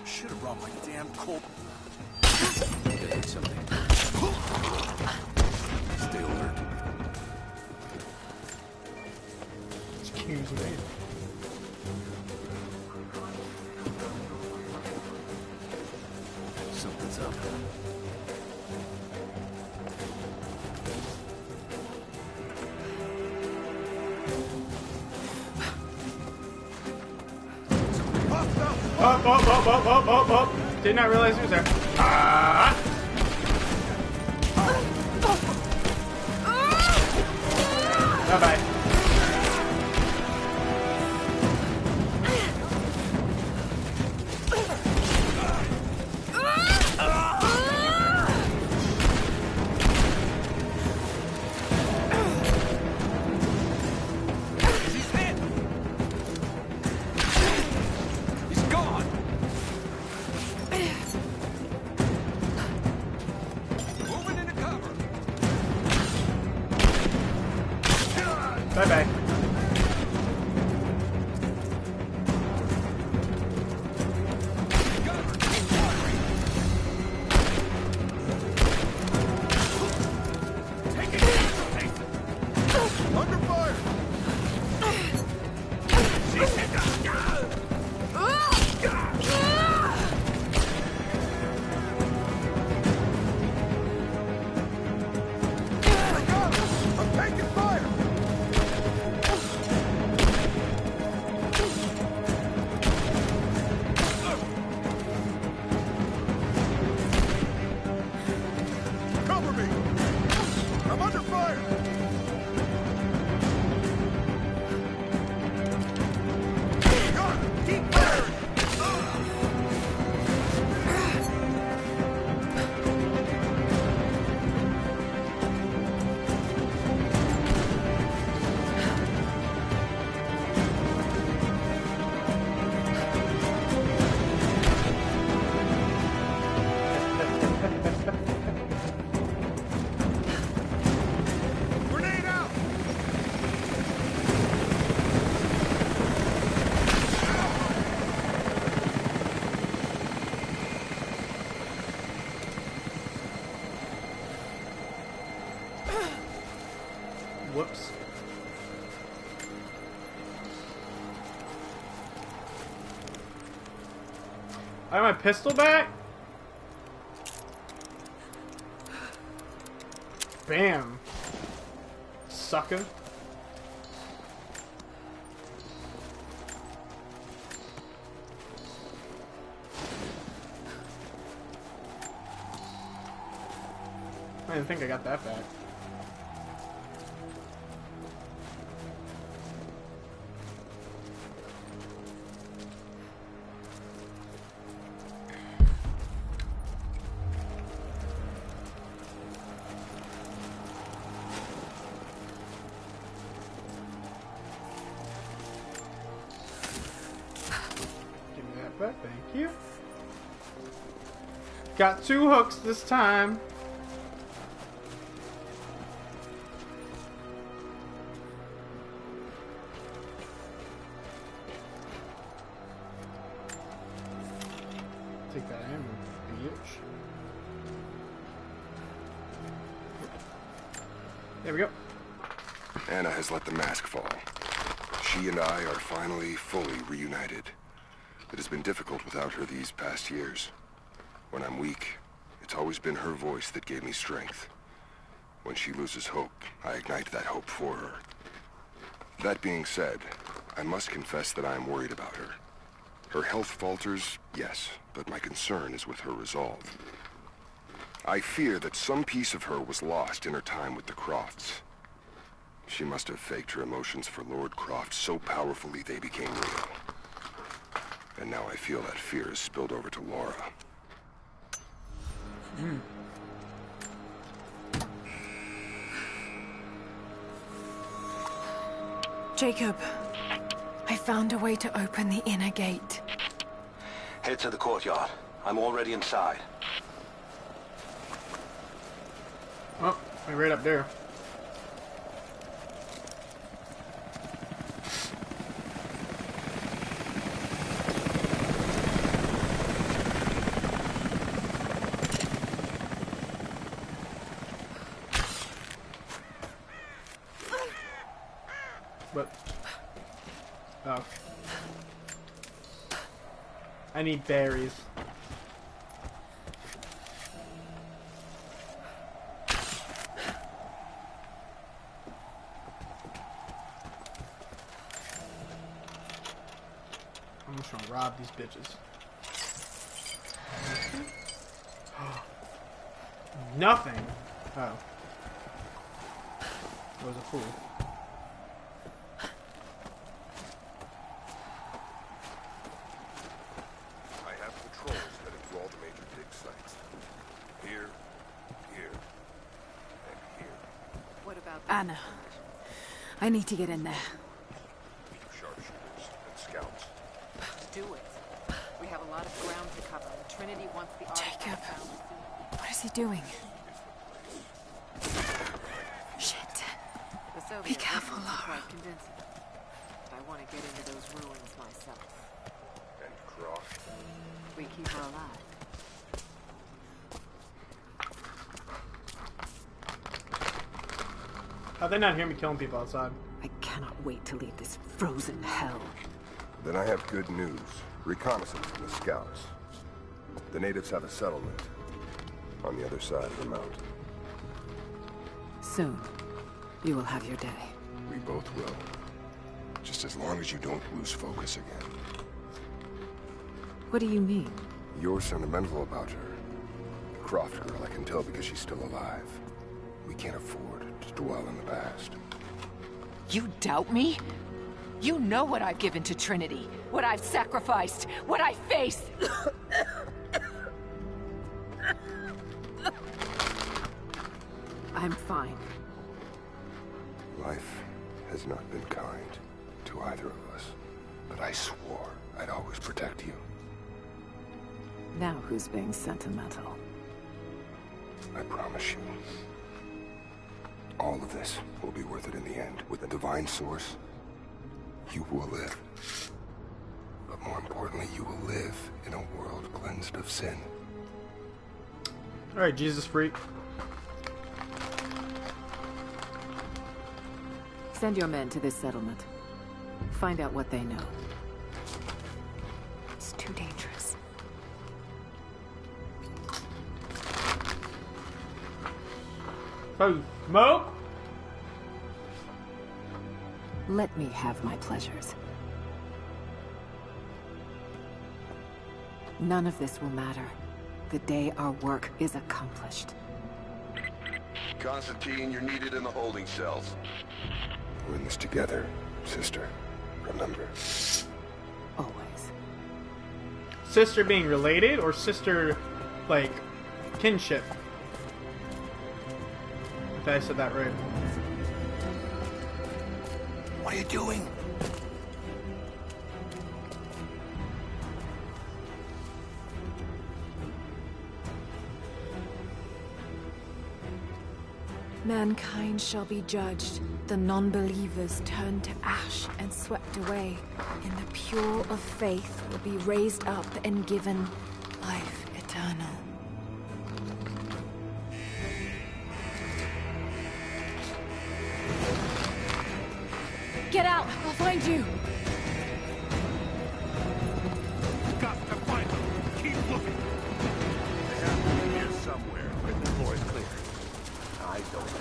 Should have brought my damn cold. I hit something. Stay alert. Excuse me. Something's up. Oh. Did not realize he was there. Ah! Bye-bye. Bye-bye. Under fire! I'm taking fire! Cover me! I'm under fire! Keep firing! Grenade out! Whoops. I have my pistol back? Bam. Sucker. I didn't think I got that back. you. Got 2 hooks this time. Take that ammo, bitch. There we go. Anna has let the mask fall. She and I are finally fully reunited. It has been difficult without her these past years. When I'm weak, it's always been her voice that gave me strength. When she loses hope, I ignite that hope for her. That being said, I must confess that I am worried about her. Her health falters, yes, but my concern is with her resolve. I fear that some piece of her was lost in her time with the Crofts. She must have faked her emotions for Lord Croft so powerfully they became real. And now I feel that fear has spilled over to Laura. Jacob, I found a way to open the inner gate. Head to the courtyard. I'm already inside. Oh, we're right up there. But, oh. I need berries. I'm just gonna rob these bitches. Nothing. Oh. I was a fool. Anna, I need to get in there. Sharpshooters and scouts. Do it. We have a lot of ground to cover. Trinity wants the Jacob, what is he doing? Shit. Be careful, Laura. But I want to get into those ruins myself. And Croft. We keep her alive. How'd they not hear me killing people outside? I cannot wait to leave this frozen hell. Then I have good news. Reconnaissance from the scouts. The natives have a settlement on the other side of the mountain. Soon, you will have your day. We both will. Just as long as you don't lose focus again. What do you mean? You're sentimental about her. The Croft girl, I can tell because she's still alive. We can't afford to dwell in the past. You doubt me? You know what I've given to Trinity, what I've sacrificed, what I face. I'm fine. Life has not been kind to either of us, but I swore I'd always protect you. Now who's being sentimental? I promise you. All of this will be worth it in the end. With the divine source, you will live. But more importantly, you will live in a world cleansed of sin. Alright, Jesus freak. Send your men to this settlement. Find out what they know. It's too dangerous. Oh, smoke? Let me have my pleasures. None of this will matter the day our work is accomplished. Constantine, you're needed in the holding cells. We're in this together, sister. Remember. Always. Sister being related or sister, like, kinship? If I said that right. What are you doing? Mankind shall be judged. The non-believers turned to ash and swept away. And the pure of faith will be raised up and given life eternal. Get out! I'll find you! Got to find them. Keep looking. They have to be here somewhere, but the floor is clear. I don't.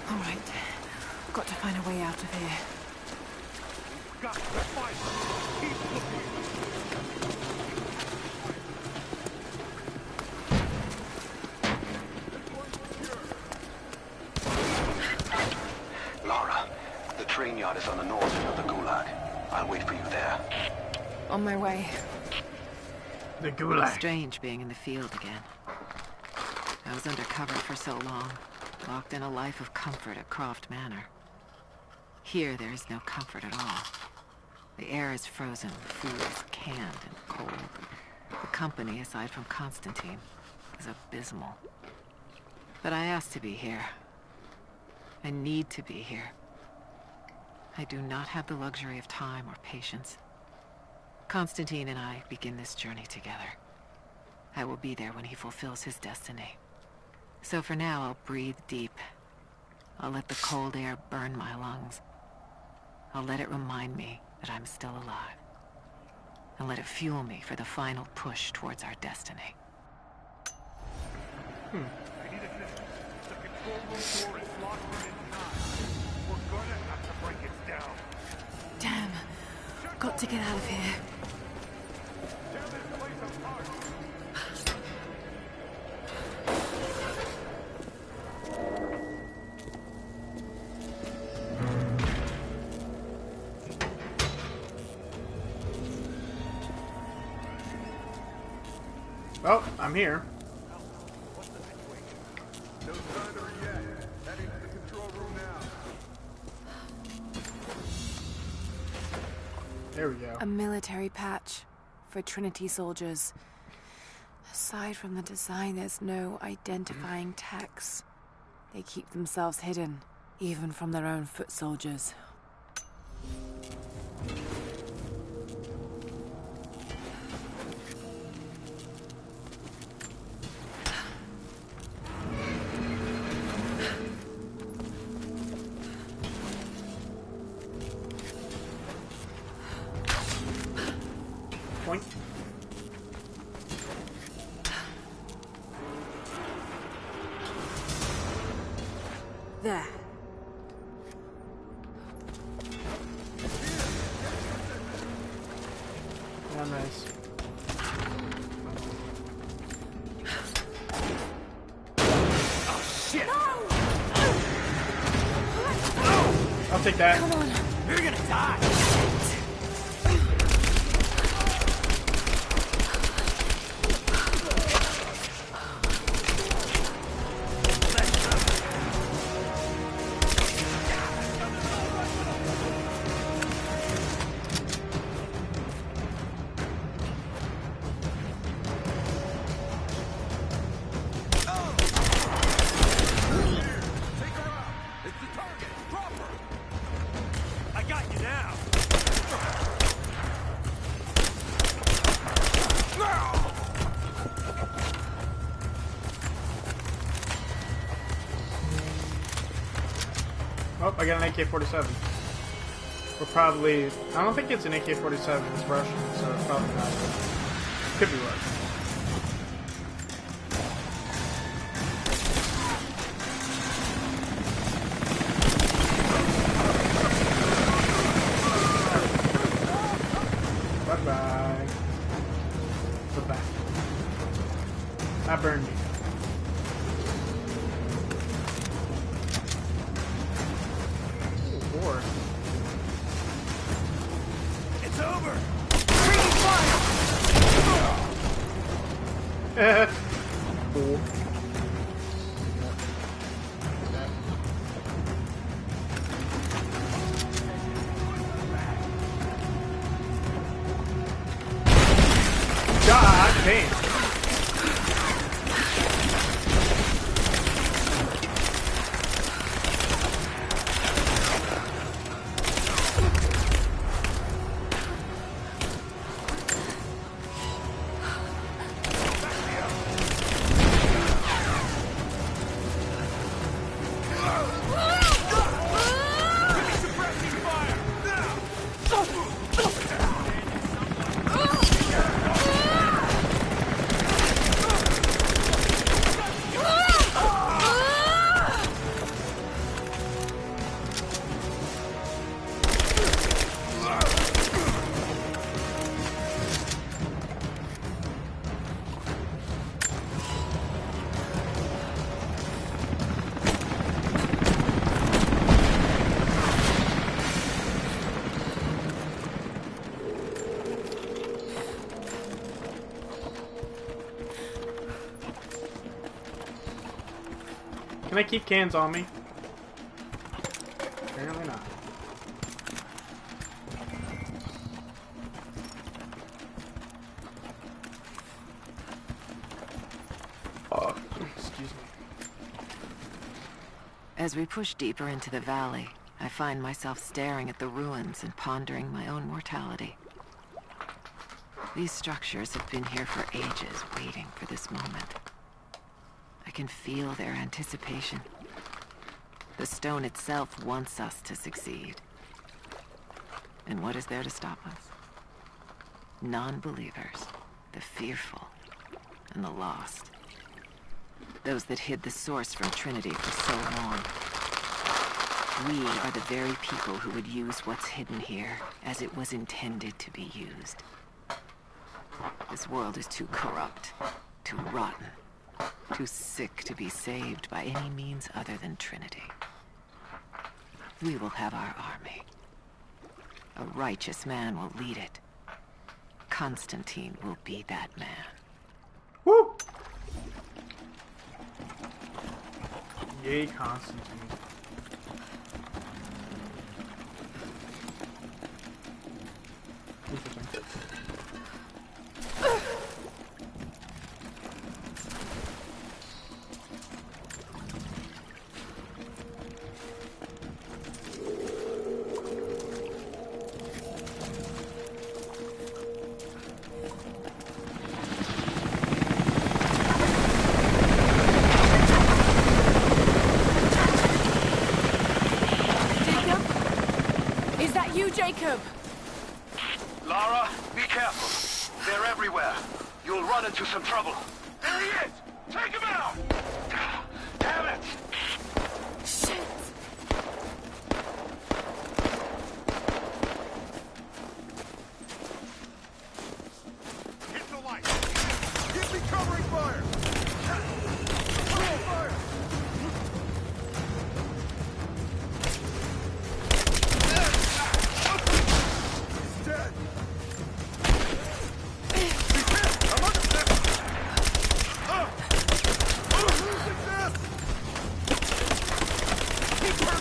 All right. Got to find a way out of here. Got to find them. Keep looking. Lara, the train yard is on the north end of the Gulag. I'll wait for you there. On my way. The Gulag. Strange being in the field again. I was undercover for so long, locked in a life of comfort at Croft Manor. Here there is no comfort at all. The air is frozen, food is canned and cold. The company, aside from Constantine, is abysmal. But I asked to be here. I need to be here. I do not have the luxury of time or patience. Constantine and I begin this journey together. I will be there when he fulfills his destiny. So for now, I'll breathe deep. I'll let the cold air burn my lungs. I'll let it remind me that I'm still alive. And let it fuel me for the final push towards our destiny. I need assistance. The control room door is locked from inside. We're gonna have to break it down. Damn. Got to get out of here. Tear this place apart. Oh, I'm here. What's the situation? No sign of her yet. Heading to the control room now. There we go. A military patch for Trinity soldiers. Aside from the design, there's no identifying text. They keep themselves hidden, even from their own foot soldiers. Point. There. Yeah, nice. Oh, shit! I'll take that. Come on. You're gonna die! Oh, I got an AK-47. We're probably... I don't think it's an AK-47. It's Russian, so it's probably not. Could be Russian. Bye-bye. Bye-bye. I burned you. It's over! Cool. God damn. Can I keep cans on me? Apparently not. Excuse me. As we push deeper into the valley, I find myself staring at the ruins and pondering my own mortality. These structures have been here for ages, waiting for this moment. I can feel their anticipation. The stone itself wants us to succeed. And what is there to stop us? Non-believers, the fearful, and the lost. Those that hid the source from Trinity for so long. We are the very people who would use what's hidden here as it was intended to be used. This world is too corrupt, too rotten, too sick to be saved by any means other than Trinity. We will have our army. A righteous man will lead it. Constantine will be that man. Woo! Yay, Constantine. Interesting. Jacob! Lara, be careful. They're everywhere. You'll run into some trouble. There he is! Take him out! Damn it! Shit! Hit the light! Give me covering fire! Covering fire! Dead! I'm under this! Losing this! Keep her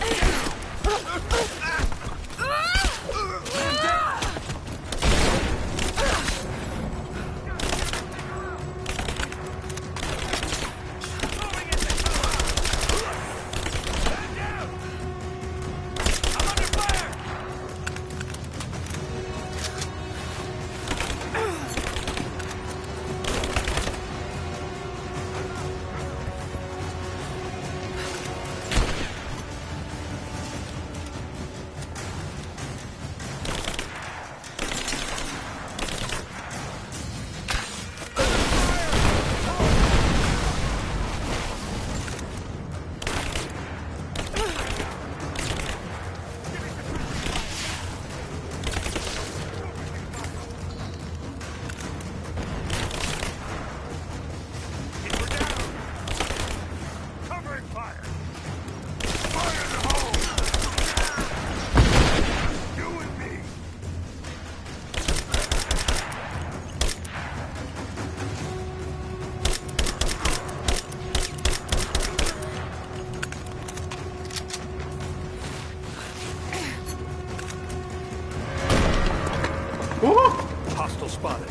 Hostile spotted.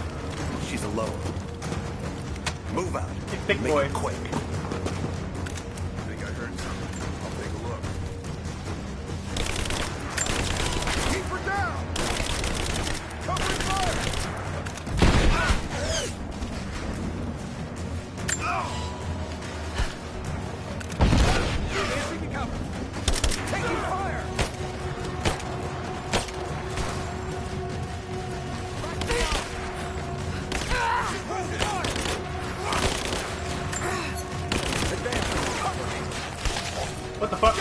She's alone. Move out. Big Make boy. it quick. I think I heard something. I'll take a look. Keep her down! Covering fire! Taking cover! Taking fire! What the fuck?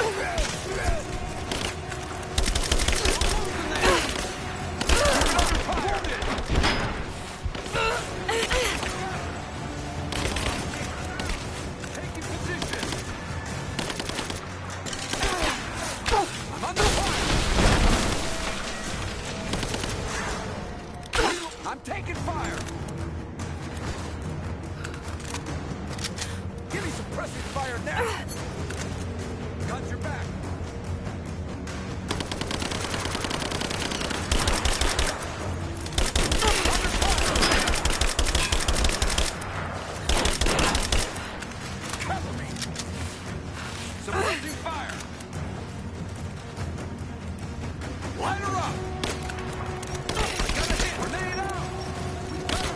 Taking position! I'm under fire! I'm taking fire! Give me suppressive fire now! Got your back. Cover me. Suppressing fire. Light her up. I got a hit. Grenade out. We gotta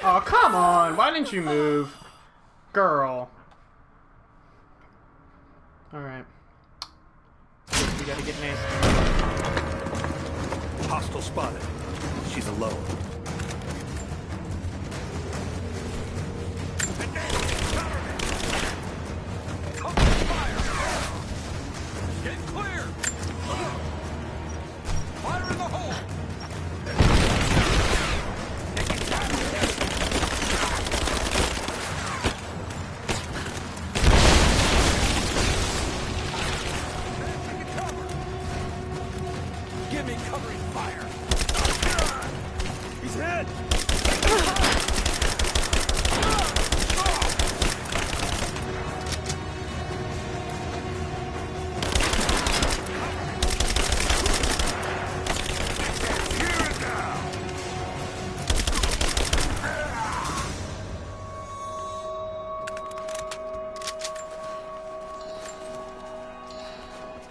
Oh, come on! Why didn't you move? Girl. Alright. We gotta get nasty. Hostile spotted. She's alone. get clear. Fire in the hole. Give me covering fire. He's hit!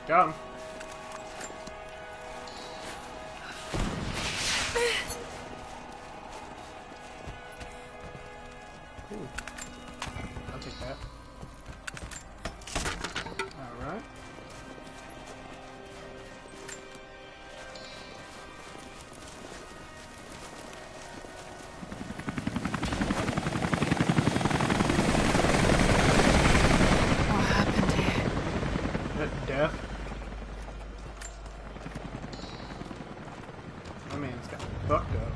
Got him. Ooh. I'll take that. Alright. What happened here? That death. My man's got fucked up.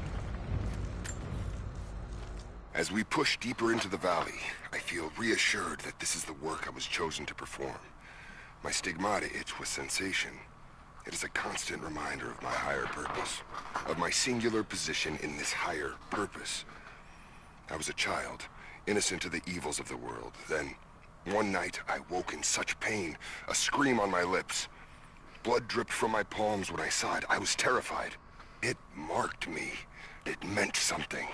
As we push deeper into the valley, I feel reassured that this is the work I was chosen to perform. My stigmata itch with sensation. It is a constant reminder of my higher purpose, of my singular position in this higher purpose. I was a child, innocent to the evils of the world. Then, one night, I woke in such pain, a scream on my lips. Blood dripped from my palms when I saw it. I was terrified. It marked me. It meant something.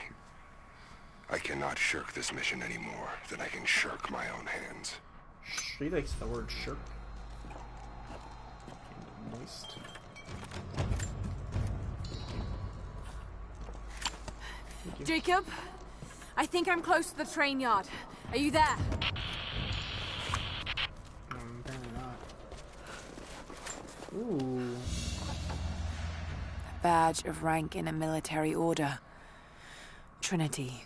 I cannot shirk this mission any more than I can shirk my own hands. She likes the word shirk. Moist. Jacob, I think I'm close to the train yard. Are you there? Apparently not. Ooh. A badge of rank in a military order. Trinity.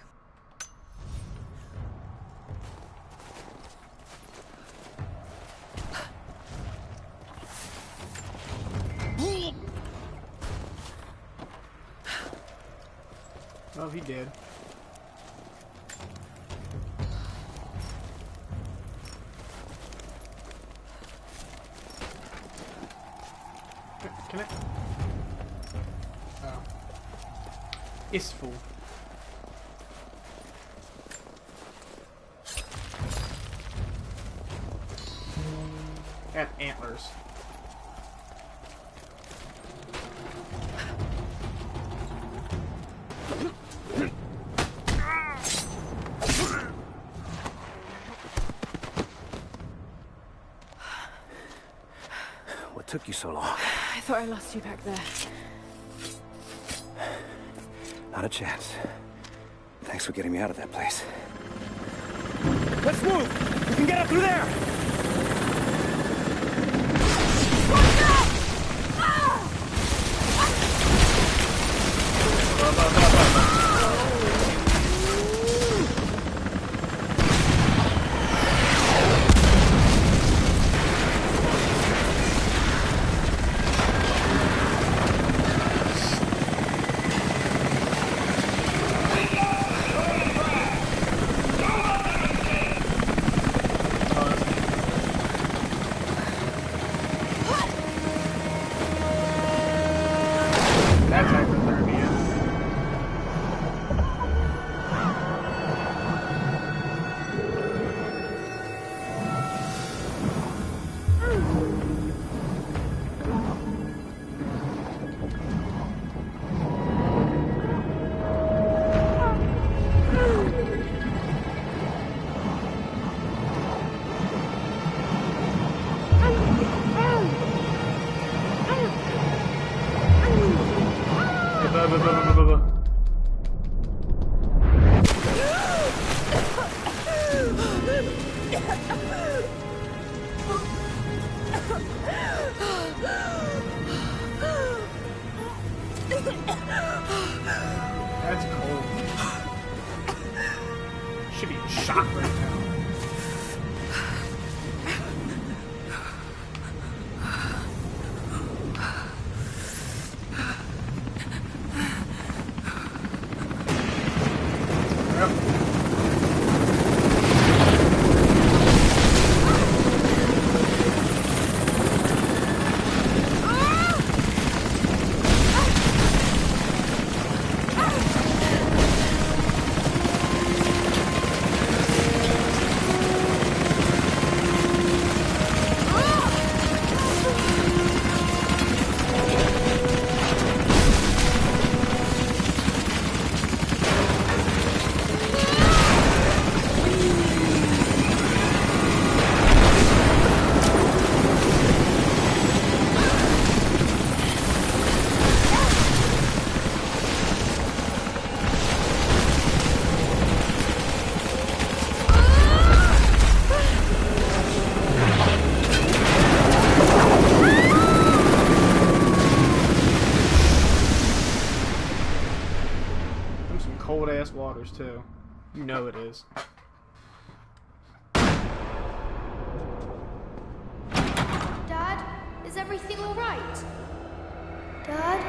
Oh, he did. Can I? Oh. It's full. And antlers. What took you so long? I thought I lost you back there. Not a chance. Thanks for getting me out of that place. Let's move! We can get up through there! That's cold. Should be shot right now. Cold-ass waters, too. You know it is. Dad, is everything all right? Dad?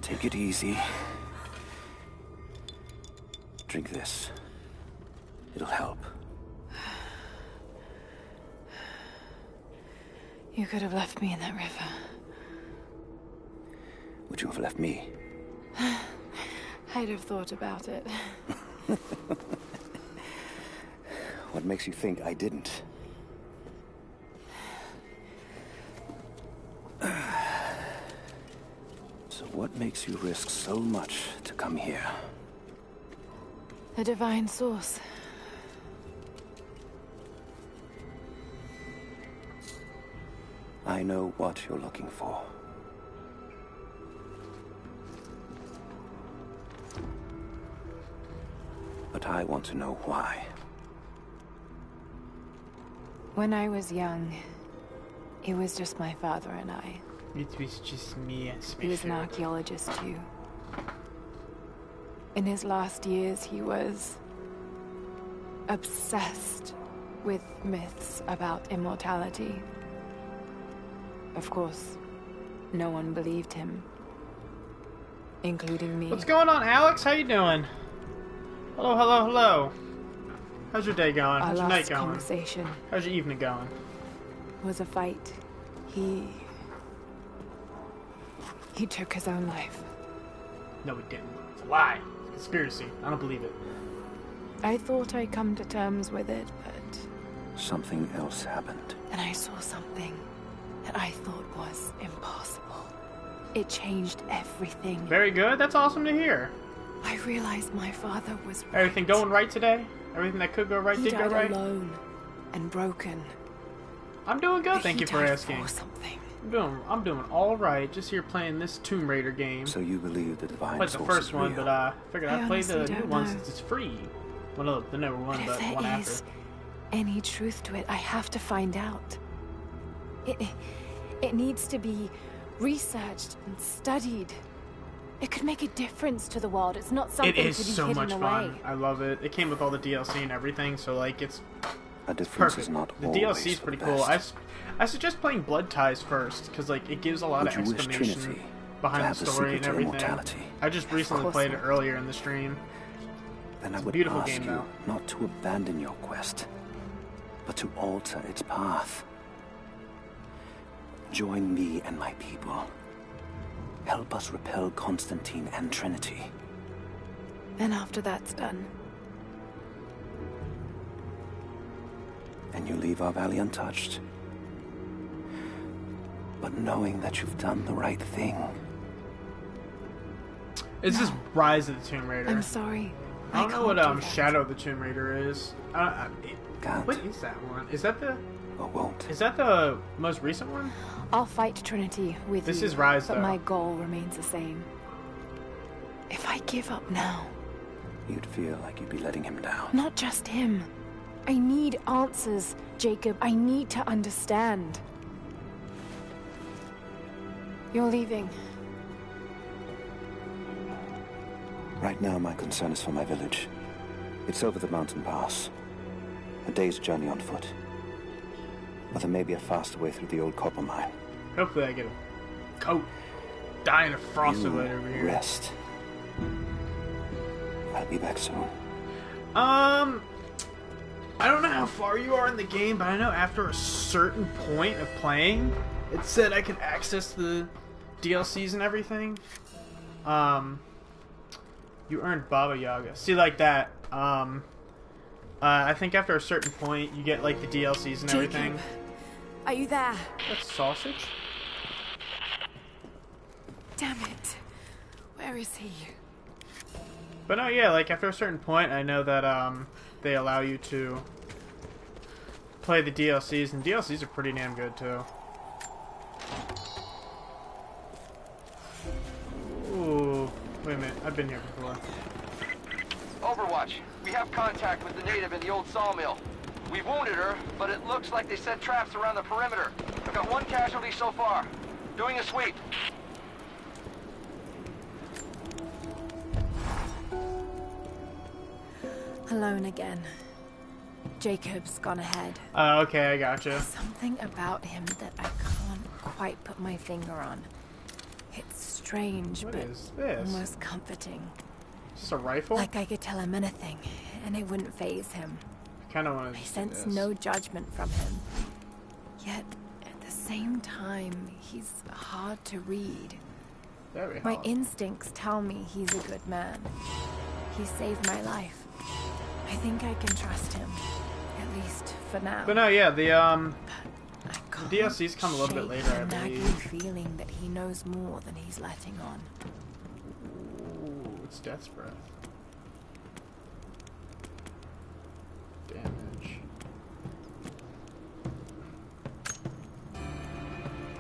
Take it easy. Drink this. It'll help. You could have left me in that river. Would you have left me? I'd have thought about it. What makes you think I didn't? So what makes you risk so much to come here? A divine source. I know what you're looking for. But I want to know why. When I was young, it was just my father and I. It was just me and He was an archaeologist too. In his last years, he was obsessed with myths about immortality. Of course, no one believed him, including me. What's going on, Alex? How you doing? Hello, hello, hello. How's your day going? How's your night going? Conversation How's your evening going? was a fight. He took his own life. No, he didn't. It's a lie. It's a conspiracy. I don't believe it. I thought I'd come to terms with it, but something else happened. then I saw something that I thought was impossible. It changed everything. Very good. That's awesome to hear. I realized my father was right. Everything going right today? Everything that could go right did go right? He died alone and broken. I'm doing good, But thank he you for died asking. for something. I'm doing all right. Just here playing this Tomb Raider game. So you believe the divine Played the source first is one, real? but I figured I'd play the honestly new don't one know. since it's free. Well, no, the newer one, But but if one there after. is any truth to it, I have to find out. It needs to be researched and studied. It could make a difference to the world. It's not something It is to be so hidden much away. fun. I love it. It came with all the DLC and everything, so like it's A difference perfect. is not The always DLC is for pretty the cool. best. I suggest playing Blood Ties first because like it gives a lot Would of you wish explanation Trinity to behind have the the story secret and to everything. immortality? I just recently course played not. it earlier in the stream. Then I It's a would beautiful ask game, you though. not to abandon your quest, but to alter its path. Join me and my people. Help us repel Constantine and Trinity. And after that's done, And you leave our valley untouched. But knowing that you've done the right thing. It's just Rise of the Tomb Raider. I'm sorry. I don't know what Shadow of the Tomb Raider is. Can't. What is that one? Is that the? Or won't. Is that the most recent one? I'll fight Trinity with you. This is Rise, but though. my goal remains the same. If I give up now, You'd feel like you'd be letting him down. not just him. I need answers, Jacob. I need to understand. You're leaving. Right now, my concern is for my village. It's over the mountain pass. A day's journey on foot. But there may be a faster way through the old copper mine. Hopefully I get a coat. Dying of frostbite over here. Rest. I'll be back soon. I don't know how far you are in the game, but I know after a certain point of playing, it said I could access the DLCs and everything. You earned Baba Yaga. See, like that. I think after a certain point, you get like the DLCs and everything. Jacob, are you there? That's sausage. Damn it. Where is he? But no, yeah, like after a certain point, I know that they allow you to play the DLCs, and DLCs are pretty damn good too. Ooh, wait a minute, I've been here before. Overwatch, we have contact with the native in the old sawmill. We wounded her, but it looks like they set traps around the perimeter. I've got one casualty so far. Doing a sweep. Alone again. Jacob's gone ahead. Okay, I gotcha. There's something about him that I can't quite put my finger on. It's strange, What but is this? almost comforting. Just a rifle? Like I could tell him anything, and it wouldn't faze him. Kind of want to I sense no judgment from him. Yet, at the same time, he's hard to read. Very My hard. instincts tell me he's a good man. He saved my life. I think I can trust him, at least for now. But no, yeah, the DLCs come a little bit later, I the nagging believe. feeling that he knows more than he's letting on. Ooh, it's Death's Breath. Damage.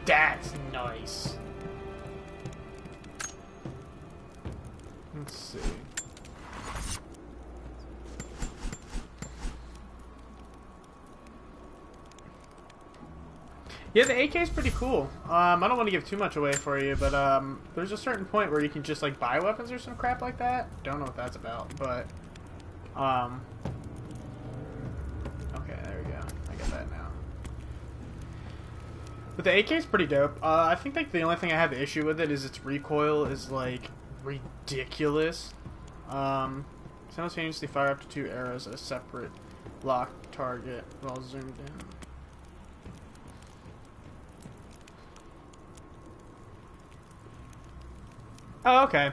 That's nice. Let's see. Yeah, the AK is pretty cool. I don't want to give too much away for you, but there's a certain point where you can just like buy weapons or some crap like that. Don't know what that's about, but okay, there we go. I get that now. But the AK is pretty dope. I think like the only thing I have an issue with it is its recoil is like ridiculous. Simultaneously fire up to 2 arrows at a separate locked target while zoomed in. Oh, okay.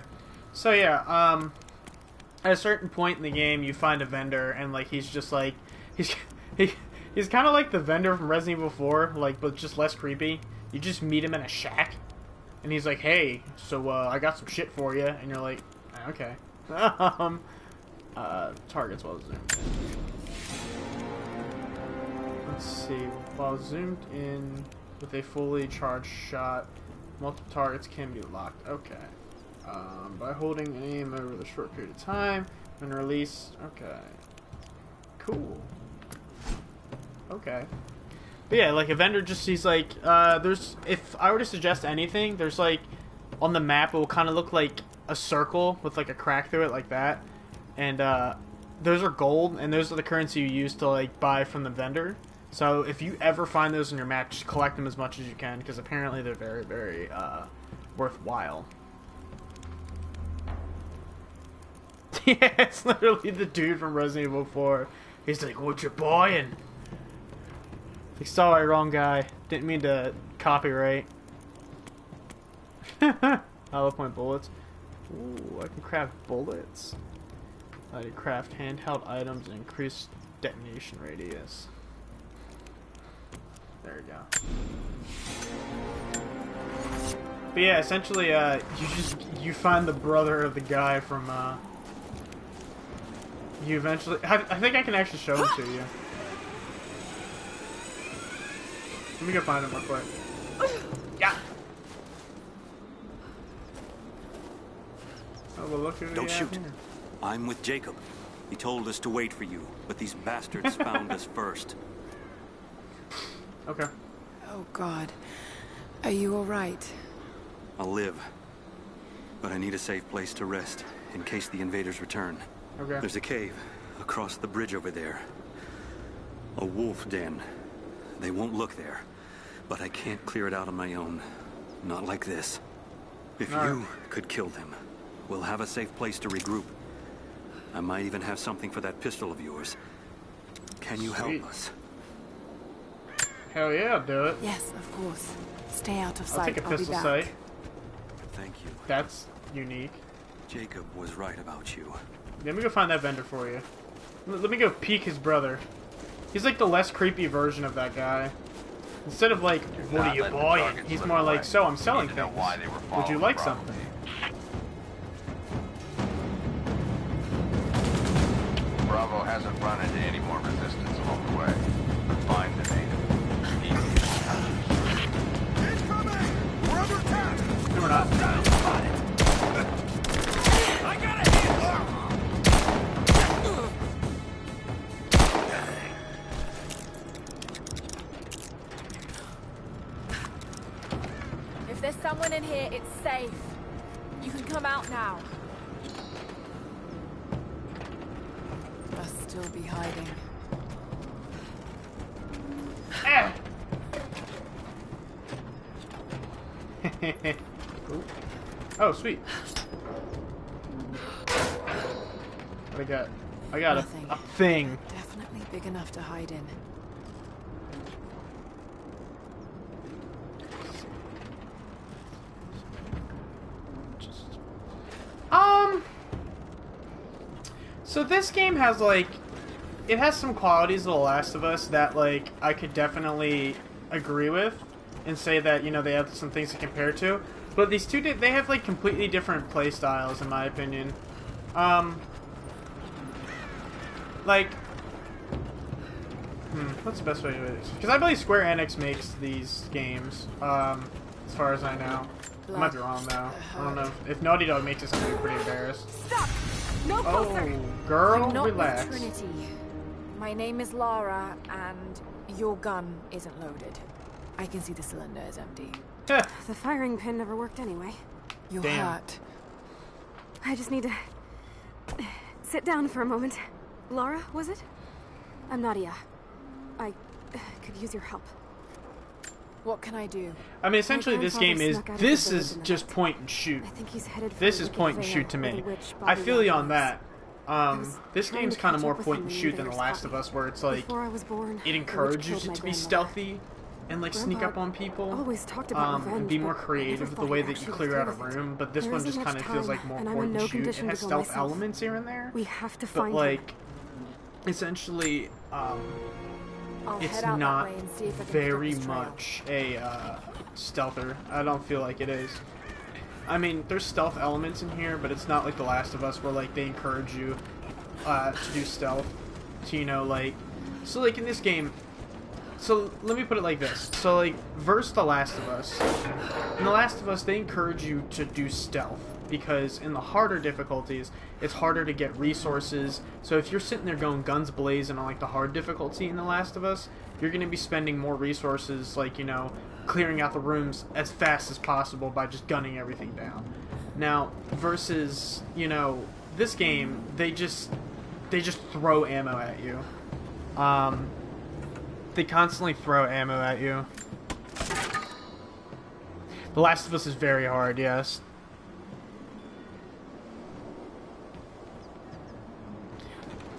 So yeah, at a certain point in the game, you find a vendor, and like he's just like he's kind of like the vendor from Resident Evil 4, like but just less creepy. You just meet him in a shack, and he's like, "Hey, so I got some shit for you," and you're like, "Okay." Targets while zoomed in. Let's see. While zoomed in with a fully charged shot, multiple targets can be locked. Okay. By holding aim over the short period of time and release. Okay. Cool. Okay. But yeah, like a vendor just sees like there's if I were to suggest anything, there's like on the map it will kind of look like a circle with like a crack through it like that, and those are gold and those are the currency you use to like buy from the vendor. So if you ever find those in your map, just collect them as much as you can because apparently they're very, very worthwhile. Yeah, it's literally the dude from Resident Evil 4. He's like, "What you buying?" Like, sorry, wrong guy. Didn't mean to copyright. I love my bullets. Ooh, I can craft bullets. I can craft handheld items and increase detonation radius. There we go. But yeah, essentially, you find the brother of the guy from, you eventually... I think I can actually show him to you. Let me go find him real quick. Yeah! Oh, well, look who we Don't have shoot. here. I'm with Jacob. He told us to wait for you, but these bastards found us first. Okay. Oh, God. Are you all right? I'll live. But I need a safe place to rest, in case the invaders return. Okay. There's a cave across the bridge over there. A wolf den. They won't look there, but I can't clear it out on my own. Not like this. If you could kill them, we'll have a safe place to regroup. I might even have something for that pistol of yours. Can you help us? Hell yeah, I'll do it. Yes, of course. Stay out of sight. I'll take a pistol be back. sight. Thank you. That's unique. Jacob was right about you. Let me go find that vendor for you. Let me go peek his brother. He's like the less creepy version of that guy. Instead of like, what are you buying? He's more like, so I'm selling things. Would you like something? Bravo hasn't run into any more resistance along the way. Find the native. Incoming! We're under attack! No, we're not. I got a hit! If there's someone in here, it's safe. You can come out now. Must still be hiding. Oh, sweet. What I got? I got a thing. Definitely big enough to hide in. So this game has, like, it has some qualities of The Last of Us that, like, I could definitely agree with and say that, you know, they have some things to compare to. But these two, they have, like, completely different play styles, in my opinion. Like, what's the best way to do this? Because I believe Square Enix makes these games, as far as I know. I might be wrong, though. I don't know. If Naughty Dog makes this, I'm going to be pretty embarrassed. Stop! No closer! Oh, girl, I'm not relax. with Trinity. My name is Lara, and your gun isn't loaded. I can see the cylinder is empty. The firing pin never worked anyway. You're Damn. hurt. I just need to sit down for a moment. Laura, was it? I'm Nadia. I could use your help. What can I do? I mean, essentially, this game is, snuck out of this the village is in the just night. point and shoot. I think he's headed for This the is wicked point and veil shoot to where me. the witch I Bobby feel you Young on lives. that. This trying game's to kind of catch more up with point him and when the shoot than The invaders Last caught of me. Us, where it's like, Before I was born, it the witch encourages you killed my to be grandmother. stealthy and, like, sneak Grandpa up on people. always talked about and revenge, be more but I creative never with the thought way he'd that you actually clear do out a anything. room, but this There one isn't just much kind of feels time, like more and I'm point in and no shoot. It condition has to go stealth myself. elements here and there. We have to But, find him. like, essentially, I'll it's head out that not way and see if I can pick up very his trail. much a stealther. I don't feel like it is. I mean, there's stealth elements in here, but it's not like The Last of Us where, like, they encourage you to do stealth. So, you know, like, so, like, in this game, so let me put it like this. So, like, versus The Last of Us, in The Last of Us, they encourage you to do stealth. Because in the harder difficulties, it's harder to get resources. So if you're sitting there going guns blazing on, like, the hard difficulty in The Last of Us, you're going to be spending more resources, like, you know, clearing out the rooms as fast as possible by just gunning everything down. Now, versus, you know, this game, they just throw ammo at you. They constantly throw ammo at you. The Last of Us is very hard, yes.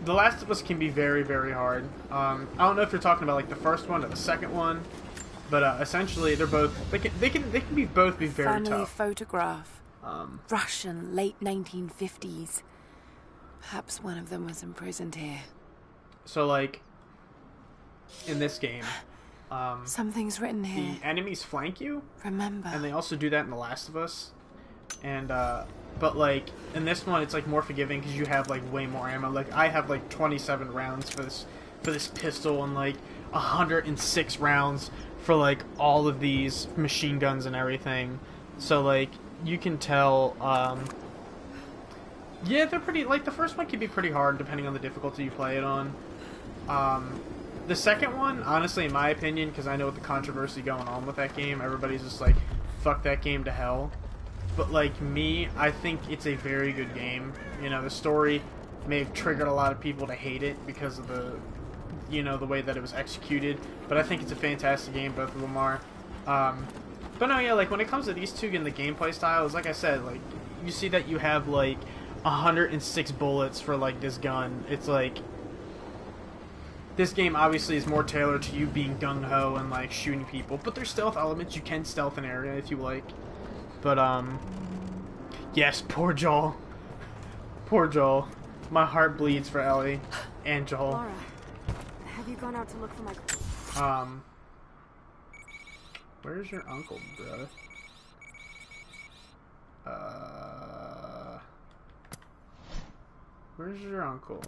The Last of Us can be very, very hard. I don't know if you're talking about, like, the first one or the second one, but essentially they're both they can be both be very Family tough. photograph. Russian, late 1950s. Perhaps one of them was imprisoned here. So, like, in this game, Something's written here. The enemies flank you. Remember. And they also do that in The Last of Us. And, but, like, in this one, it's, like, more forgiving because you have, like, way more ammo. Like, I have, like, 27 rounds for this pistol and, like, 106 rounds for, like, all of these machine guns and everything. So, like, you can tell, yeah, they're pretty, like, the first one can be pretty hard depending on the difficulty you play it on. The second one, honestly, in my opinion, because I know what the controversy going on with that game, everybody's just like, fuck that game to hell. But, like, me, I think it's a very good game. You know, the story may have triggered a lot of people to hate it because of the, you know, the way that it was executed. But I think it's a fantastic game, both of them are. But no, yeah, like, when it comes to these two in the gameplay styles, like I said, like, you see that you have, like, 106 bullets for, like, this gun. It's, like, this game obviously is more tailored to you being gung-ho and, like, shooting people. But there's stealth elements. You can stealth an area if you like. But, yes, poor Joel. Poor Joel. My heart bleeds for Ellie and Joel. Laura, have you gone out to look for my... Where's your uncle, brother? Where's your uncle?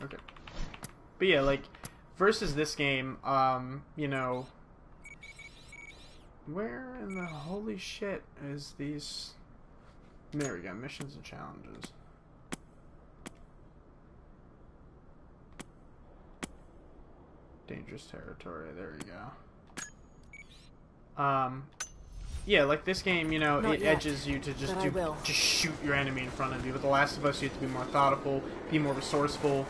Okay. But yeah, like, versus this game, you know... Where in the holy shit is these... There we go, missions and challenges. Dangerous territory, there you go. Yeah, like this game, you know, it edges you to just shoot your enemy in front of you. With The Last of Us, you have to be more methodical, be more resourceful,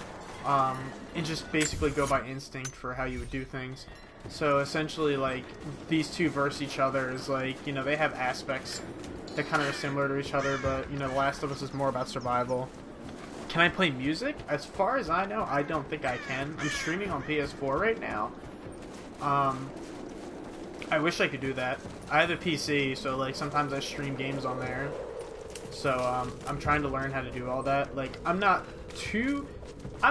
and just basically go by instinct for how you would do things. So essentially, like, these two verse each other is like, you know, they have aspects that kind of are similar to each other, but, you know, The Last of Us is more about survival. Can I play music? As far as I know, I don't think I can. I'm streaming on PS4 right now. I wish I could do that. I have a PC, so, like, sometimes I stream games on there. So, I'm trying to learn how to do all that. Like, I'm,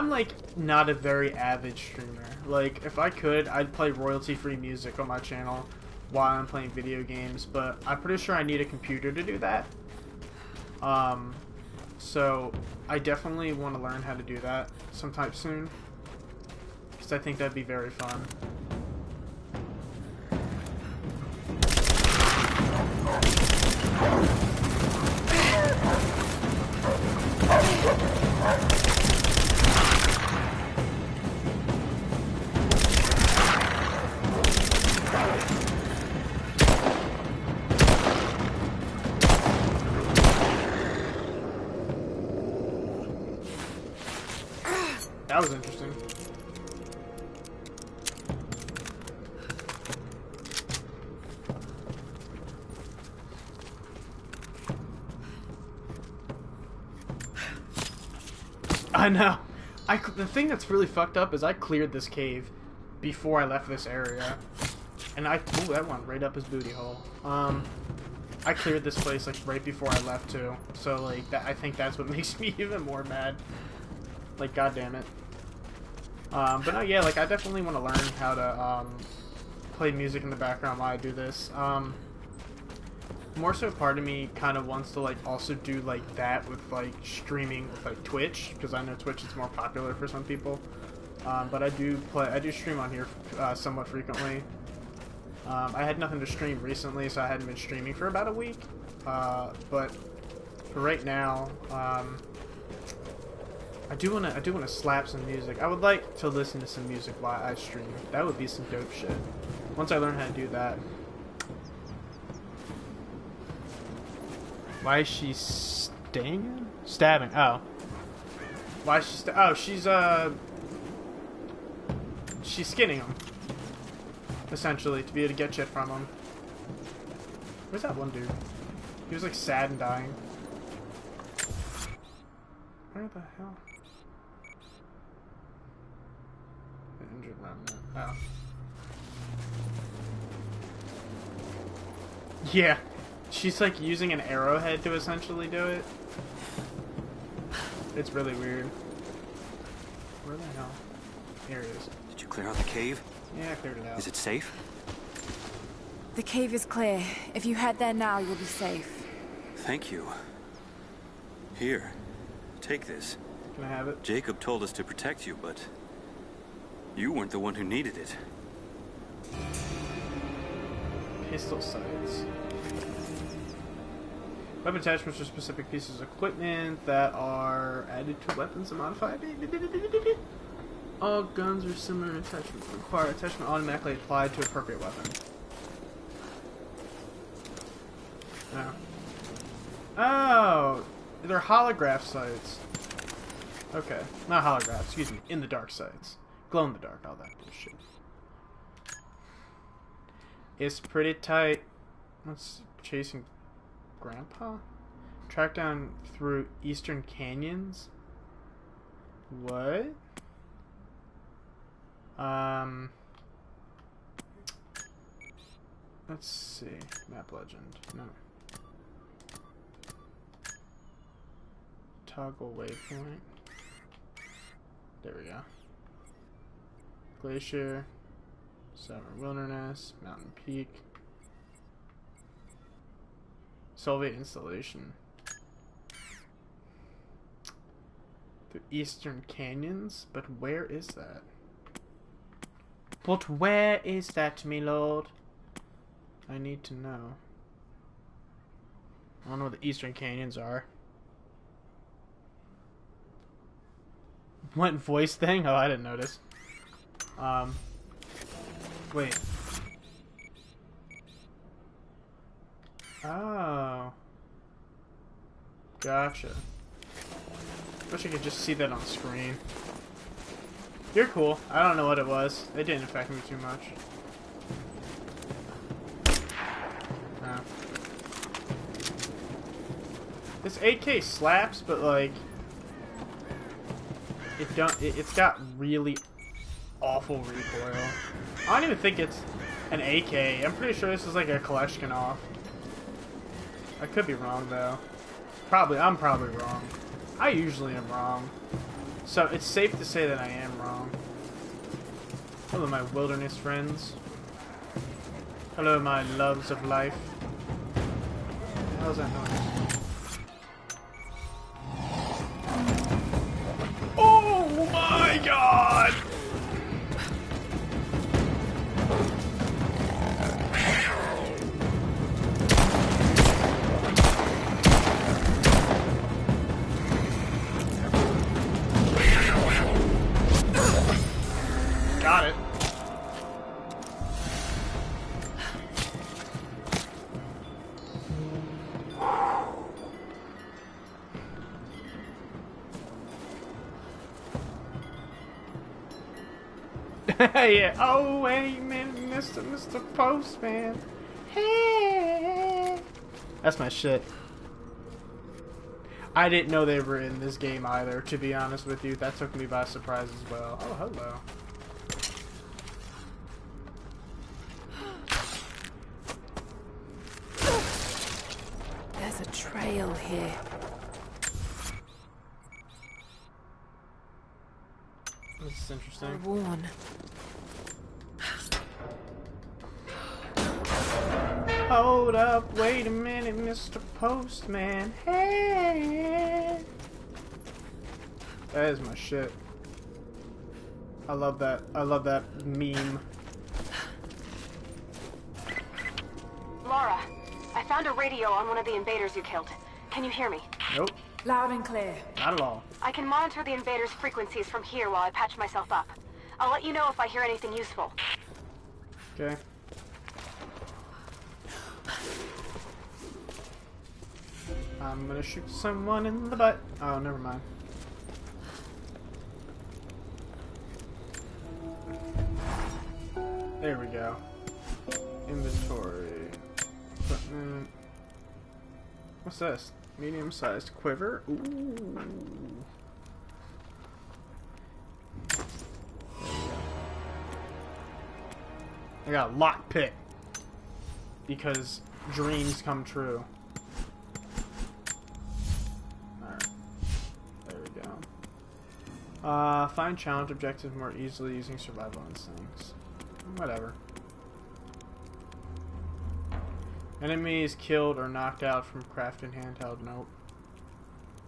like, not a very avid streamer. Like, if I could, I'd play royalty-free music on my channel while I'm playing video games, but I'm pretty sure I need a computer to do that. So, I definitely want to learn how to do that sometime soon, because I think that'd be very fun. That was interesting. I know. The thing that's really fucked up is I cleared this cave before I left this area. And ooh, that went right up his booty hole. I cleared this place, like, right before I left, too. So, like, I think that's what makes me even more mad. Like, goddammit. But no, yeah, like, I definitely want to learn how to, play music in the background while I do this. More so part of me kind of wants to, like, also do, like, that with, like, streaming with, like, Twitch, because I know Twitch is more popular for some people. But I do stream on here, somewhat frequently. I had nothing to stream recently, so I hadn't been streaming for about a week. But for right now, I do wanna slap some music. I would like to listen to some music while I stream. That would be some dope shit. Once I learn how to do that. Why is she stabbing? Oh. Why is she she's skinning him. Essentially, to be able to get shit from him. Where's that one dude? He was like sad and dying. Where the hell? The injured remnant. Oh. Yeah. She's like using an arrowhead to essentially do it. It's really weird. Where the hell? Here it is. Did you Clear out the cave? Yeah, I cleared it out. Is it safe? The cave is clear. If you head there now, you'll be safe. Thank you. Here, take this. Can I have it? Jacob told us to protect you, but you weren't the one who needed it. Pistol sights. Weapon attachments are specific pieces of equipment that are added to weapons and modified. All guns are similar attachments. Require attachment automatically applied to appropriate weapon. Oh. Oh! They're holograph sights. Okay. Not holograph, excuse me. In the dark sights. Glow in the dark, all that bullshit. It's pretty tight. What's chasing Grandpa? Track down through eastern canyons? What? Let's see. Map legend. No. Toggle waypoint. There we go. Glacier. Summer Wilderness. Mountain Peak. Soviet installation. The Eastern Canyons? But where is that? But where is that, me lord? I need to know. I don't know what the Eastern Canyons are. What voice thing? Oh, I didn't notice. Wait. Oh. Gotcha. Wish I could just see that on screen. You're cool. I don't know what it was. It didn't affect me too much. No. This AK slaps, but like it's got really awful recoil. I don't even think it's an AK. I'm pretty sure this is like a Kalashnikov. I could be wrong though. I'm probably wrong. I usually am wrong. So it's safe to say that I am wrong. Hello my wilderness friends. Hello my loves of life. How's that noise? Oh my god! Got it. Yeah. Oh, wait a minute, Mr. Postman. Hey. That's my shit. I didn't know they were in this game either, to be honest with you. That took me by surprise as well. Oh, hello. There's a trail here. This is interesting. Worn. Hold up, wait a minute, Mr. Postman. Hey! That is my shit. I love that. I love that meme. Laura, I found a radio on one of the invaders you killed. Can you hear me? Nope. Loud and clear. Not at all. I can monitor the invaders' frequencies from here while I patch myself up. I'll let you know if I hear anything useful. Okay. I'm gonna shoot someone in the butt. Oh, never mind. There we go. Inventory. Equipment. What's this? Medium-sized quiver. Ooh. There we go. I got a lockpick. Because dreams come true. Alright. There we go. Find challenge objectives more easily using survival instincts. Whatever. Enemies killed or knocked out from crafting handheld. Nope.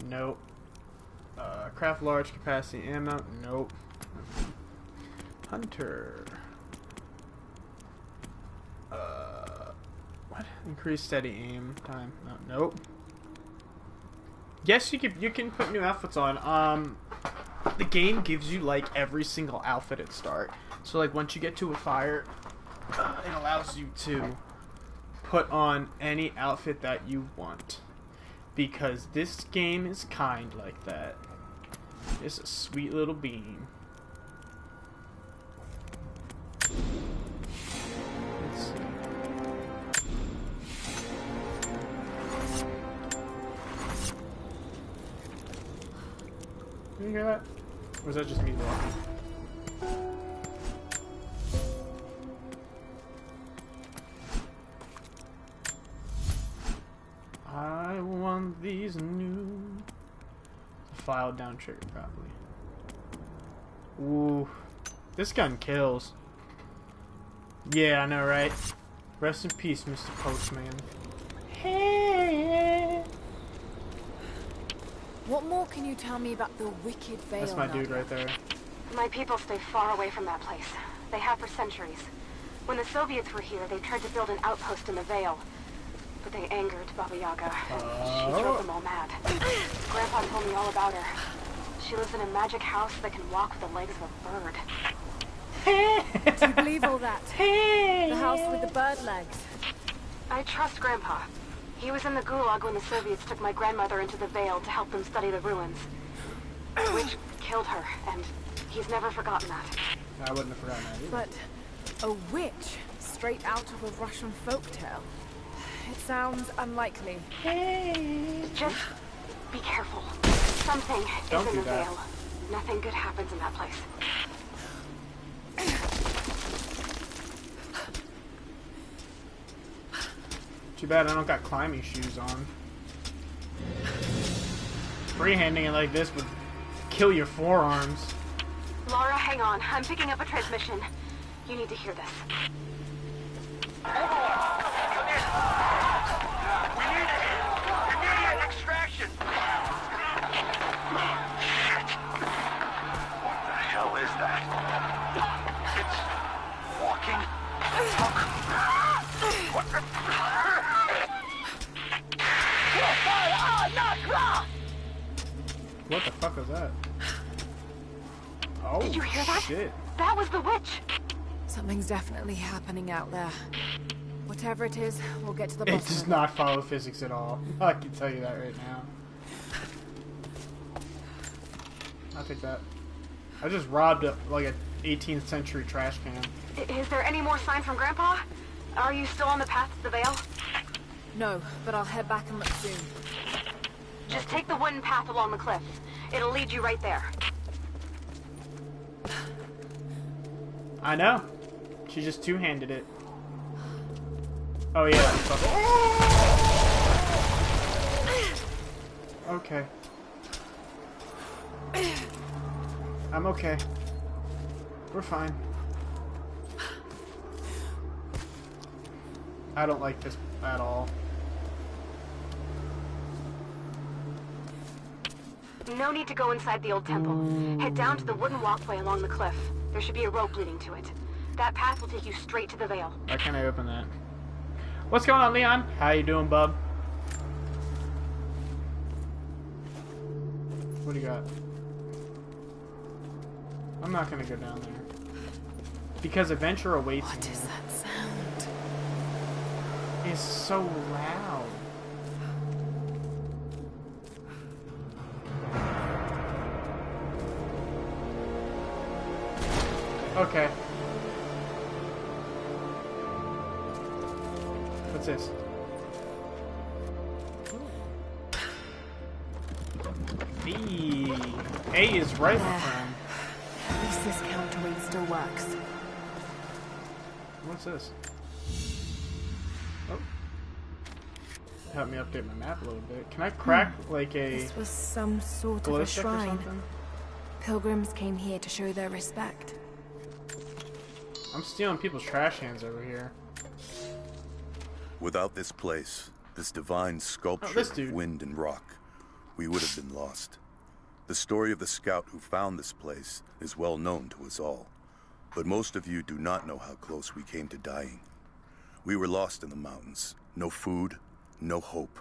Nope. Craft large capacity ammo. Nope. Hunter. What? Increase steady aim time. No, nope. Yes, you can put new outfits on. The game gives you like every single outfit at start. So like once you get to a fire, it allows you to put on any outfit that you want. Because this game is kind like that. It's a sweet little bean. Let's see. Can you hear that? Or is that just me walking? I want these new... File down trigger properly. Ooh. This gun kills. Yeah, I know, right? Rest in peace, Mr. Postman. Hey! What more can you tell me about the wicked veil? That's my dude right there. My people stay far away from that place. They have for centuries. When the Soviets were here, they tried to build an outpost in the Vale. But they angered Baba Yaga, and she drove them all mad. Grandpa told me all about her. She lives in a magic house that can walk with the legs of a bird. Do you believe all that? The house with the bird legs? I trust Grandpa. He was in the Gulag when the Soviets took my grandmother into the Vale to help them study the ruins. The witch killed her, and he's never forgotten that. I wouldn't have forgotten that either. But a witch, straight out of a Russian folktale. It sounds unlikely. Just be careful. Something is in the Vale. Nothing good happens in that place. Too bad I don't got climbing shoes on. Freehanding it like this would kill your forearms. Laura, hang on. I'm picking up a transmission. You need to hear this. Overwatch, come in. We need immediate extraction. Shit. What the hell is that? It's walking. What the... What the fuck was that? Oh, did you hear that? Shit. That was the witch. Something's definitely happening out there. Whatever it is, we'll get to the bottom. It does not follow physics at all. I can tell you that right now. I'll take that. I just robbed like a 18th century trash can. Is there any more sign from Grandpa? Are you still on the path to the Vale? No, but I'll head back and look soon. Just take the wooden path along the cliff. It'll lead you right there. I know. She just two-handed it. Oh yeah. Okay. I'm okay. We're fine. I don't like this at all. No need to go inside the old temple. Head down to the wooden walkway along the cliff. There should be a rope leading to it. That path will take you straight to the Vale. Why can't I open that? What's going on, Leon? How you doing, bub? What do you got? I'm not gonna go down there. Because adventure awaits me. What is that sound? It's so loud. Okay. What's this? A is right, my friend. At least this counterweight still works. What's this? Oh. Help me update my map a little bit. Can I crack like a This was some sort of glow a stick or shrine. something? Pilgrims came here to show their respect. I'm stealing people's trash cans over here. Without this place, this divine sculpture of wind and rock, we would have been lost. The story of the scout who found this place is well known to us all, but most of you do not know how close we came to dying. We were lost in the mountains, no food, no hope.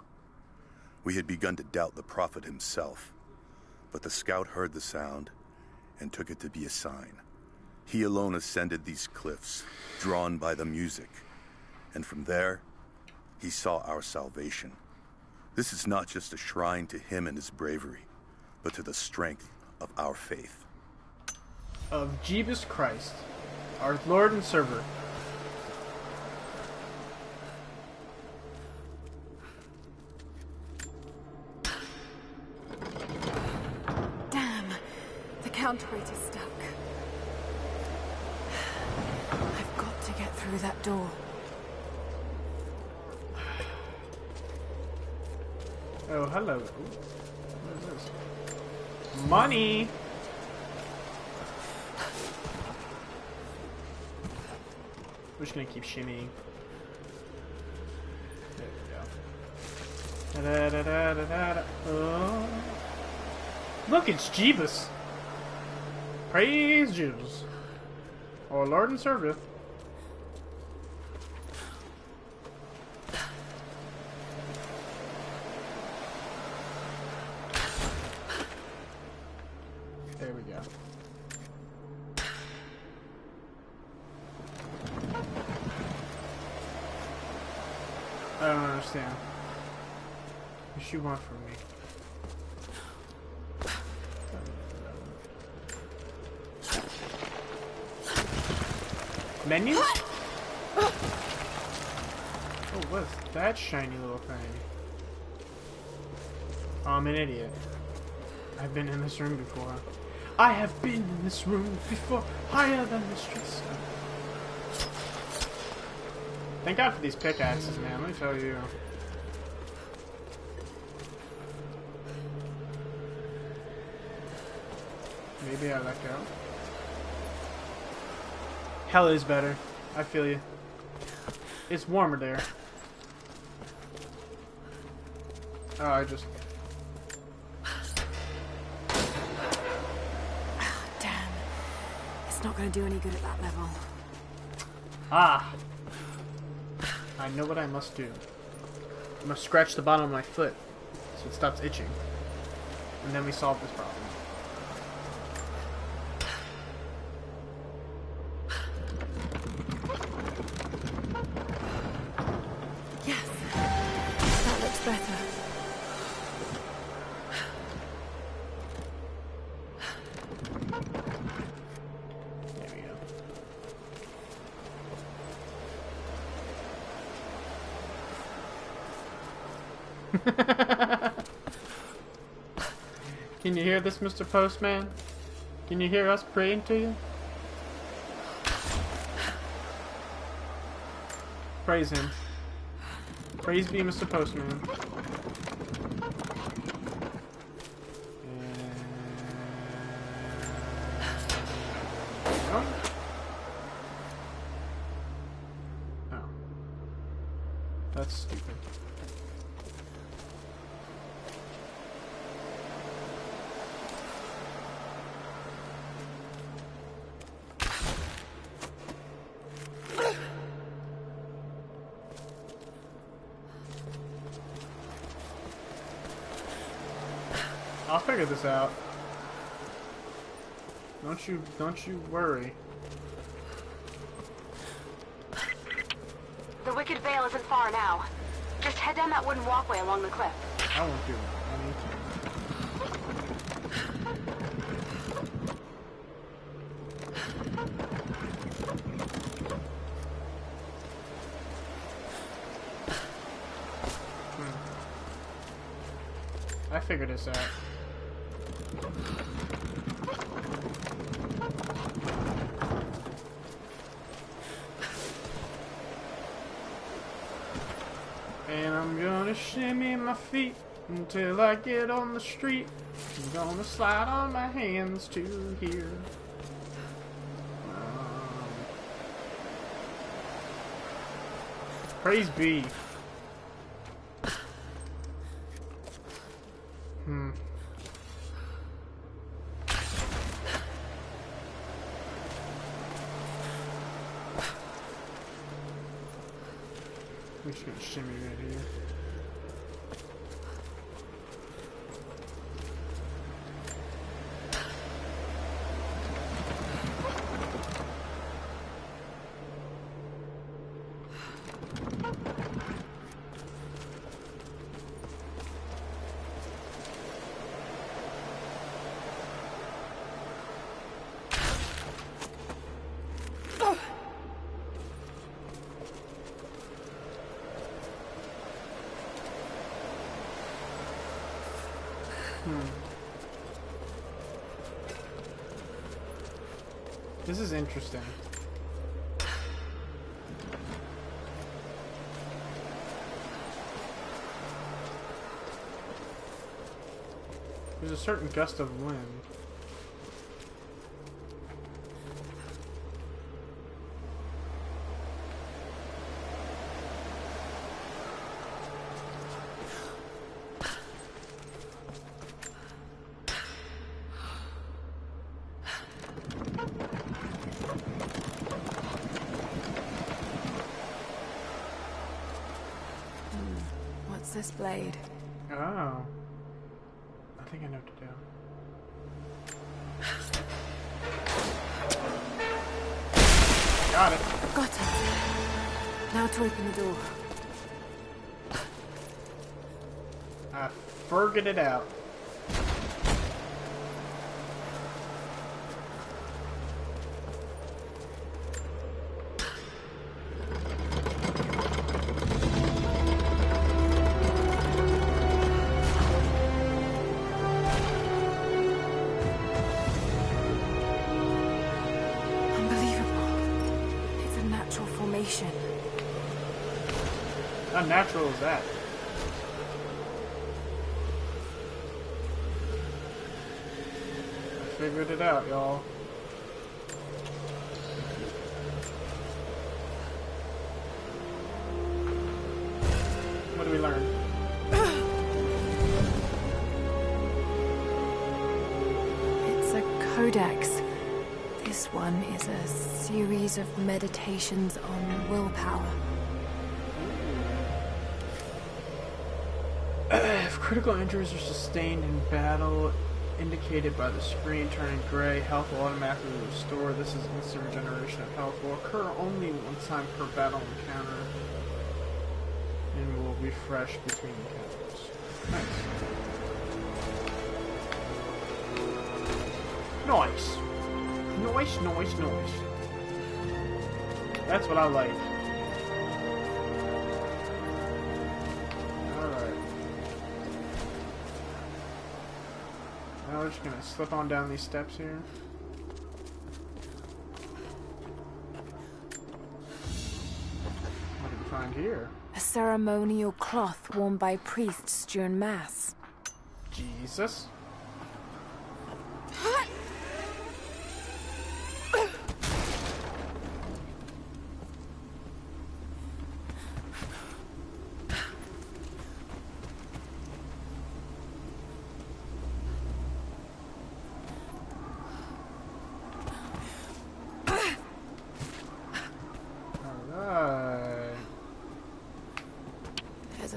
We had begun to doubt the prophet himself, but the scout heard the sound and took it to be a sign. He alone ascended these cliffs, drawn by the music, and from there, he saw our salvation. This is not just a shrine to him and his bravery, but to the strength of our faith. Of Jesus Christ, our Lord and Server. Damn, the counterweight is stuck. I've got to get through that door. Oh, hello. Ooh, what is this? Money! We're just gonna keep shimmying. There we go. Da, da, da, da, da, da. Oh. Look, it's Jeebus! Praise Jeebus. Our Lord and Savior. There we go. I don't understand. What you want from me? Menu? Oh, what's that shiny little thing? Oh, I'm an idiot. I've been in this room before. I have been in this room before. Higher than the streets. Thank God for these pickaxes, man. Let me tell you. Maybe I let go. Hell is better. I feel you. It's warmer there. Oh, I just... Damn. It's not going to do any good at that level. Ah! I know what I must do. I must scratch the bottom of my foot so it stops itching. And then we solve this problem. Yes. That looks better. There we go. Can you hear this, Mr. Postman? Can you hear us praying to you? Praise him. Praise be Mr. Postman. Oh. Oh. That's stupid. I'll figure this out. Don't you worry. The Wicked Veil isn't far now. Just head down that wooden walkway along the cliff. I won't do it. I figured this out. And I'm gonna shimmy my feet Until I get on the street, I'm gonna slide on my hands to here. Praise be. We're just gonna shimmy right here. This is interesting. There's a certain gust of wind. This blade. Oh. I think I know what to do. Got it. Got it. Now to open the door. I figured it out. How natural is that? I figured it out, y'all. What do we learn? It's a codex. This one is a series of meditations on willpower. If critical injuries are sustained in battle, indicated by the screen turning gray, health will automatically restore. This is instant regeneration of health. Will occur only one time per battle encounter, and will refresh between encounters. Nice. Nice, nice, nice. That's what I like. We're just gonna slip on down these steps here. What did we find here? A ceremonial cloth worn by priests during Mass. Jesus.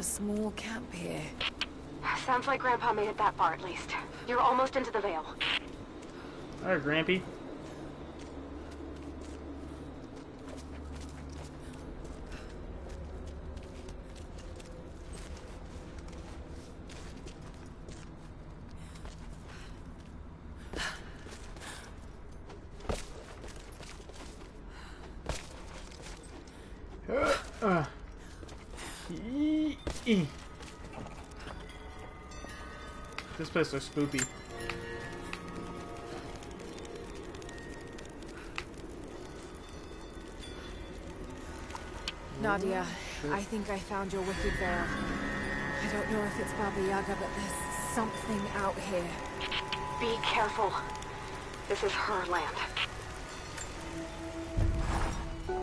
Small camp here. Sounds like Grandpa made it that far at least. You're almost into the Vale. Alright, Grampy. This place looks spoopy. Nadia, I think I found your wicked veil. I don't know if it's Baba Yaga, but there's something out here. Be careful. This is her land.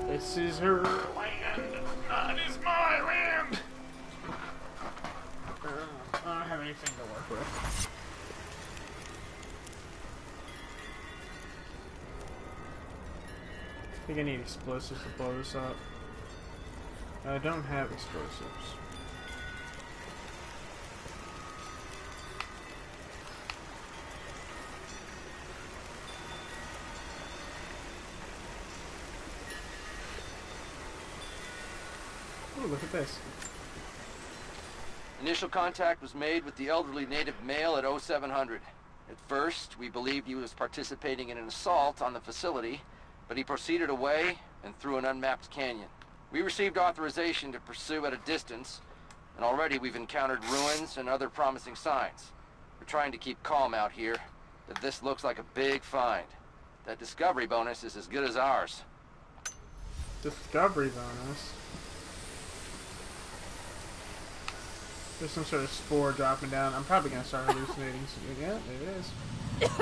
This is her land. That is my land. I don't have anything to work with. I think I need explosives to blow this up. I don't have explosives. Ooh, look at this. Initial contact was made with the elderly native male at 0700. At first, we believed he was participating in an assault on the facility, but he proceeded away and through an unmapped canyon. We received authorization to pursue at a distance, and already we've encountered ruins and other promising signs. We're trying to keep calm out here, but this looks like a big find. That discovery bonus is as good as ours. Discovery bonus? There's some sort of spore dropping down. I'm probably gonna start hallucinating soon. Yeah, there it is. There's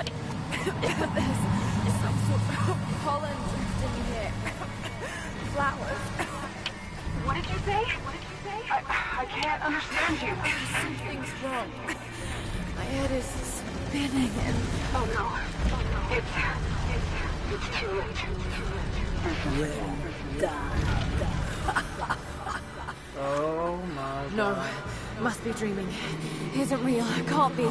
some sort of pollen drifting here. Flowers. What did you say? What did you say? I can't understand you. Something's wrong. My head is spinning and... Oh no. It's too late. We'll die. Oh my god. No. Must be dreaming. Isn't real. Can't be.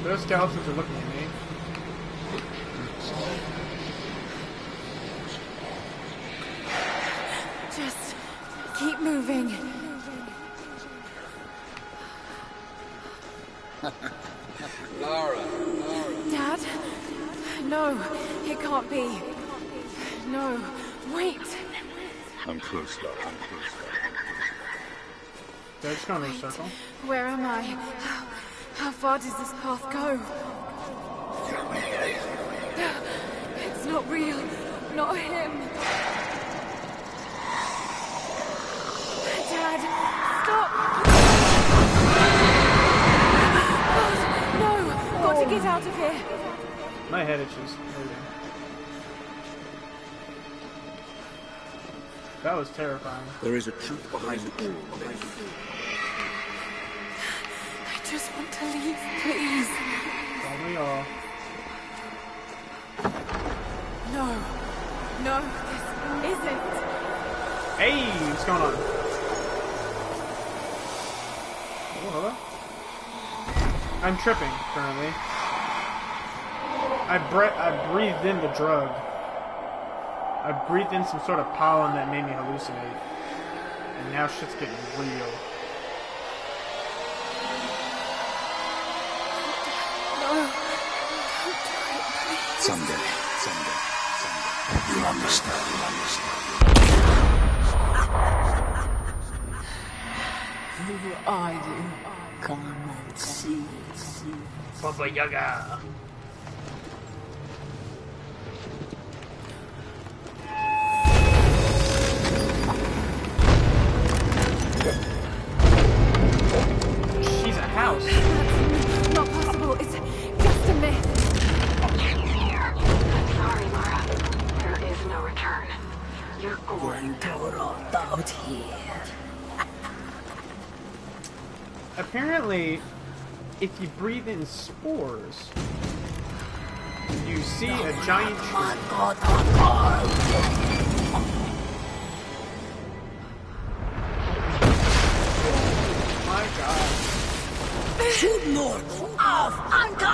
Those skeletons are looking at me. Just keep moving. Lara. Dad? No, it can't be. No, wait. I'm close, Lara. I'm close, Lara. Did I just go in a circle? Where am I? How far does this path go? It's not real. Not him. Dad, stop! God, no! Got to get out of here. My head itches. That was terrifying. There is a truth behind the truth. I just want to leave, please. Don't we all? No, this isn't. Hey, what's going on? Oh, hello? I'm tripping currently. I breathed in the drug. I breathed in some sort of pollen that made me hallucinate. And now shit's getting real. No. Someday. You'll understand. Who are you? Come and see. Baba Yaga. She's a house. That's not possible. It's just a myth. Sorry, Lara. There is no return. You're going to rot out here. Apparently, if you breathe in spores, you see a giant tree. My god. Shoot north of Anka!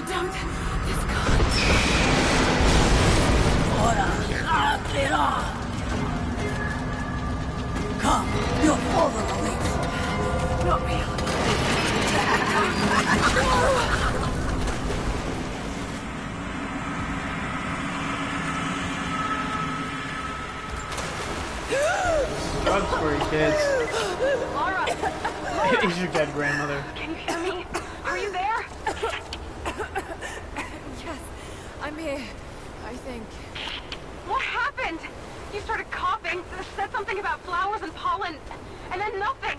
don't. It's gone. Get off! Come, your father awaits. Not real. Drugs for you kids. Lara! Is your dead grandmother? Can you hear me? Are you there? Yes, I'm here. I think. What happened? You started coughing, said something about flowers and pollen, and then nothing.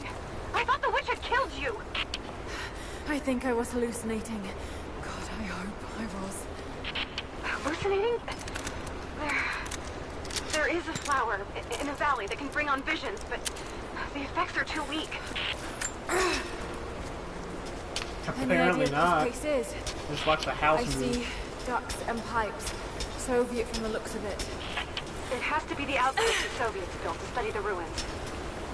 I thought the witch had killed you. I think I was hallucinating. God, I hope I was. Hallucinating? There is a flower in a valley that can bring on visions, but the effects are too weak. Apparently not. This place is. Just watch the house I move. see ducts and pipes. Soviet from the looks of it. It has to be the outpost the Soviets built to study the ruins.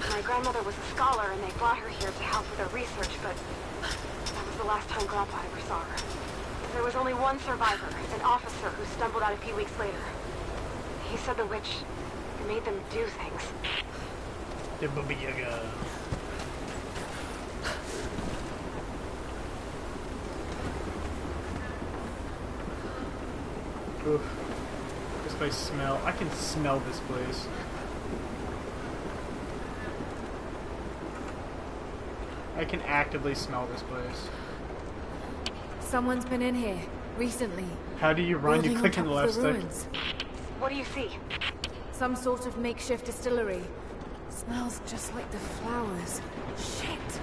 My grandmother was a scholar, and they brought her here to help with her research, but that was the last time Grandpa ever saw her. There was only one survivor, an officer who stumbled out a few weeks later. He said the witch made them do things. The Baba Yaga. Oof. This place smell. I can smell this place. I can actively smell this place. Someone's been in here recently. How do you run? You click on the left stick. What do you see? Some sort of makeshift distillery. Smells just like the flowers. Shit.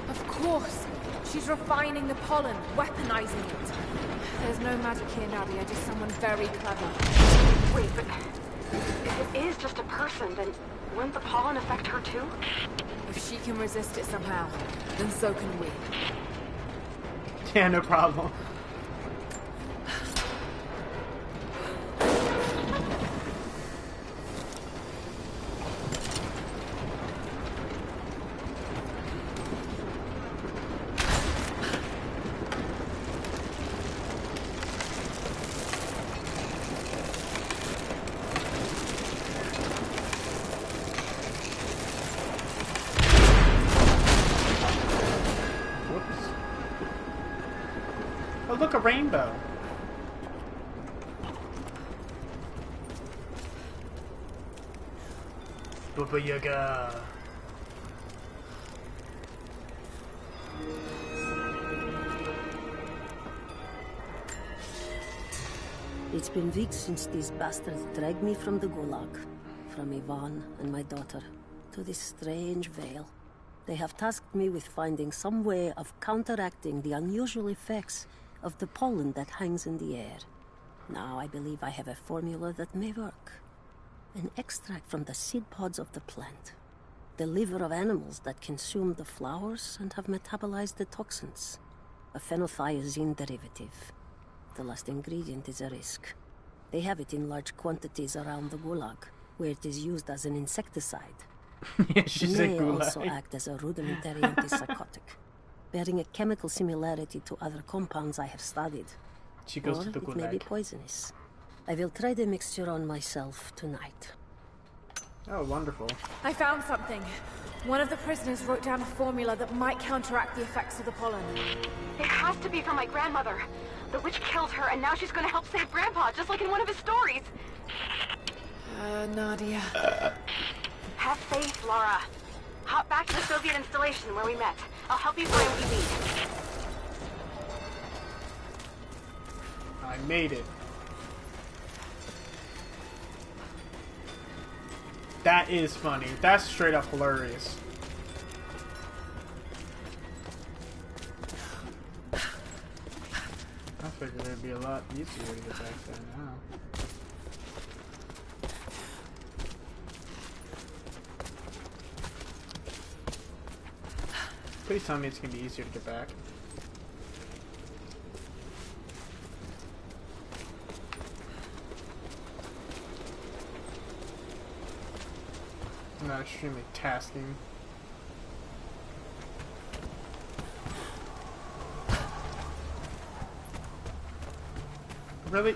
Of course. She's refining the pollen, weaponizing it. There's no magic here, Nadia, just someone very clever. Wait, but if it is just a person, then wouldn't the pollen affect her too? If she can resist it somehow, then so can we. Yeah, no problem. Oh, look, a rainbow. Baba Yaga. It's been weeks since these bastards dragged me from the Gulag, from Ivan and my daughter, to this strange vale. They have tasked me with finding some way of counteracting the unusual effects of the pollen that hangs in the air. Now I believe I have a formula that may work. An extract from the seed pods of the plant. The liver of animals that consume the flowers and have metabolized the toxins. A phenothiazine derivative. The last ingredient is a risk. They have it in large quantities around the Gulag, where it is used as an insecticide. Yeah, she said may Gulag. also act as a rudimentary antipsychotic, bearing a chemical similarity to other compounds I have studied. She goes or to the it may be Gulag. poisonous. I will try the mixture on myself tonight. Oh, wonderful. I found something. One of the prisoners wrote down a formula that might counteract the effects of the pollen. It has to be from my grandmother. The witch killed her, and now she's going to help save Grandpa, just like in one of his stories. Nadia. Have faith, Laura. Hop back to the Soviet installation where we met. I'll help you find what you need. I made it. That is funny. That's straight up hilarious. I figured it'd be a lot easier to get back there now. Please tell me it's gonna be easier to get back. I'm not extremely tasking. Really?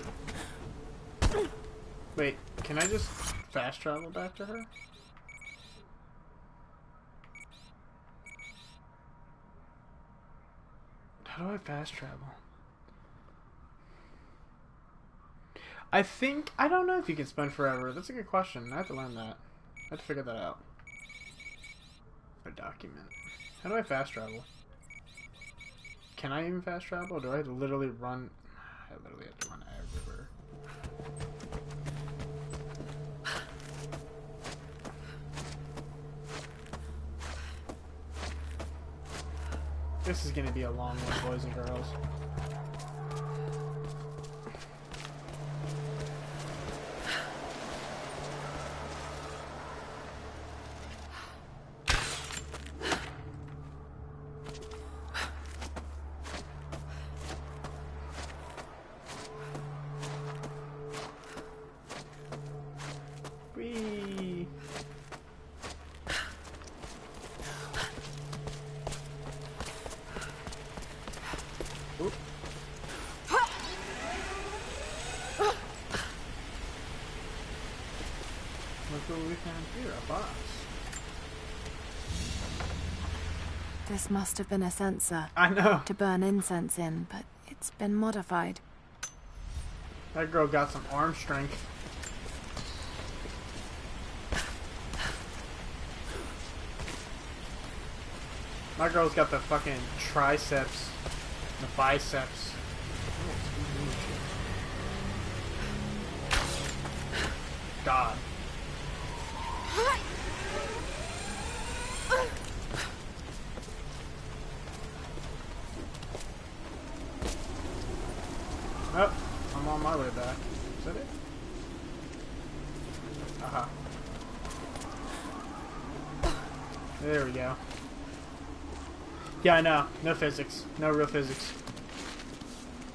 Wait, can I just fast travel back to her? How do I fast travel? I don't know if you can spend forever. That's a good question. I have to learn that. I have to figure that out. A document. How do I fast travel? Can I even fast travel? Or do I have to literally run? I literally have to run everywhere. This is gonna be a long one, boys and girls. Whee! Oop. Look what we found here, a box. This must have been a sensor. I know. To burn incense in, but it's been modified. That girl got some arm strength. My girl's got the fucking triceps, the biceps. God. Oh, I'm on my way back. Is that it? Aha. There we go. Yeah, I know. No physics. No real physics.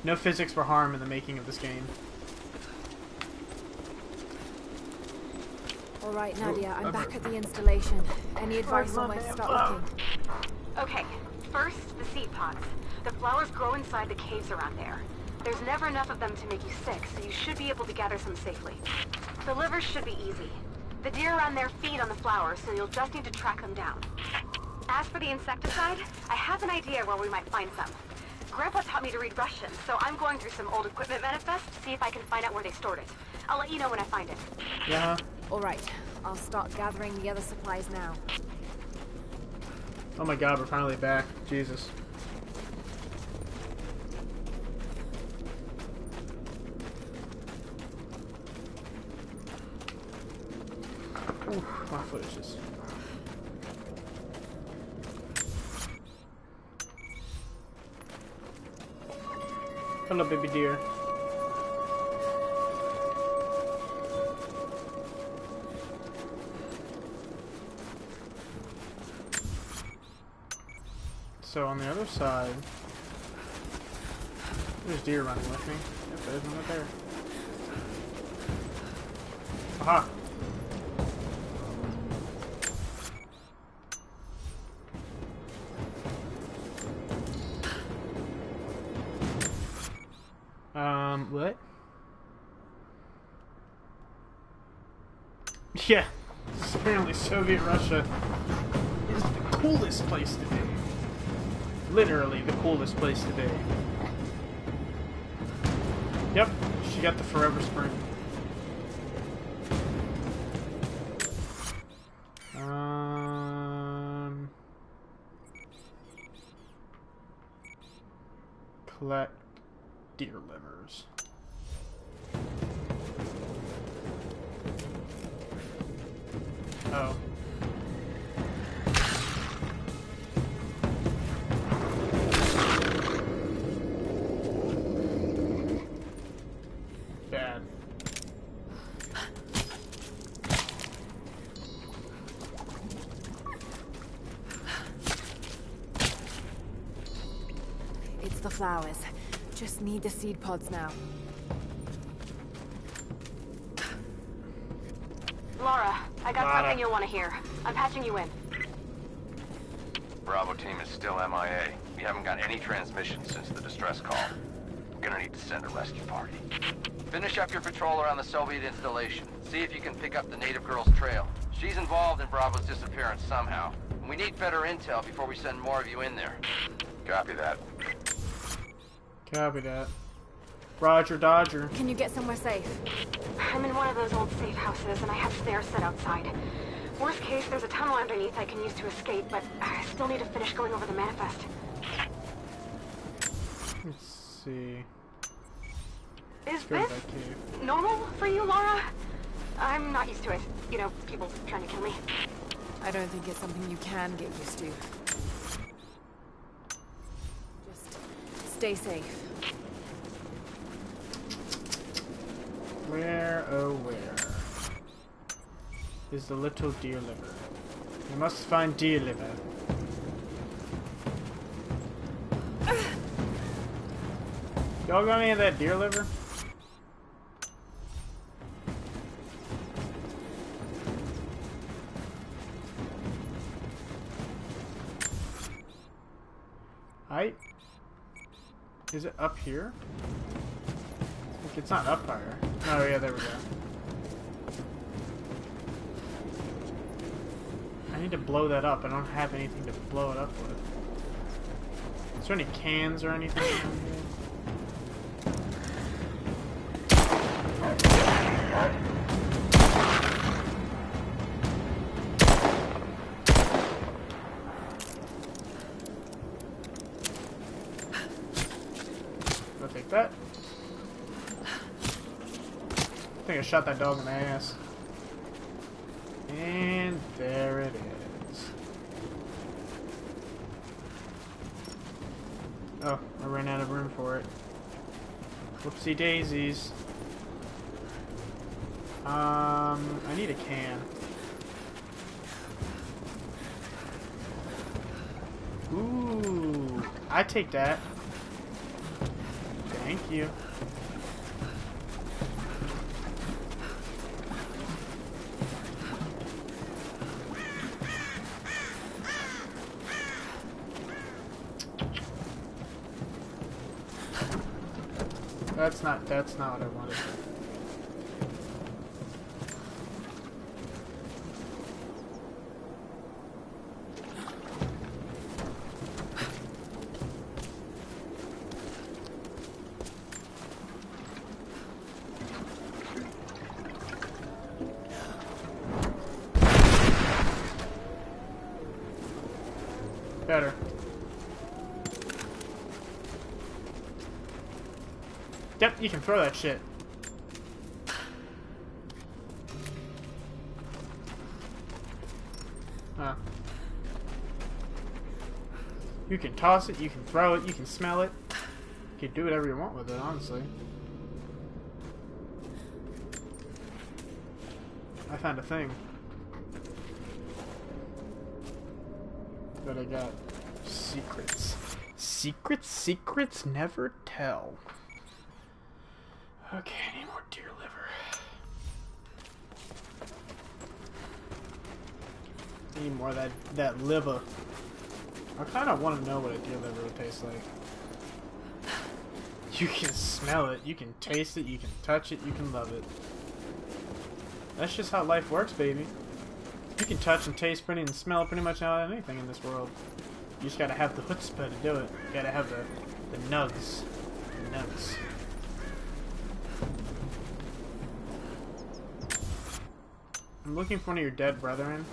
No physics for harm in the making of this game. Alright, Nadia, I'm back at the installation. Any advice on where to start looking? Okay, first, the seed pods. The flowers grow inside the caves around there. There's never enough of them to make you sick, so you should be able to gather some safely. The livers should be easy. The deer around there feed on the flowers, so you'll just need to track them down. As for the insecticide, I have an idea where we might find some. Grandpa taught me to read Russian, so I'm going through some old equipment manifests to see if I can find out where they stored it. I'll let you know when I find it. Yeah. Alright, I'll start gathering the other supplies now. Oh my god, we're finally back. Jesus. Oof, my foot is just... Hello, baby deer. So on the other side, there's deer running with me. Yep, there's one right there. Aha! What? Yeah, apparently Soviet Russia is the coolest place to be. Literally the coolest place to be. Yep, she got the Forever Spring. Collect deer livers. Oh. Bad. It's the flowers. Just need the seed pods now. Laura, I got something you'll want to hear. I'm patching you in. Bravo team is still MIA. We haven't got any transmissions since the distress call. Gonna need to send a rescue party. Finish up your patrol around the Soviet installation. See if you can pick up the native girl's trail. She's involved in Bravo's disappearance somehow. We need better intel before we send more of you in there. Copy that. Copy that. Roger, Dodger. Can you get somewhere safe? I'm in one of those old safe houses, and I have stairs set outside. Worst case, there's a tunnel underneath I can use to escape, but I still need to finish going over the manifest. Let's see. Is this normal for you, Lara? I'm not used to it. You know, people trying to kill me. I don't think it's something you can get used to. Just stay safe. Where, oh where, is the little deer liver? We must find deer liver. Y'all got any of that deer liver? Is it up here? Like, it's not up higher. Oh yeah, there we go. I need to blow that up. I don't have anything to blow it up with. Is there any cans or anything around here? That. I think I shot that dog in the ass. And there it is. Oh, I ran out of room for it. Whoopsie daisies. I need a can. Ooh, I take that. Thank you. That's not what I wanted. Better. Yep, you can throw that shit. Huh. You can toss it, you can throw it, you can smell it. You can do whatever you want with it, honestly. I found a thing. But I got secrets. Secrets never tell. Okay, I need more deer liver. I need more of that liver. I kind of want to know what a deer liver would taste like. You can smell it, you can taste it, you can touch it, you can love it. That's just how life works, baby. You can touch and taste and smell pretty much anything in this world. You just gotta have the chutzpah to do it. You gotta have the nugs. The nugs. I'm looking for one of your dead brethren.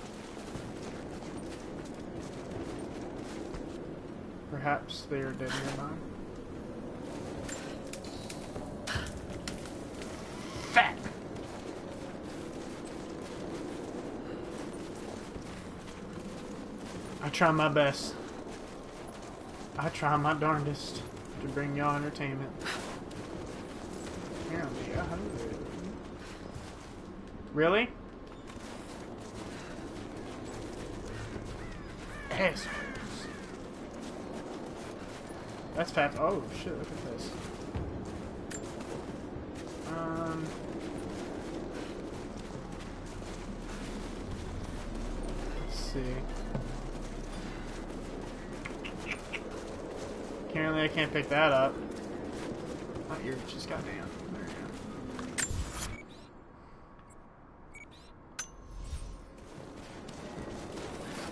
Perhaps they are dead nearby. Fat! I try my best. I try my darndest to bring y'all entertainment. Apparently, 100. Really? Assholes. That's fat. Oh shit! Look at this. Let's see. Apparently, I can't pick that up. Not your just goddamn. There you go.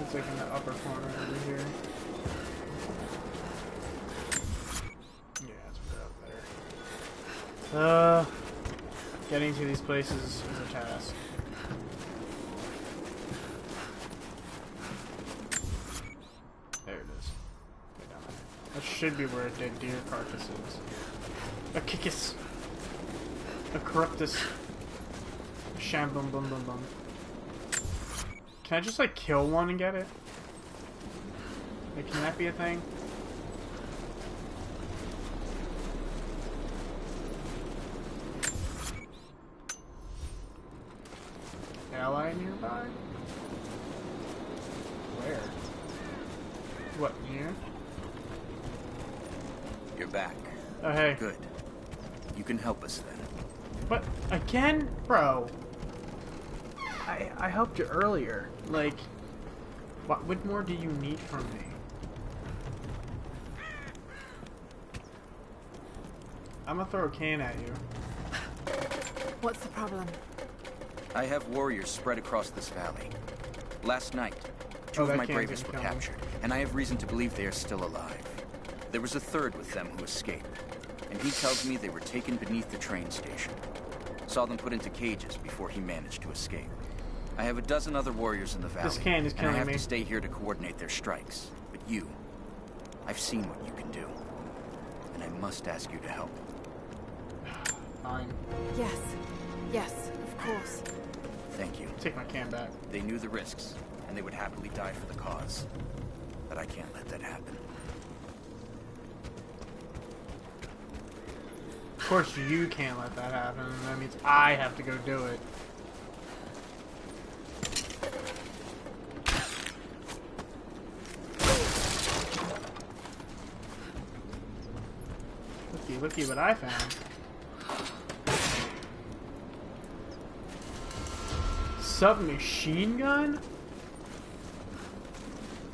It's like in the upper corner over here. Yeah, it's right up there. Getting to these places is a task. There it is. Way down there. That should be where a dead deer carcass is. A kickus. A corruptus. A shambum bum bum bum. Can I just like kill one and get it? Like, can that be a thing? Ally nearby? Where? What, near? You're back. Oh, hey. Good. You can help us then. What? Again? Bro. I helped you earlier. Like, what more do you need from me? I'm gonna throw a can at you. What's the problem? I have warriors spread across this valley. Last night, two of my bravest were captured, and I have reason to believe they are still alive. There was a third with them who escaped, and he tells me they were taken beneath the train station. Saw them put into cages before he managed to escape. I have a dozen other warriors in the valley, this can is killing and I have me. to stay here to coordinate their strikes. But you, I've seen what you can do, and I must ask you to help. Fine. Yes. Yes, of course. Thank you. Take my can back. They knew the risks, and they would happily die for the cause. But I can't let that happen. Of course you can't let that happen, and that means I have to go do it. Looky what I found. Submachine gun?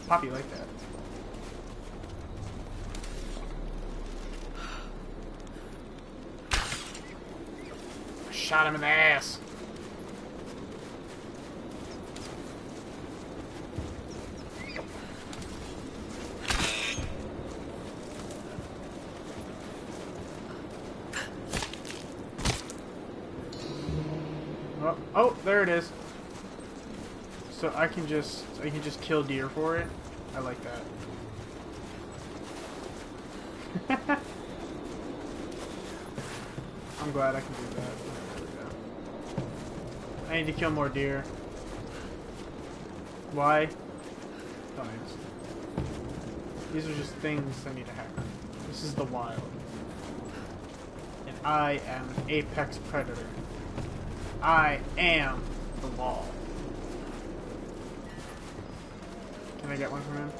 Poppy like that. Shot him in the ass. Oh, there it is. So I can just kill deer for it. I like that. I'm glad I can do that. There we go. I need to kill more deer. Why? Thanks. These are just things that need to happen. This is the wild. And I am an apex predator. I am the law. Can I get one from him?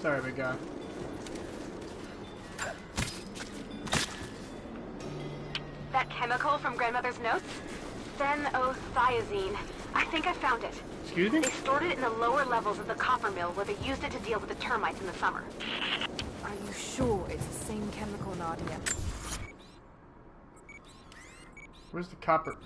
Sorry, big guy. That chemical from Grandmother's notes? Phenothiazine. I think I found it. Excuse me? They stored it in the lower levels of the copper mill where they used it to deal with the termites in the summer. Are you sure it's the same chemical, Nadia? Where's the copper?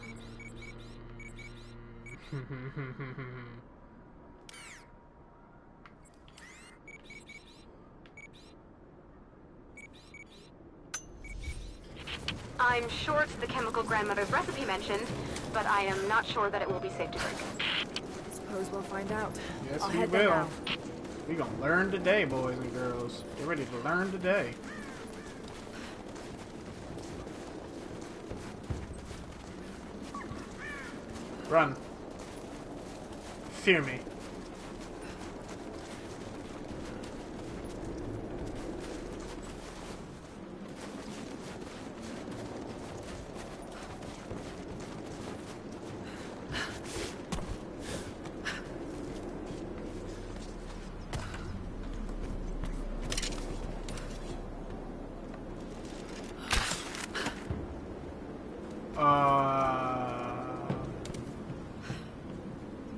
I'm sure it's the chemical Grandmother's recipe mentioned, but I am not sure that it will be safe to drink. I suppose we'll find out. Yes, I'll we head there will. now. We gonna learn today, boys and girls. Get ready to learn today. Run. Fear me.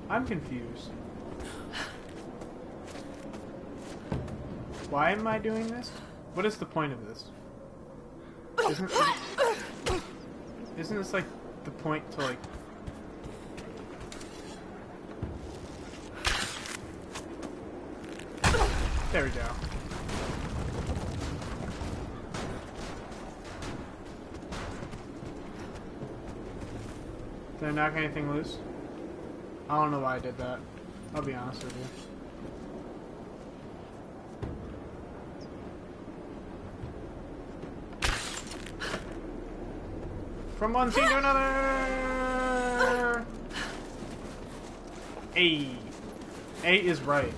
I'm confused. Why am I doing this? What is the point of this? Isn't this like the point to like... There we go. Did I knock anything loose? I don't know why I did that. I'll be honest with you. From one scene to another! A. A is right.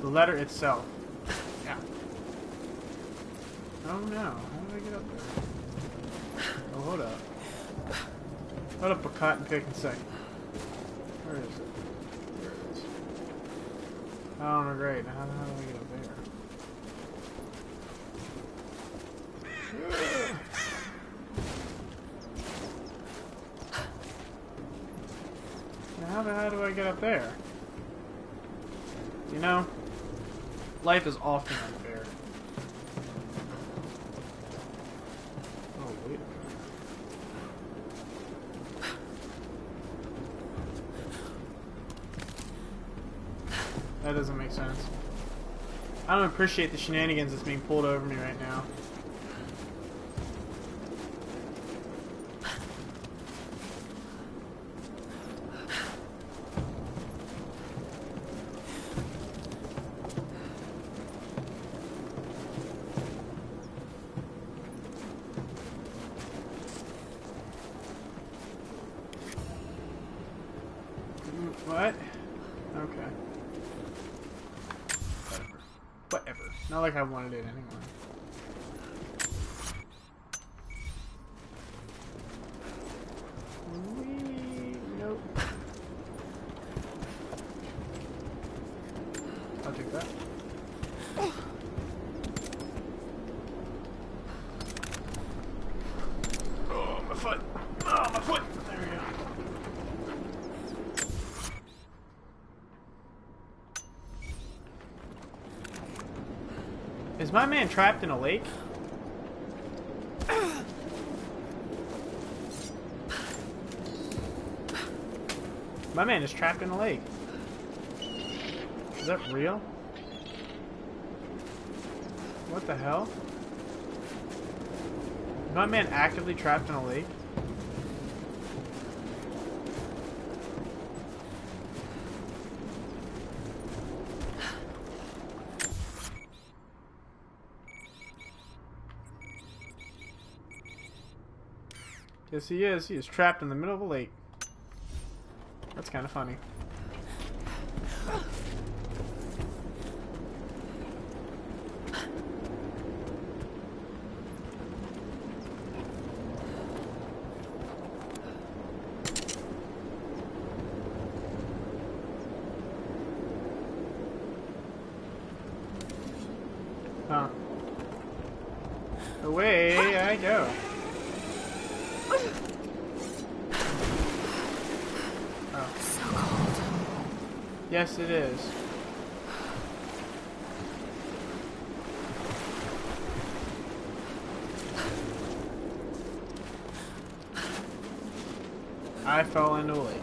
The letter itself. Yeah. Oh no. How did I get up there? Oh, hold up. Hold up a cotton pick and say. Where is it? There it is. Oh, no, great. Now how do I get up there? How the hell do I get up there? You know, life is often unfair. Oh, wait a minute. That doesn't make sense. I don't appreciate the shenanigans that's being pulled over me right now. What? Okay. Whatever. Whatever. Not like I wanted it anyway. Nope. I'll take that. Oh, my foot! Oh, my foot! There we go. Is my man trapped in a lake? My man is trapped in a lake. Is that real? What the hell? Is my man actively trapped in a lake? Yes, he is. He is trapped in the middle of a lake. That's kind of funny. Huh. Away I go. Yes, it is. I fell into a lake.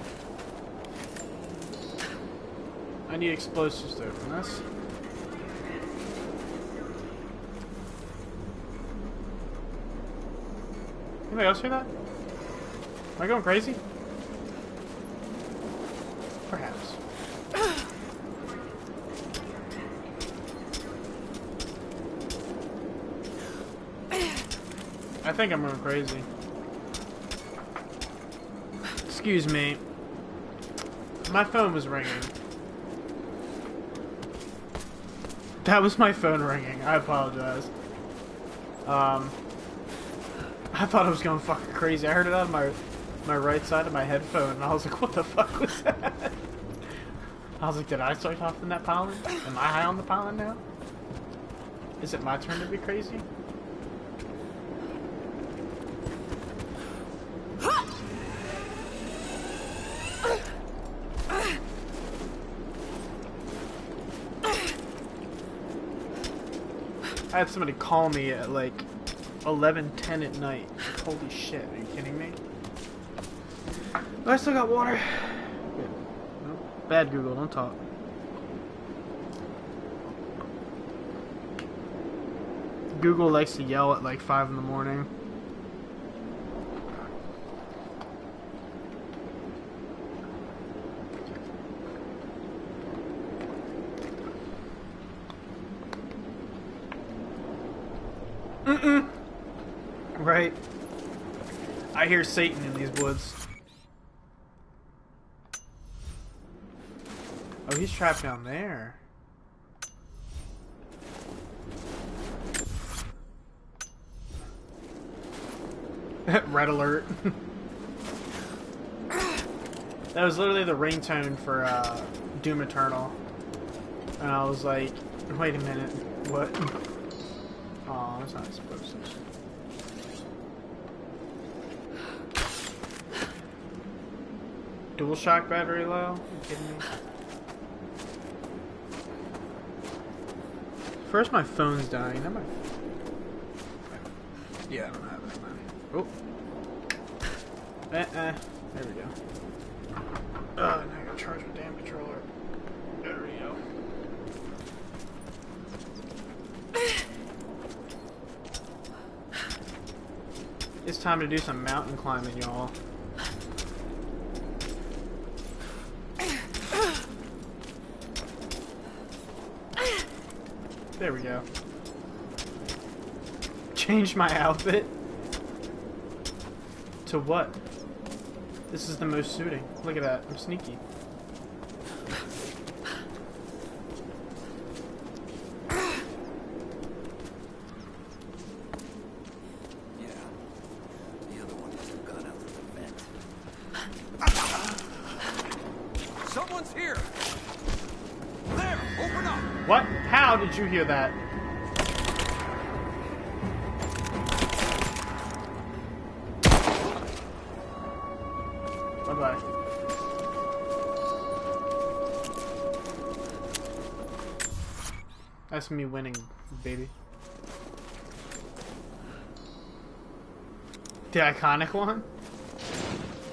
I need explosives to open this. Anybody else hear that? Am I going crazy? Perhaps. I think I'm going crazy. Excuse me. My phone was ringing. That was my phone ringing. I apologize. I thought I was going fucking crazy. I heard it on my right side of my headphone, and I was like, what the fuck was that? I was like, did I start off in that pollen? Am I high on the pollen now? Is it my turn to be crazy? I had somebody call me at like 11:10 at night. Like, holy shit, are you kidding me? Oh, I still got water. Good. Nope. Bad Google, don't talk. Google likes to yell at like 5 in the morning. Right. I hear Satan in these woods. Oh, he's trapped down there. Red alert. That was literally the ringtone for Doom Eternal. And I was like, wait a minute, what? Oh, that's not supposed to. Dual shock battery low? Are you kidding me? First my phone's dying, then my... Yeah, I don't have it, man. Oh. There we go. Now I gotta charge my damn controller. There we go. It's time to do some mountain climbing, y'all. There we go. Change my outfit? To what? This is the most suiting. Look at that. I'm sneaky. Someone's here! There! Open up! What? How did you hear that? Bye-bye. That's me winning, baby. The iconic one?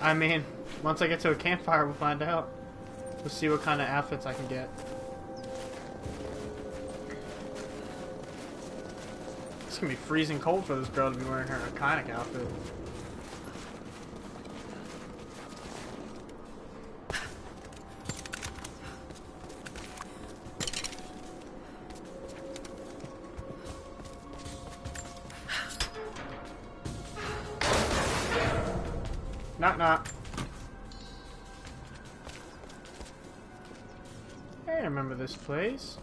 I mean, once I get to a campfire, we'll find out. We'll see what kind of outfits I can get. It's gonna be freezing cold for this girl to be wearing her iconic outfit. Knock knock. Hey, I remember this place.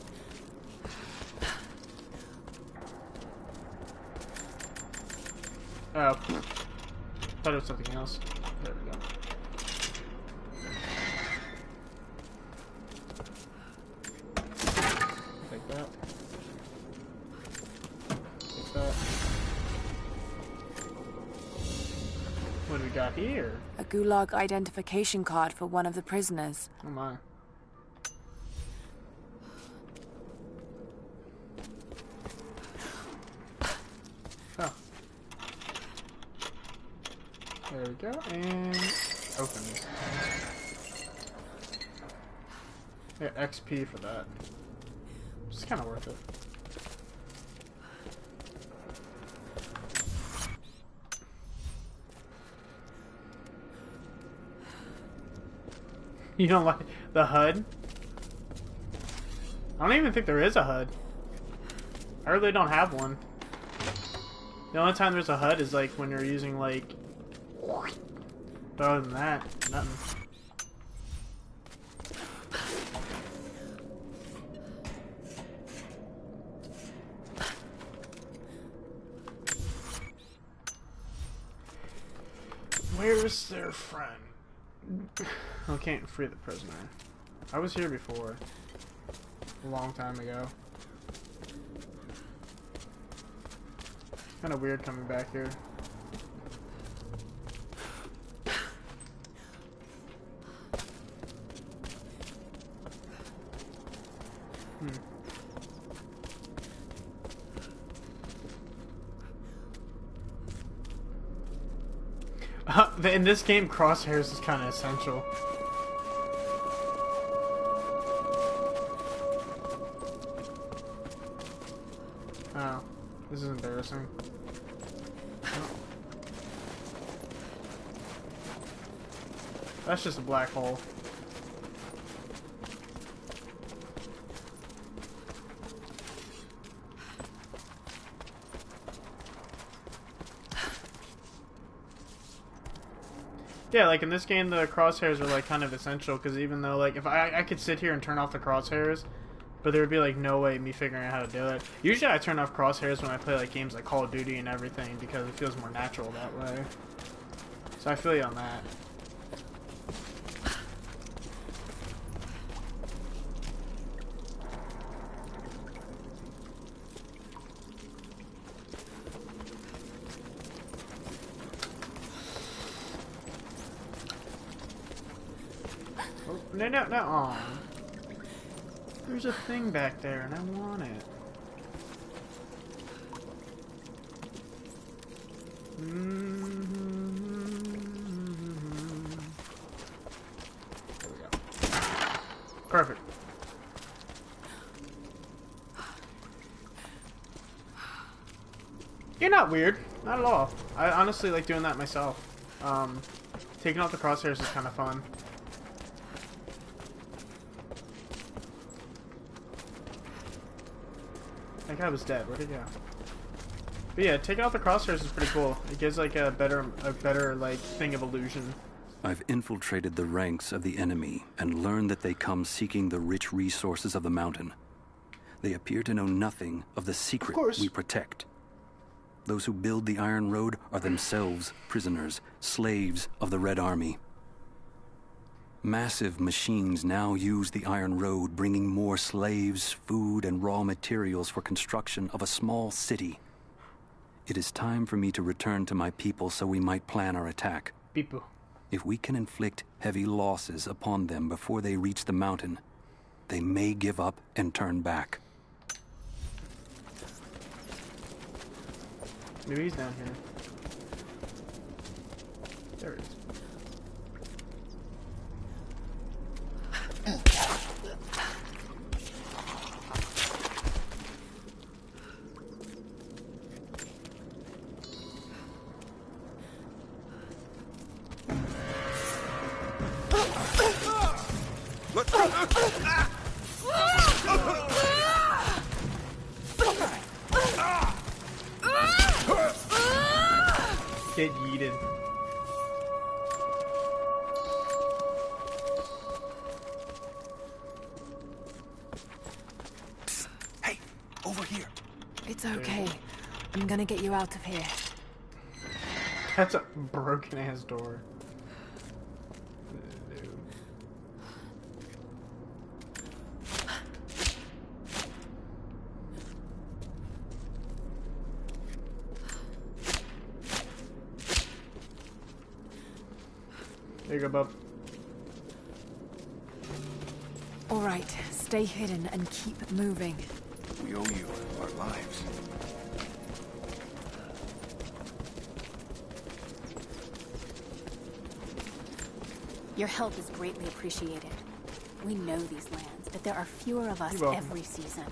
Oh. Thought it was something else. There we go. Take that. Take that. What do we got here? A Gulag identification card for one of the prisoners. Oh my. Oh. There we go, and open. Yeah, XP for that. It's kind of worth it. You don't like the HUD? I don't even think there is a HUD. I really don't have one. The only time there's a HUD is like when you're using like... But other than that, nothing. Where's their friend? I can't free the prisoner. I was here before. A long time ago. Kind of weird coming back here. In this game, crosshairs is kind of essential. Oh, this is embarrassing. That's just a black hole. Yeah, like in this game, the crosshairs are like kind of essential because even though like if I could sit here and turn off the crosshairs, but there would be like no way me figuring out how to do it. Usually I turn off crosshairs when I play like games like Call of Duty and everything because it feels more natural that way. So I feel you on that. No. Aw. There's a thing back there, and I want it. There we go. Perfect. You're not weird. Not at all. I honestly like doing that myself. Taking off the crosshairs is kind of fun. That guy was dead. Where'd he go? But yeah, taking out the crosshairs is pretty cool. It gives like a better like thing of illusion. I've infiltrated the ranks of the enemy and learned that they come seeking the rich resources of the mountain. They appear to know nothing of the secret we protect. Those who build the Iron Road are themselves prisoners, slaves of the Red Army. Massive machines now use the Iron Road, bringing more slaves, food, and raw materials for construction of a small city. It is time for me to return to my people so we might plan our attack. People. If we can inflict heavy losses upon them before they reach the mountain, they may give up and turn back. Maybe he's down here. There he is. Get yeeted. Psst. Hey, over here. It's okay. I'm gonna get you out of here. That's a broken ass door. There you go, bub. All right, stay hidden and keep moving. We owe you our lives. Your help is greatly appreciated. We know these lands, but there are fewer of us every season.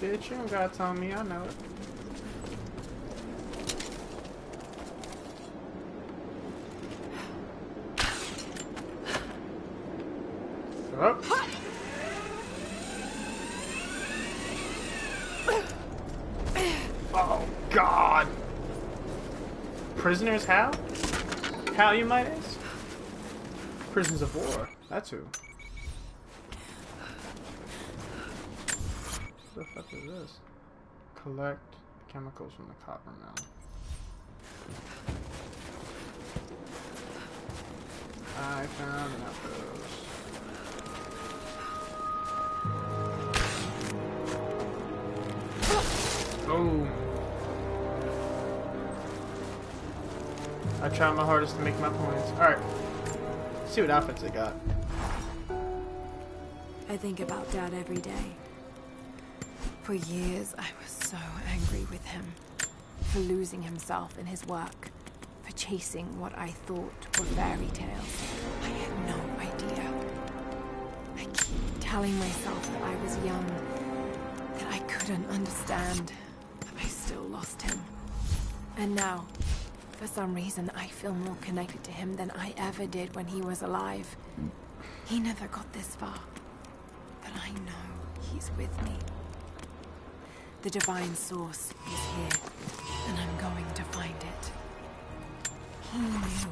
Bitch, you don't gotta tell me, I know it. Up. Oh, God! Prisoners, how? How, you might ask? Prisoners of war. That's who. What the fuck is this? Collect chemicals from the copper mill. I found an outpost. Oh. I try my hardest to make my points. Alright. See what outfits they got. I think about Dad every day. For years, I was so angry with him. For losing himself in his work. For chasing what I thought were fairy tales. I had no idea. I keep telling myself that I was young, that I couldn't understand, but I still lost him. And now, for some reason, I feel more connected to him than I ever did when he was alive. He never got this far, but I know he's with me. The divine source is here, and I'm going to find it. He knew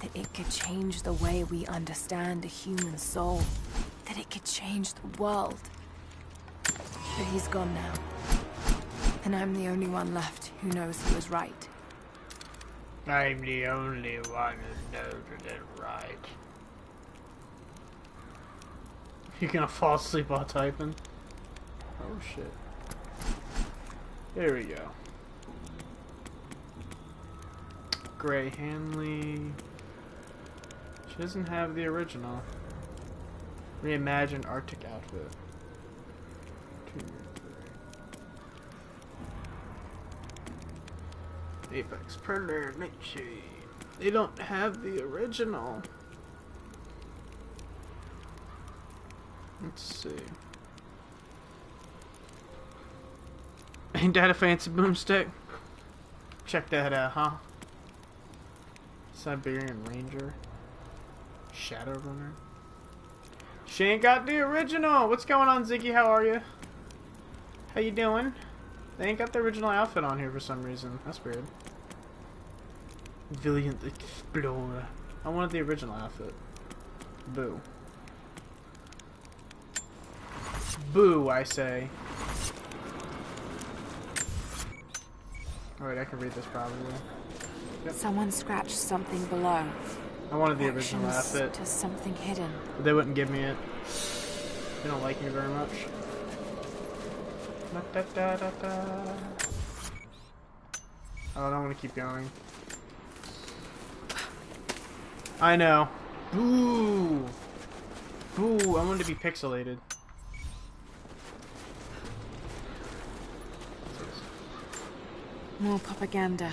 that it could change the way we understand a human soul, that it could change the world. But he's gone now, and I'm the only one left who knows he was right. I'm the only one who knows it is right. You gonna fall asleep while typing? Oh shit. There we go. Gray Hanley. She doesn't have the original. Reimagined Arctic outfit. 2 years. Apex Predator, Nightshade. They don't have the original. Let's see. Ain't that a fancy boomstick? Check that out, huh? Siberian Ranger. Shadowrunner. She ain't got the original! What's going on, Ziggy? How are you? How you doing? They ain't got the original outfit on here for some reason. That's weird. Valiant Explorer. I wanted the original outfit. Boo. Boo, I say. Alright, I can read this probably. Yep. Someone scratched something below. I wanted the original outfit. To something hidden. But they wouldn't give me it. They don't like me very much. Da, da, da, da. Oh, I don't want to keep going. I know. Boo! Boo! I wanted to be pixelated. More propaganda.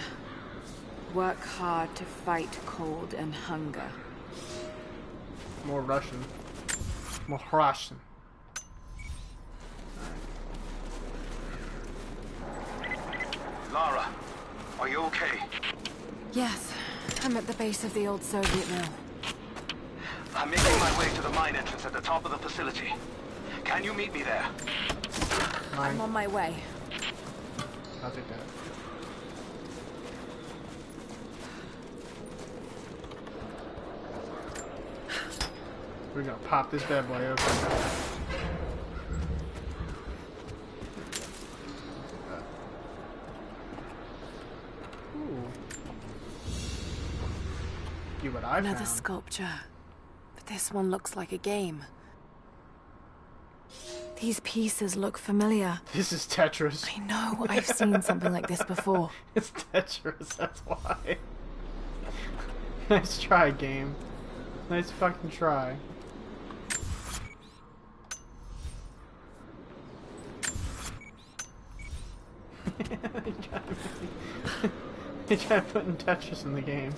Work hard to fight cold and hunger. More Russian. More Russian. Lara, are you okay? Yes, I'm at the base of the old Soviet mill. I'm making my way to the mine entrance at the top of the facility. Can you meet me there? I'm on my way. I'll take that. We're gonna pop this bad boy open. Ooh. You what I Another found. sculpture. But this one looks like a game. These pieces look familiar. This is Tetris. I know, I've seen something like this before. It's Tetris, that's why. Nice try, game. Nice fucking try. They tried putting Tetris in the game.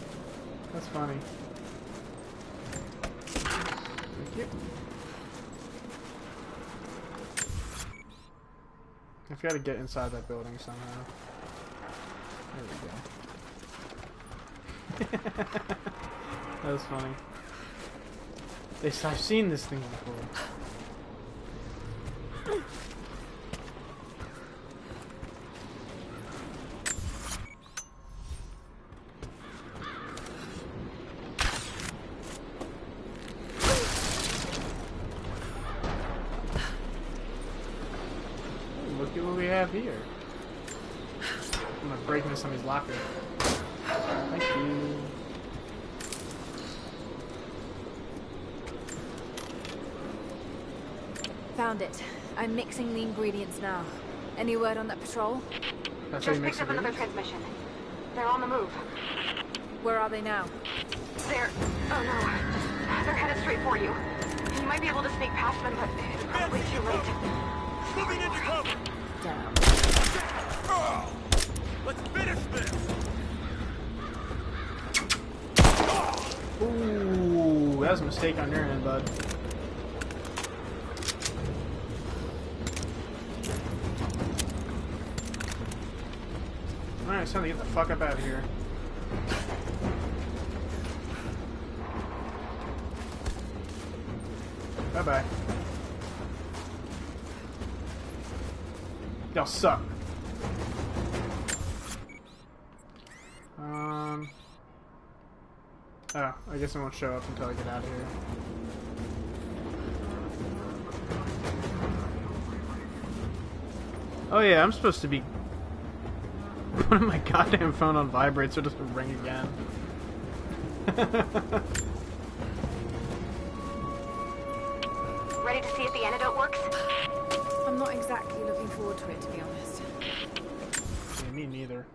That's funny. Thank you. I've got to get inside that building somehow. There we go. That was funny. I've seen this thing before. Look at what we have here. I'm gonna break into somebody's locker. Thank you. Found it. I'm mixing the ingredients now. Any word on that patrol? That's Just picked up another transmission. They're on the move. Where are they now? They're... oh no. They're headed straight for you. You might be able to sneak past them, but it's probably too late. Moving into cover! down. Let's finish this! Ooh, that was a mistake on your end, bud. Alright, it's time to get the fuck up out of here. Bye-bye. Y'all suck. Oh, I guess I won't show up until I get out of here. Oh yeah, I'm supposed to be putting my goddamn phone on vibrate so it doesn't ring again. Ready to see if the antidote works? I'm not exactly looking forward to it, to be honest. Yeah, me neither.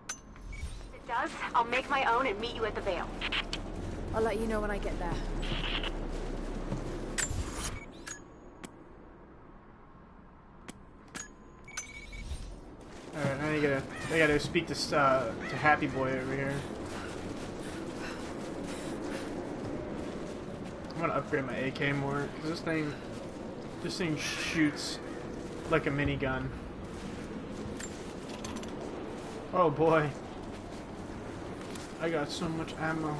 If it does, I'll make my own and meet you at the Vale. I'll let you know when I get there. Alright, now I gotta speak to Happy Boy over here. I'm gonna upgrade my AK more, because this thing shoots like a minigun. Oh boy. I got so much ammo.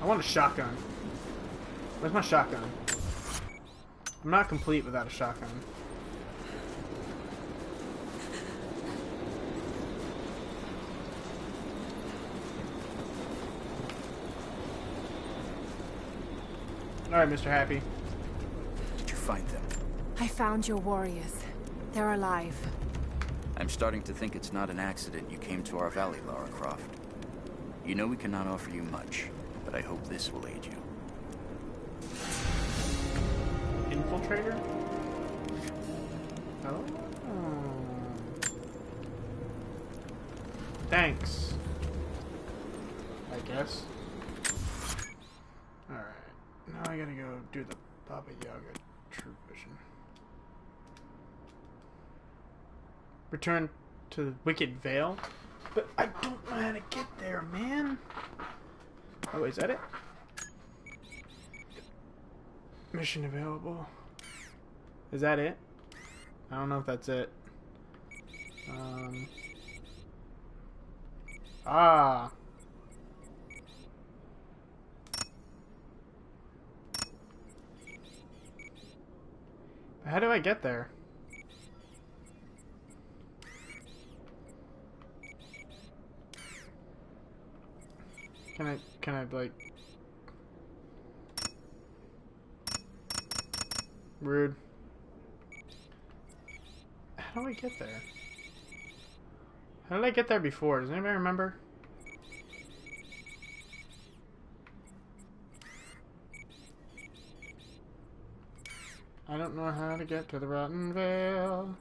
I want a shotgun. Where's my shotgun? I'm not complete without a shotgun. Alright, Mr. Happy. Did you find them? I found your warriors. They're alive. I'm starting to think it's not an accident you came to our valley, Lara Croft. You know we cannot offer you much, but I hope this will aid you. Infiltrator? Oh. Thanks. I guess. Alright. Now I gotta go do the Baba Yaga True Vision. Return to the Wicked Vale? But I don't know how to get there, man. Oh, is that it? Mission available. Is that it? I don't know if that's it. Ah. How do I get there? Can I like... Rude. How do I get there? How did I get there before? Does anybody remember? I don't know how to get to the Rotten Vale.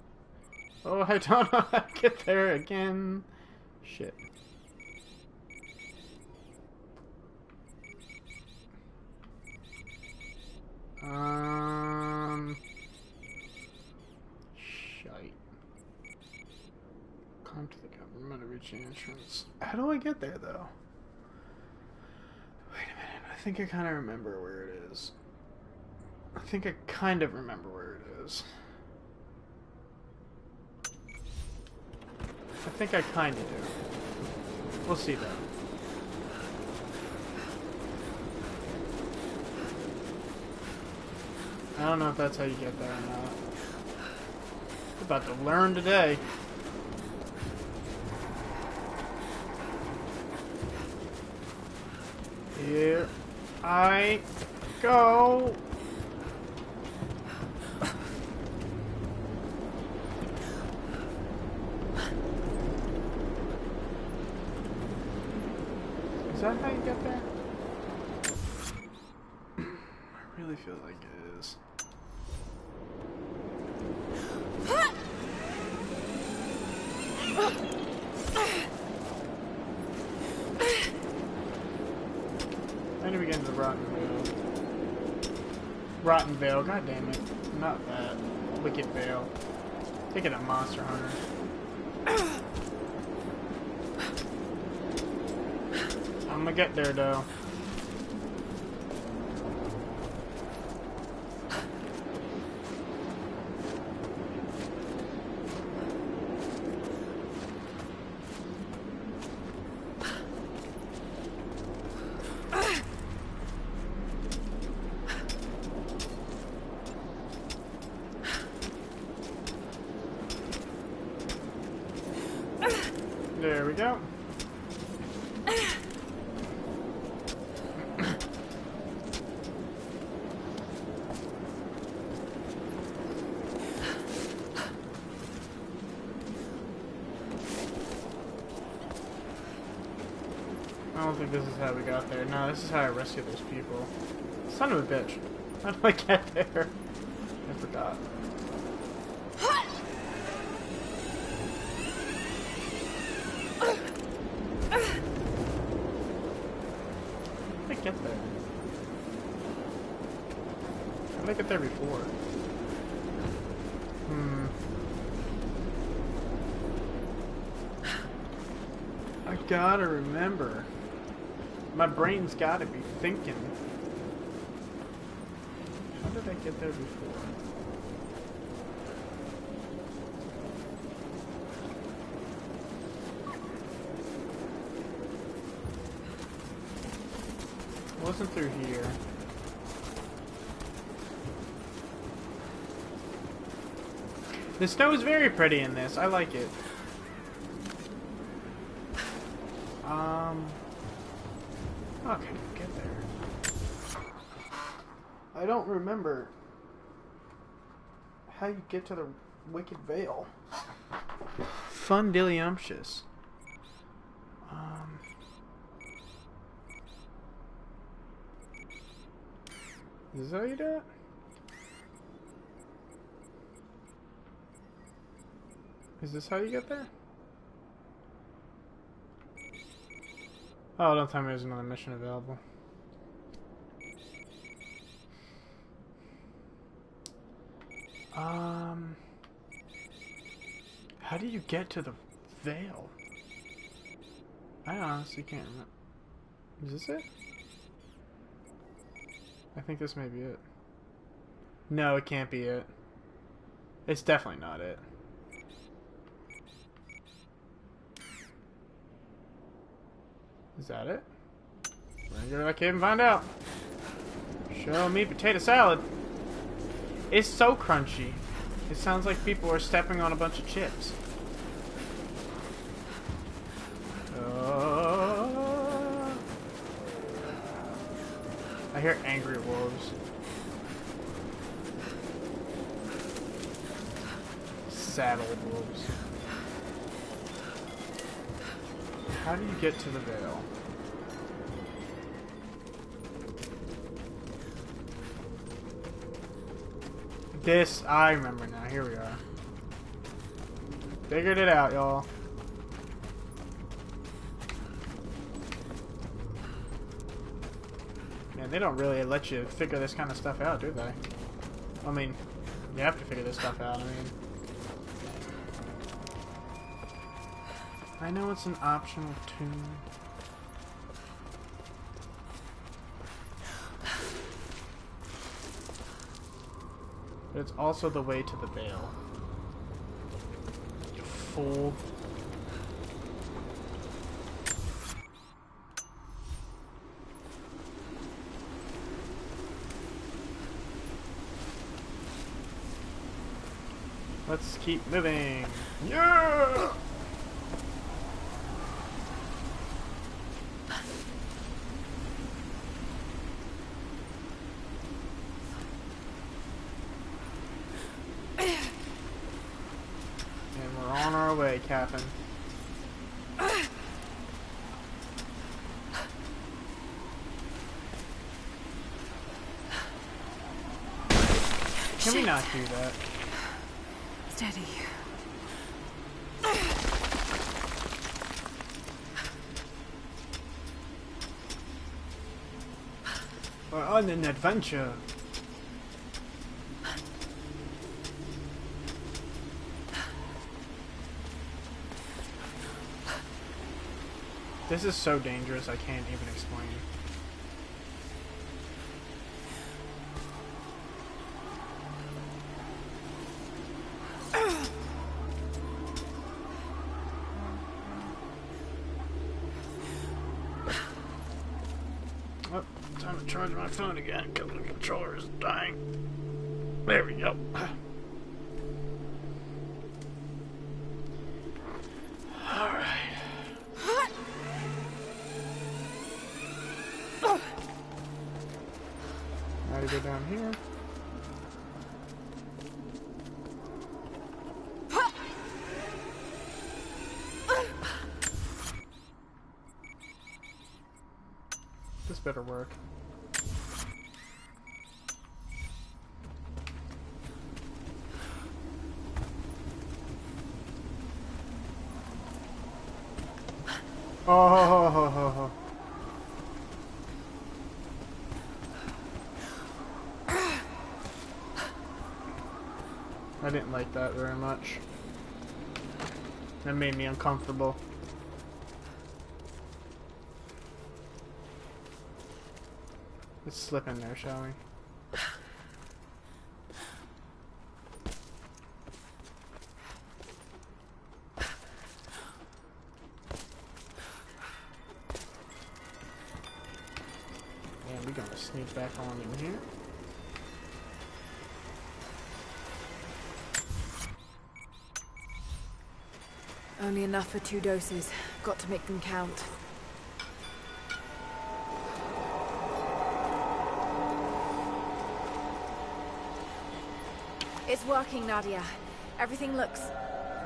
Oh, I don't know how to get there again. Shit. Shite. Come to the government to reach the entrance. How do I get there, though? Wait a minute. I think I kind of remember where it is. I think I kind of remember where it is. I think I kind of do. We'll see, though. I don't know if that's how you get there or not. I'm about to learn today. Here I go. Is that how you get there? I really feel like it is. When do we get into the Rotten Vale? Rotten Vale, god damn it. Not that. Wicked Vale. Take it a Monster Hunter. I'm gonna get there though. There we go. I don't think this is how we got there. No, this is how I rescued those people. Son of a bitch. How do I get there? I forgot. How did I get there? How did I get there before? I gotta remember. My brain's gotta be thinking. How did I get there before? It wasn't through here. The snow is very pretty in this. I like it. How can you get there? I don't remember how you get to the Wicked Vale. Fun-dilly-umptious. Is that how you do it? Is this how you get there? Oh, don't tell me there's another mission available. How do you get to the Vale? I honestly can't remember. Is this it? I think this may be it. No, it can't be it. It's definitely not it. Is that it? We're gonna go to that cave and find out. Show me potato salad. It's so crunchy. It sounds like people are stepping on a bunch of chips. I hear angry wolves. Saddled wolves. How do you get to the Vale? This, I remember now. Here we are. Figured it out, y'all. Man, they don't really let you figure this kind of stuff out, do they? I mean, you have to figure this stuff out, I mean. I know it's an optional tune. But it's also the way to the Vale. You fool. Let's keep moving. Yeah! Captain. Can we not do that? Steady. We're on an adventure. This is so dangerous, I can't even explain. Oh, time to charge my phone again because the controller is dying. There we go. Alright. Now to go down here. This better work. Oh. I didn't like that very much. That made me uncomfortable. Let's slip in there, shall we? And we're gonna sneak back on in here. Only enough for 2 doses. Got to make them count. It's working, Nadia. Everything looks...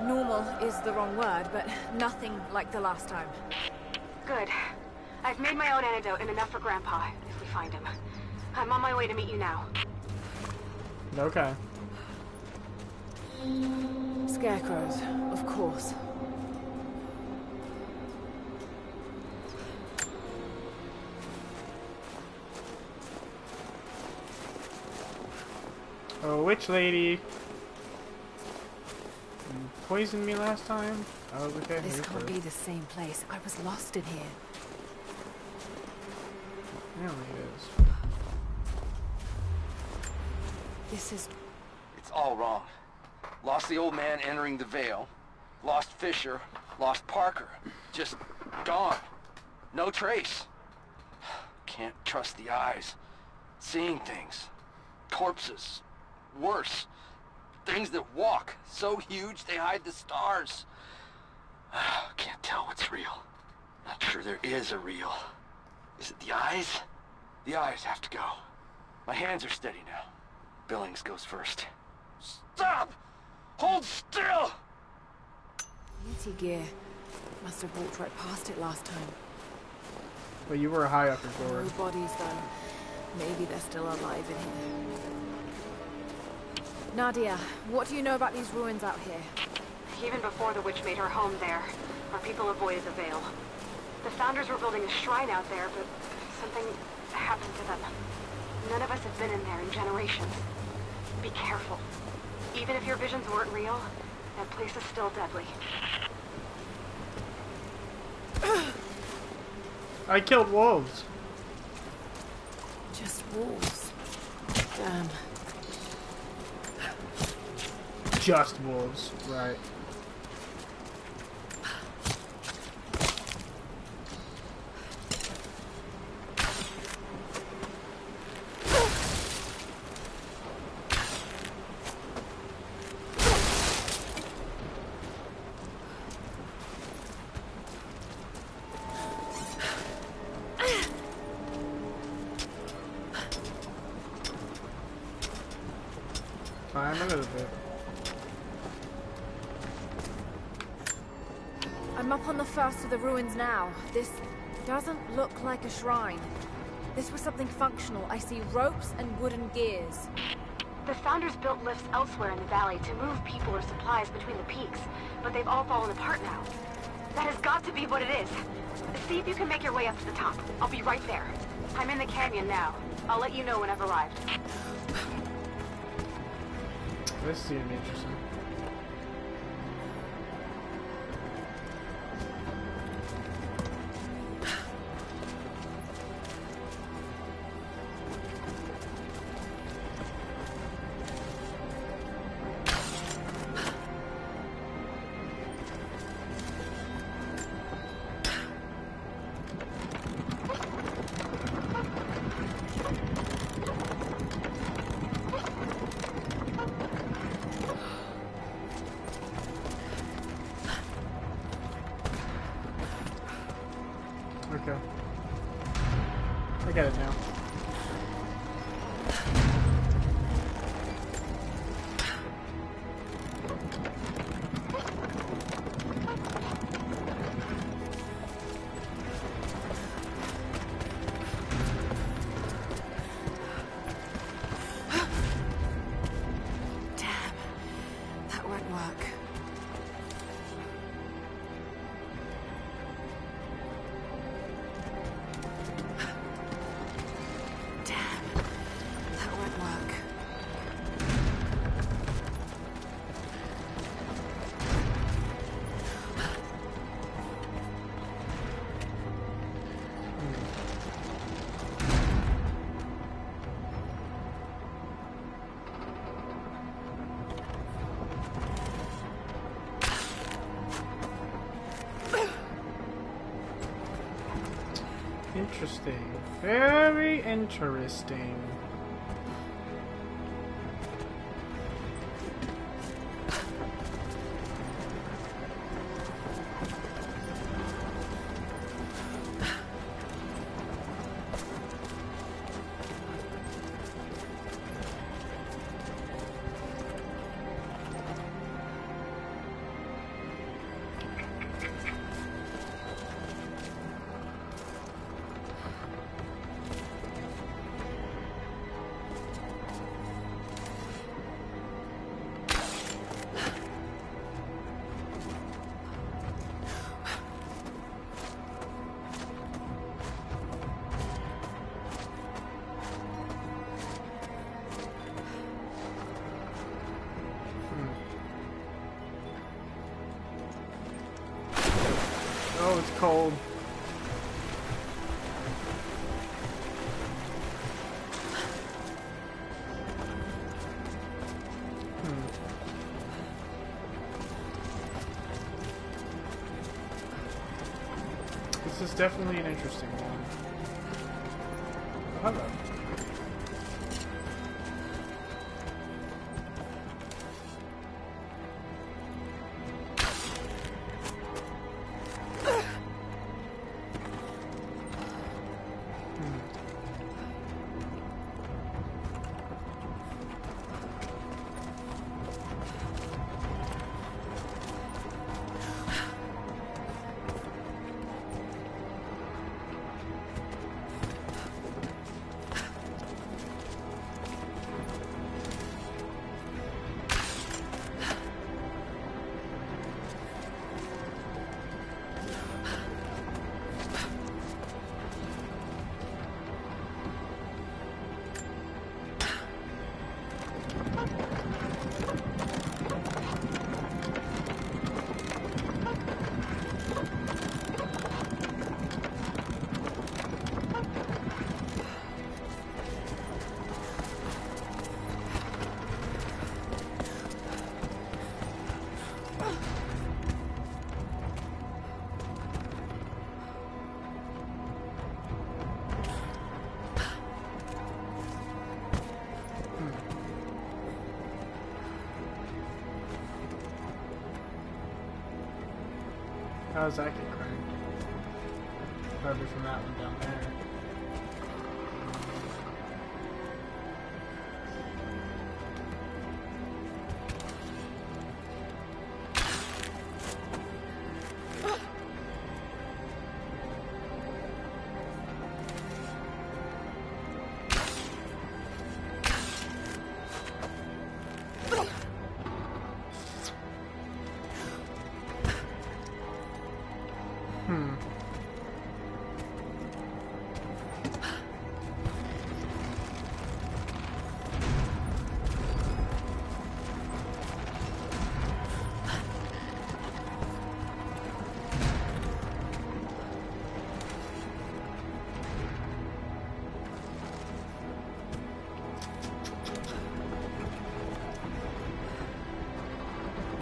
normal is the wrong word, but nothing like the last time. Good. I've made my own antidote and enough for Grandpa, if we find him. I'm on my way to meet you now. Okay. Scarecrows, of course. Oh, witch lady. You poisoned me last time? Oh, okay. This can't be the same place. I was lost in here. Apparently it is. This is... It's all wrong. Lost the old man entering the Vale. Lost Fisher. Lost Parker. Just gone. No trace. Can't trust the eyes. Seeing things. Corpses. Worse. Things that walk. So huge they hide the stars. Can't tell what's real. Not sure there is a real. Is it the eyes? The eyes have to go. My hands are steady now. Billings goes first. Stop! Hold still! Nitty gear. Must have walked right past it last time. But you were high up your door. No bodies though. Maybe they're still alive in here. Nadia, what do you know about these ruins out here? Even before the witch made her home there, our people avoided the Vale. The Founders were building a shrine out there, but something happened to them. None of us have been in there in generations. Be careful. Even if your visions weren't real, that place is still deadly. I killed wolves. Just wolves. Damn. Just wolves, right. Climb a little bit. I'm up on the first of the ruins now. This doesn't look like a shrine. This was something functional. I see ropes and wooden gears. The Founders built lifts elsewhere in the valley to move people or supplies between the peaks, but they've all fallen apart now. That has got to be what it is. See if you can make your way up to the top. I'll be right there. I'm in the canyon now. I'll let you know when I've arrived. This seems interesting. Okay. I get it now. Interesting. Very interesting. Oh, it's cold. This is definitely an interesting one. Hello. How does that get cranked? Probably from that one down there.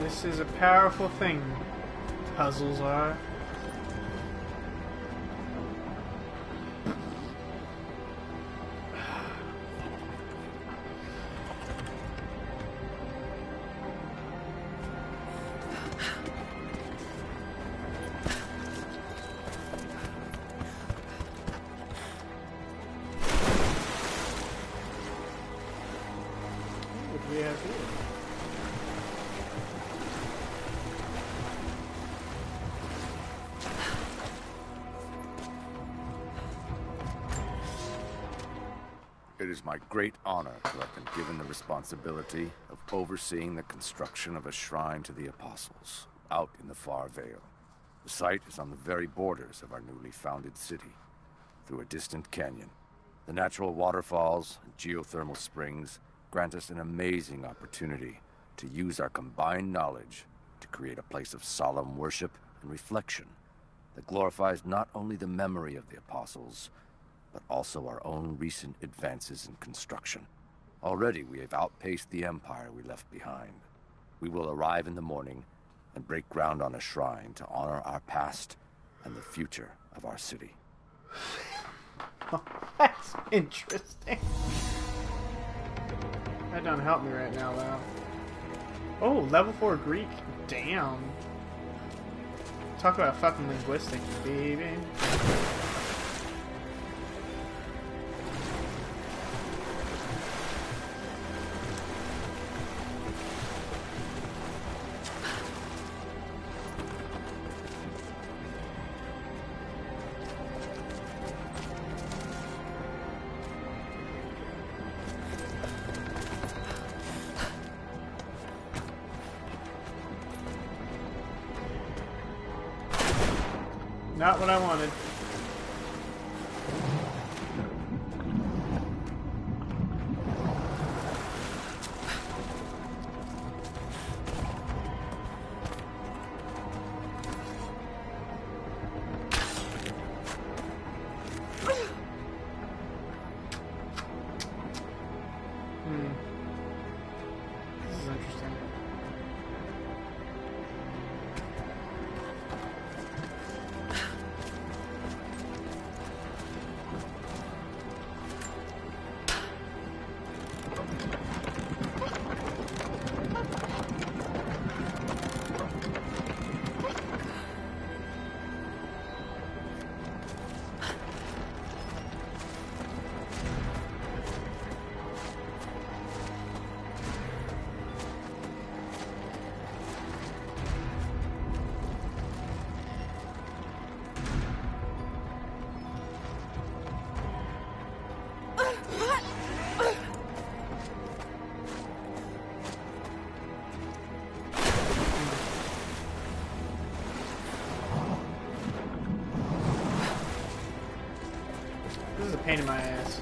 This is a powerful thing, puzzles are. It is my great honor to have been given the responsibility of overseeing the construction of a shrine to the Apostles, out in the far Vale. The site is on the very borders of our newly founded city, through a distant canyon. The natural waterfalls and geothermal springs grant us an amazing opportunity to use our combined knowledge to create a place of solemn worship and reflection that glorifies not only the memory of the Apostles, but also our own recent advances in construction. Already we have outpaced the empire we left behind. We will arrive in the morning and break ground on a shrine to honor our past and the future of our city. That's interesting. That don't help me right now, though. Oh, level 4 Greek. Damn. Talk about fucking linguistics, baby. Not what I wanted. This is interesting. This is a pain in my ass.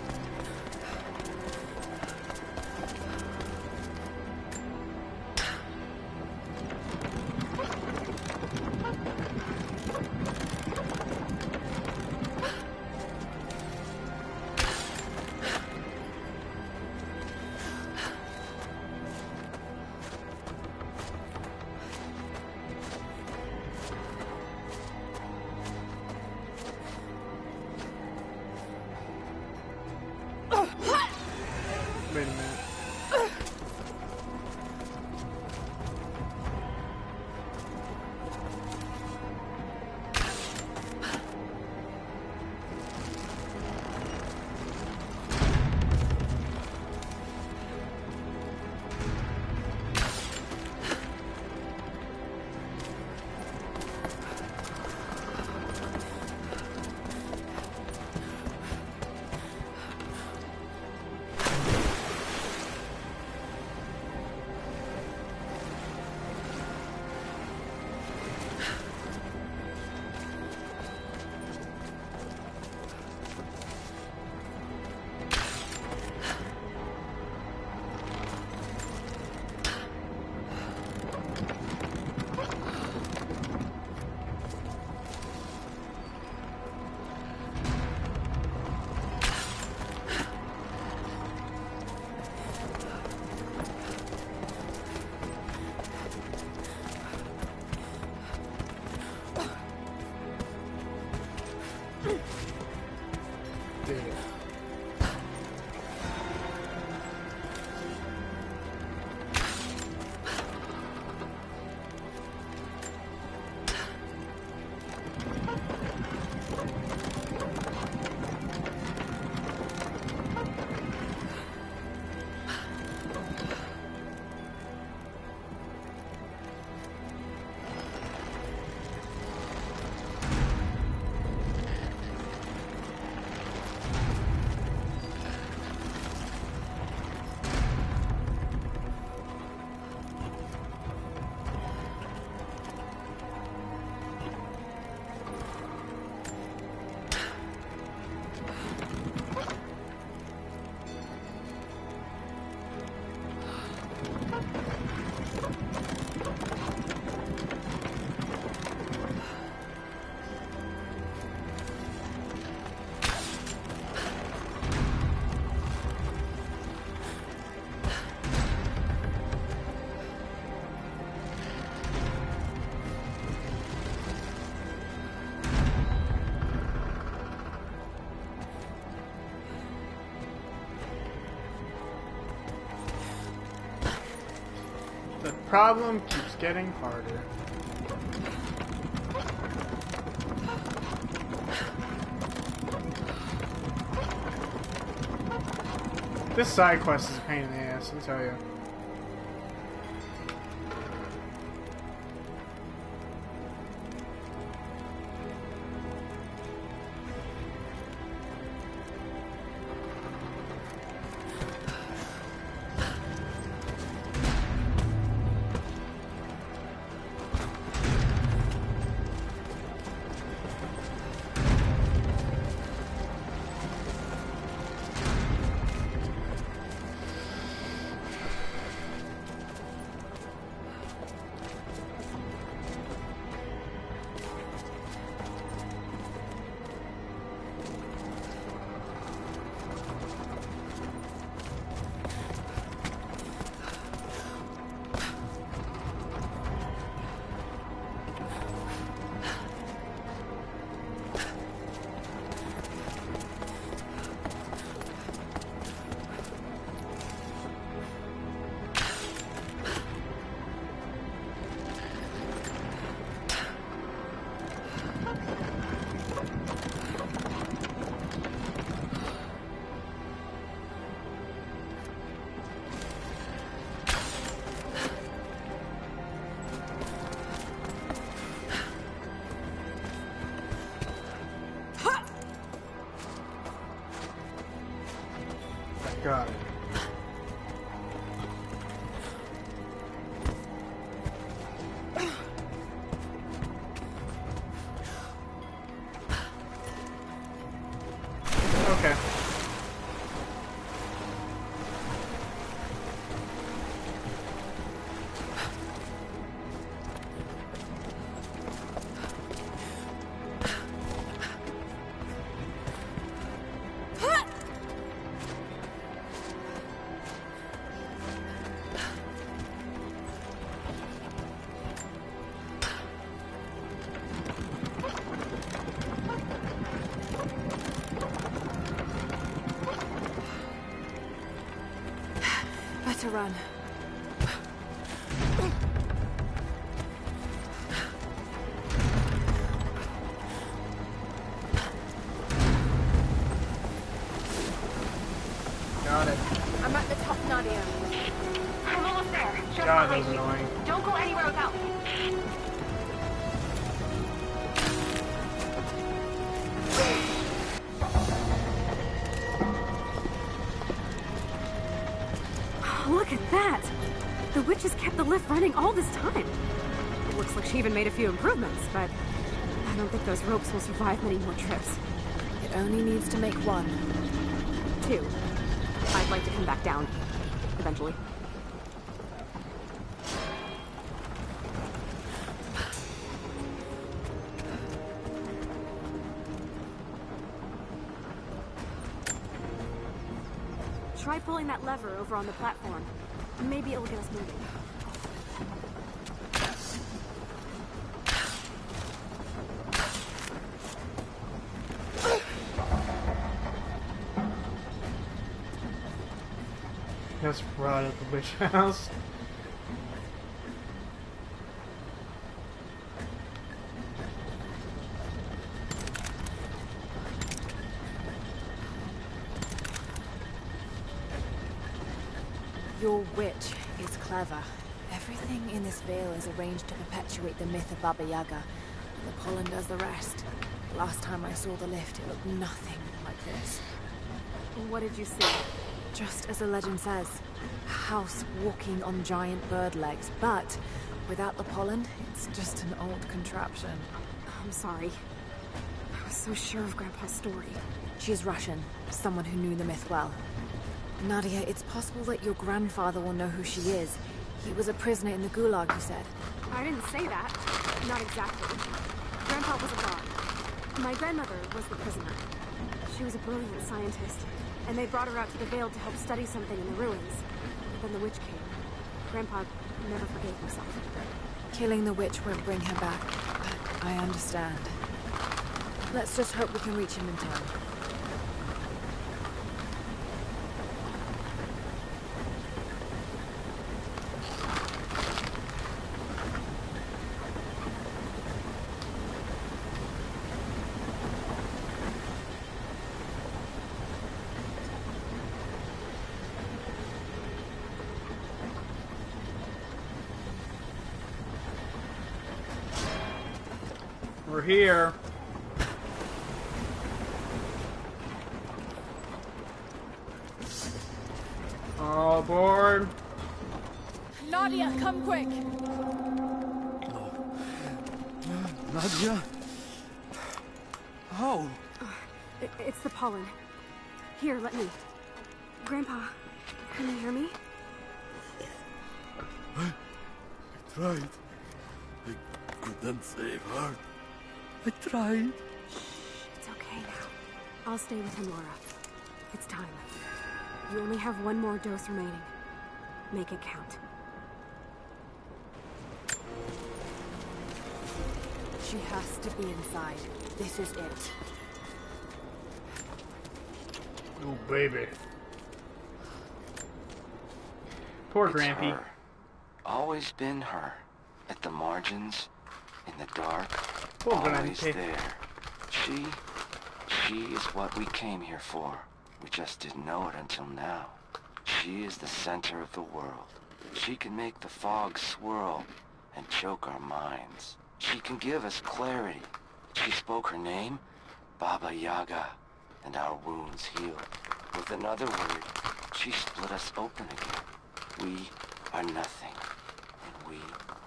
problem keeps getting harder. This side quest is a pain in the ass, let me tell you. Got it. Okay. To run. Got it. I'm at the top, Nadia. I'm almost there. Just God, that behind was you. annoying. Don't go anywhere without me. Look at that! The witch has kept the lift running all this time. It looks like she even made a few improvements, but I don't think those ropes will survive many more trips. It only needs to make one. 2. I'd like to come back down. Eventually. Try pulling that lever over on the platform. Maybe it'll get us moving. Just right at the witch house. Your witch is clever. Everything in this veil is arranged to perpetuate the myth of Baba Yaga, and the pollen does the rest. Last time I saw the lift, it looked nothing like this. What did you see? Just as the legend says, a house walking on giant bird legs, but without the pollen, it's just an old contraption. I'm sorry. I was so sure of Grandpa's story. She's Russian, someone who knew the myth well. Nadia, it's possible that your grandfather will know who she is. He was a prisoner in the Gulag, you said. I didn't say that. Not exactly. Grandpa was a god. My grandmother was the prisoner. She was a brilliant scientist, and they brought her out to the Vale to help study something in the ruins. But then the witch came. Grandpa never forgave himself. Killing the witch won't bring her back, but I understand. Let's just hope we can reach him in time. We're here. All aboard. Nadia, come quick. Nadia? Oh. It's the pollen. Here, let me. Grandpa, can you hear me? I tried. I couldn't save her. I tried. It's okay now. I'll stay with him, Laura. It's time. You only have one more dose remaining. Make it count. She has to be inside. This is it. Oh, baby. Poor It's Grampy. her. Always been her. At the margins, in the dark, Poor always Grampy. there. She is what we came here for. We just didn't know it until now. She is the center of the world. She can make the fog swirl and choke our minds. She can give us clarity. She spoke her name, Baba Yaga, and our wounds healed. With another word, she split us open again. We are nothing, and we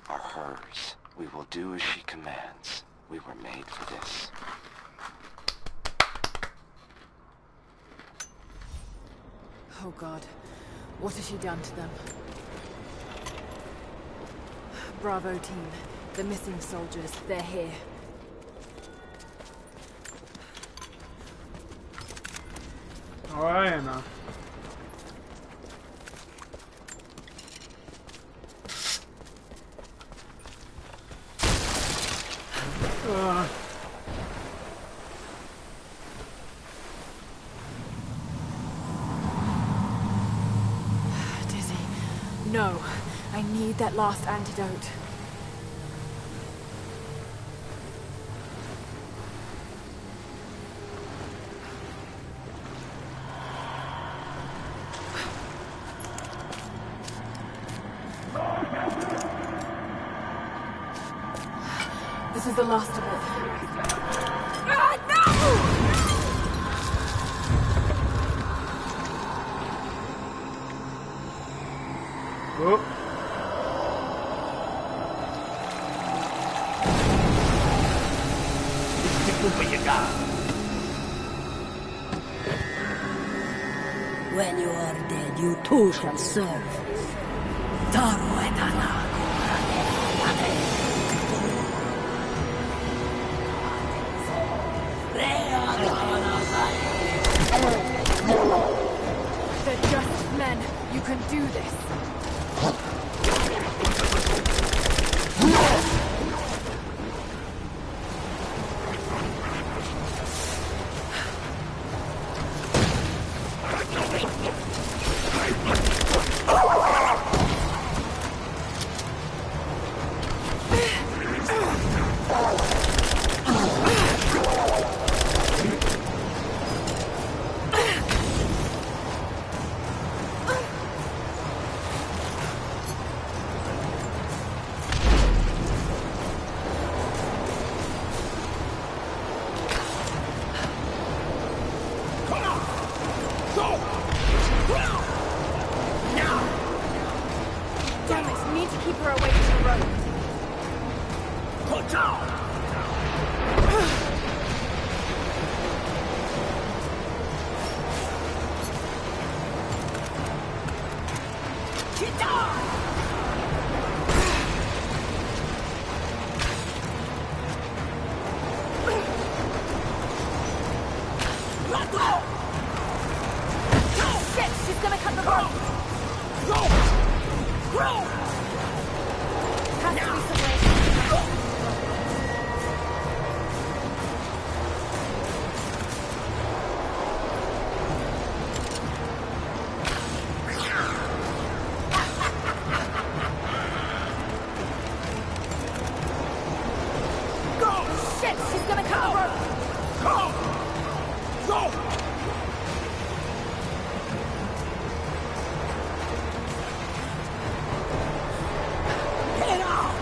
are hers. We will do as she commands. We were made for this. Oh God, what has she done to them? Bravo team, the missing soldiers, they're here. Oh, I am now. Dizzy, no, I need that last antidote. This is the last of it. Ah, Whoop. When you are dead, you too shall serve. Taru et They're just men. You can do this. Damn it, need to keep her away from the road. Put down! Shit, she's gonna cut the road! Go! Has to be some way. Go! Shit, she's gonna cut the road! Go! Get out!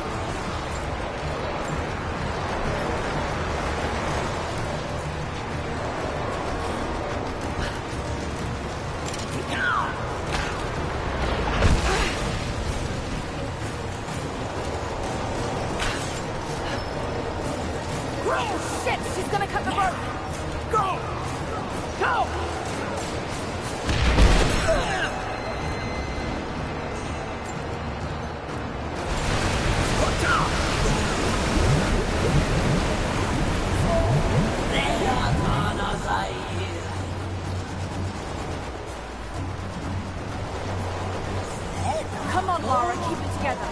Oh shit! She's gonna cut the rope! Go! Go! Come on, Lara, keep it together.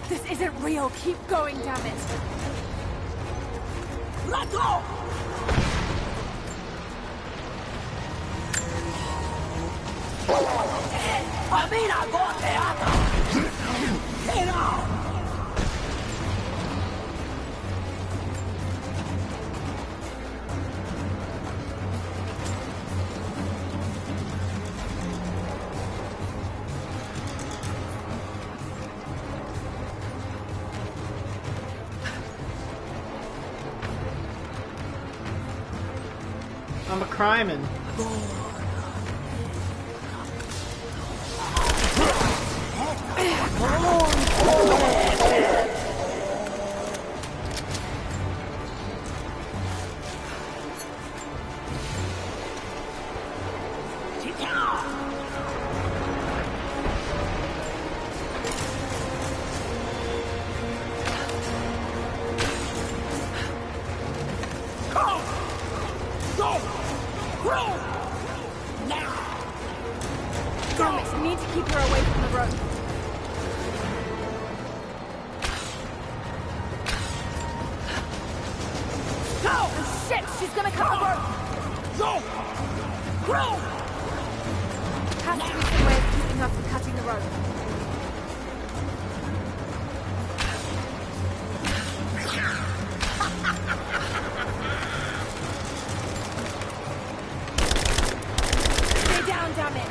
This isn't real. Keep going, damn it. Let go! I'm a crimin'. Damn it, we need to keep her away from the road. Go! Oh, shit, she's gonna cut the rope. Go! Grow! Has to be some way of keeping her from cutting the rope. Stay down, damn it!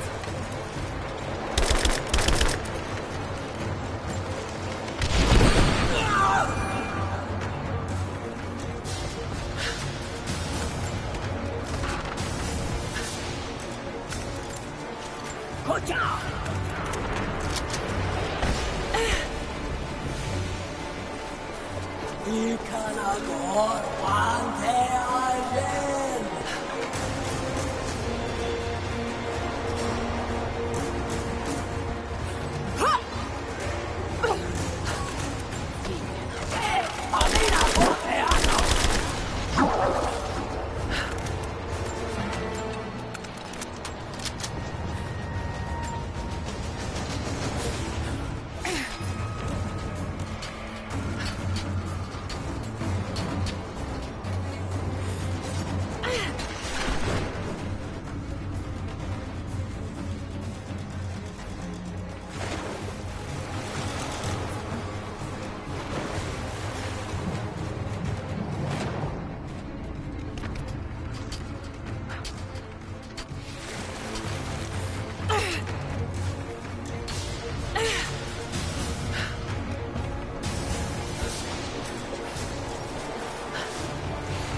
Good job! Vi kallar gården igen.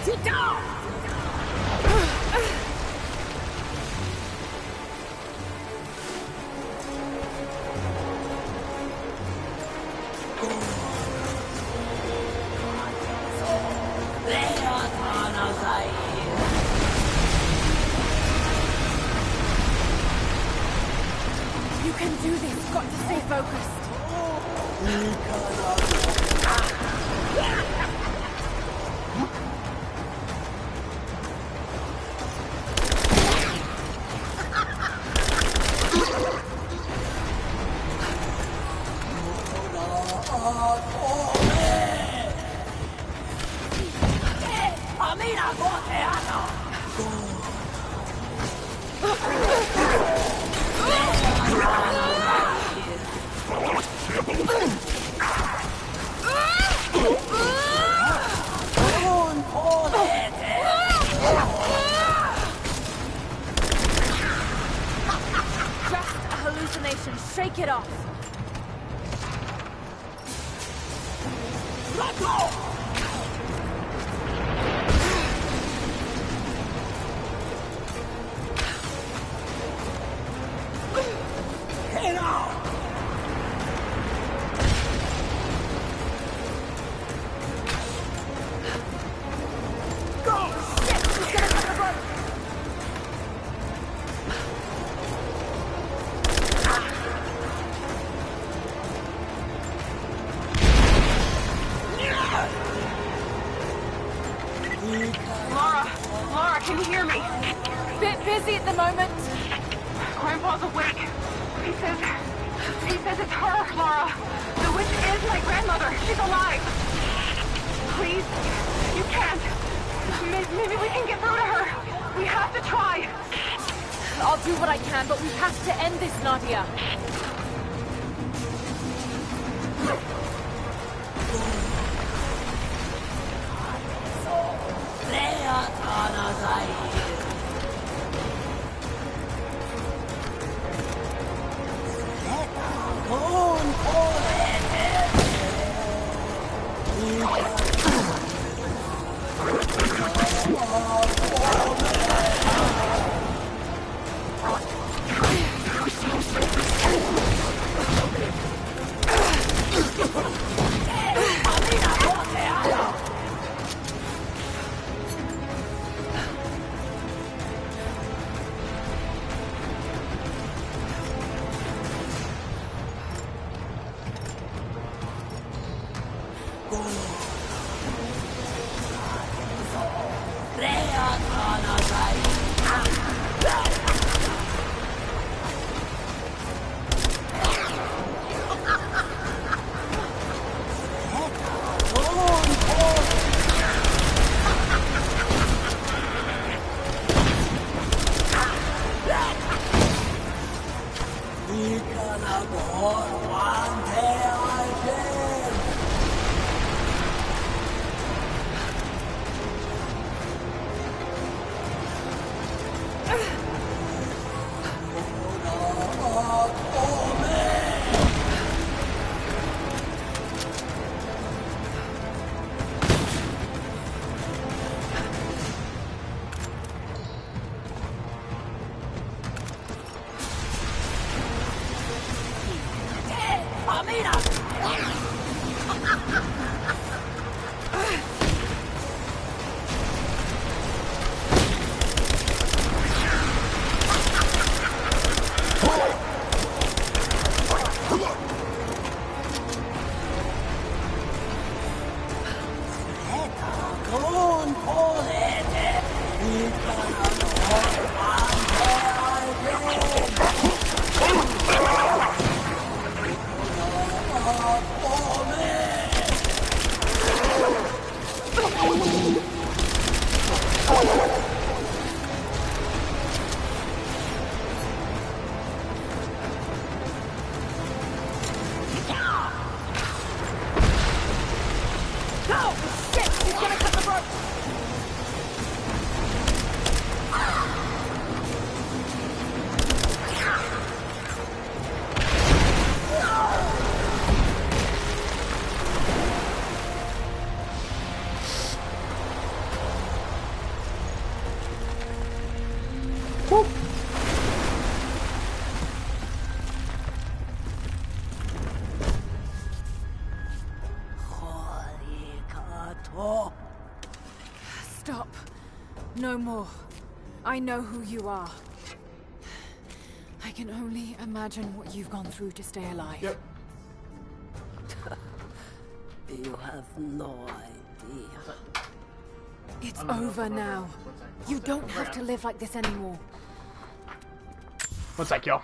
Sit down! You can do this. You've got to stay focused. Amina, go teatro! Just a hallucination. Shake it off. Get out! Laura, can you hear me? Bit busy at the moment. Grandpa's awake. He says it's her, Laura. The witch is my grandmother. She's alive. Please, you can't. Maybe we can get through to her. We have to try. I'll do what I can, but we have to end this, Nadia. Stop. No more. I know who you are. I can only imagine what you've gone through to stay alive. Yep. You have no idea. It's over now. You don't have to live like this anymore. One sec, y'all.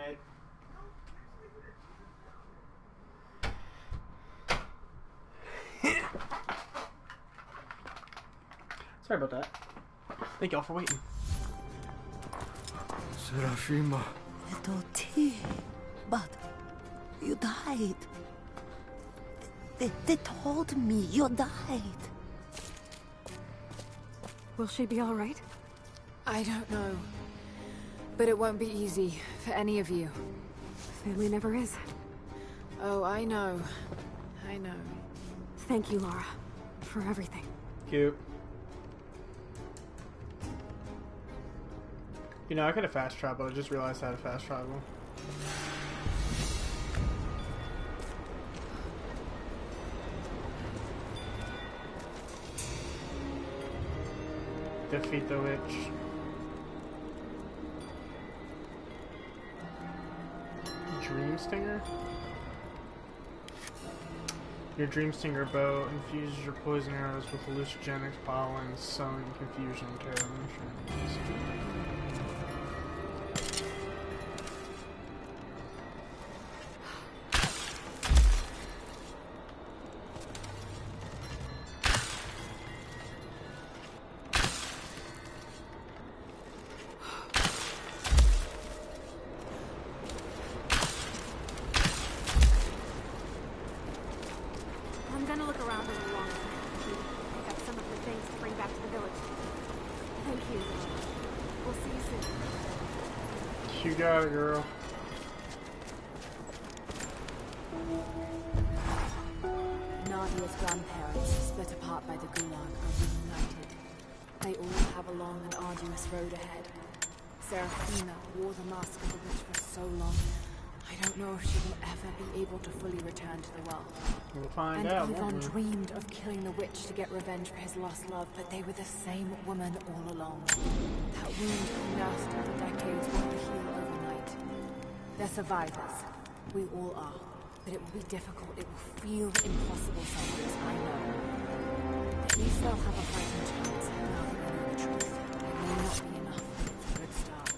Alright. Sorry about that. Thank y'all for waiting. Serafima. Little T. But you died. They told me you died. Will she be all right? I don't know. But it won't be easy for any of you. Family never is. Oh, I know. I know. Thank you, Lara, for everything. Cute. You know, I could have fast traveled. I just realized I had to fast travel. Defeat the witch. Dream Stinger? Your Dream Stinger bow infuses your poison arrows with hallucinogenic pollen, sowing confusion and terror. I'm gonna look around a little longer. Pick up some of the things to bring back to the village. Thank you. We'll see you soon. You got it, girl. Nadia's grandparents, split apart by the Gulag, are reunited. They all have a long and arduous road ahead. Serafina wore the mask of the witch for so long. I don't know if she will ever be able to fully return to the world. We'll find and out. Yvonne dreamed of killing the witch to get revenge for his lost love, but they were the same woman all along. That wound nursed over decades won't heal overnight. They're survivors. We all are. But it will be difficult. It will feel impossible sometimes, I know. At least they'll have a fighting chance now that they know the truth. It may not be enough, but it's a good start.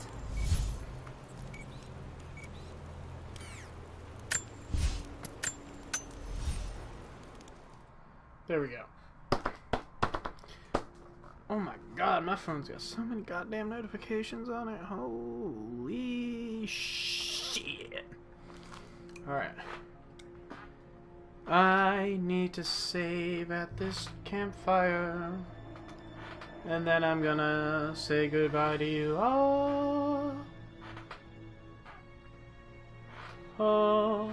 There we go. Oh my god, my phone's got so many goddamn notifications on it. Holy shit. Alright. I need to save at this campfire. And then I'm gonna say goodbye to you all. Oh.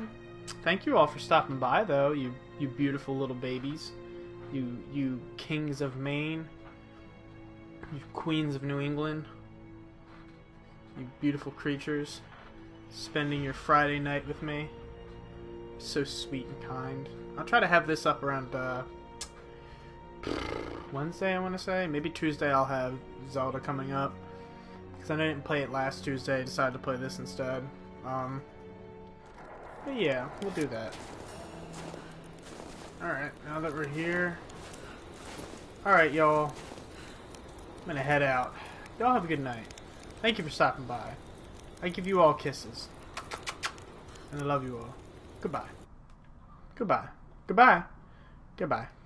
Thank you all for stopping by, though, you beautiful little babies. You kings of Maine. You queens of New England. You beautiful creatures. Spending your Friday night with me. So sweet and kind. I'll try to have this up around Wednesday, I want to say. Maybe Tuesday I'll have Zelda coming up. Because I didn't play it last Tuesday. I decided to play this instead. But yeah, we'll do that. Alright, now that we're here. Alright, y'all. I'm gonna head out. Y'all have a good night. Thank you for stopping by. I give you all kisses. And I love you all. Goodbye. Goodbye. Goodbye. Goodbye.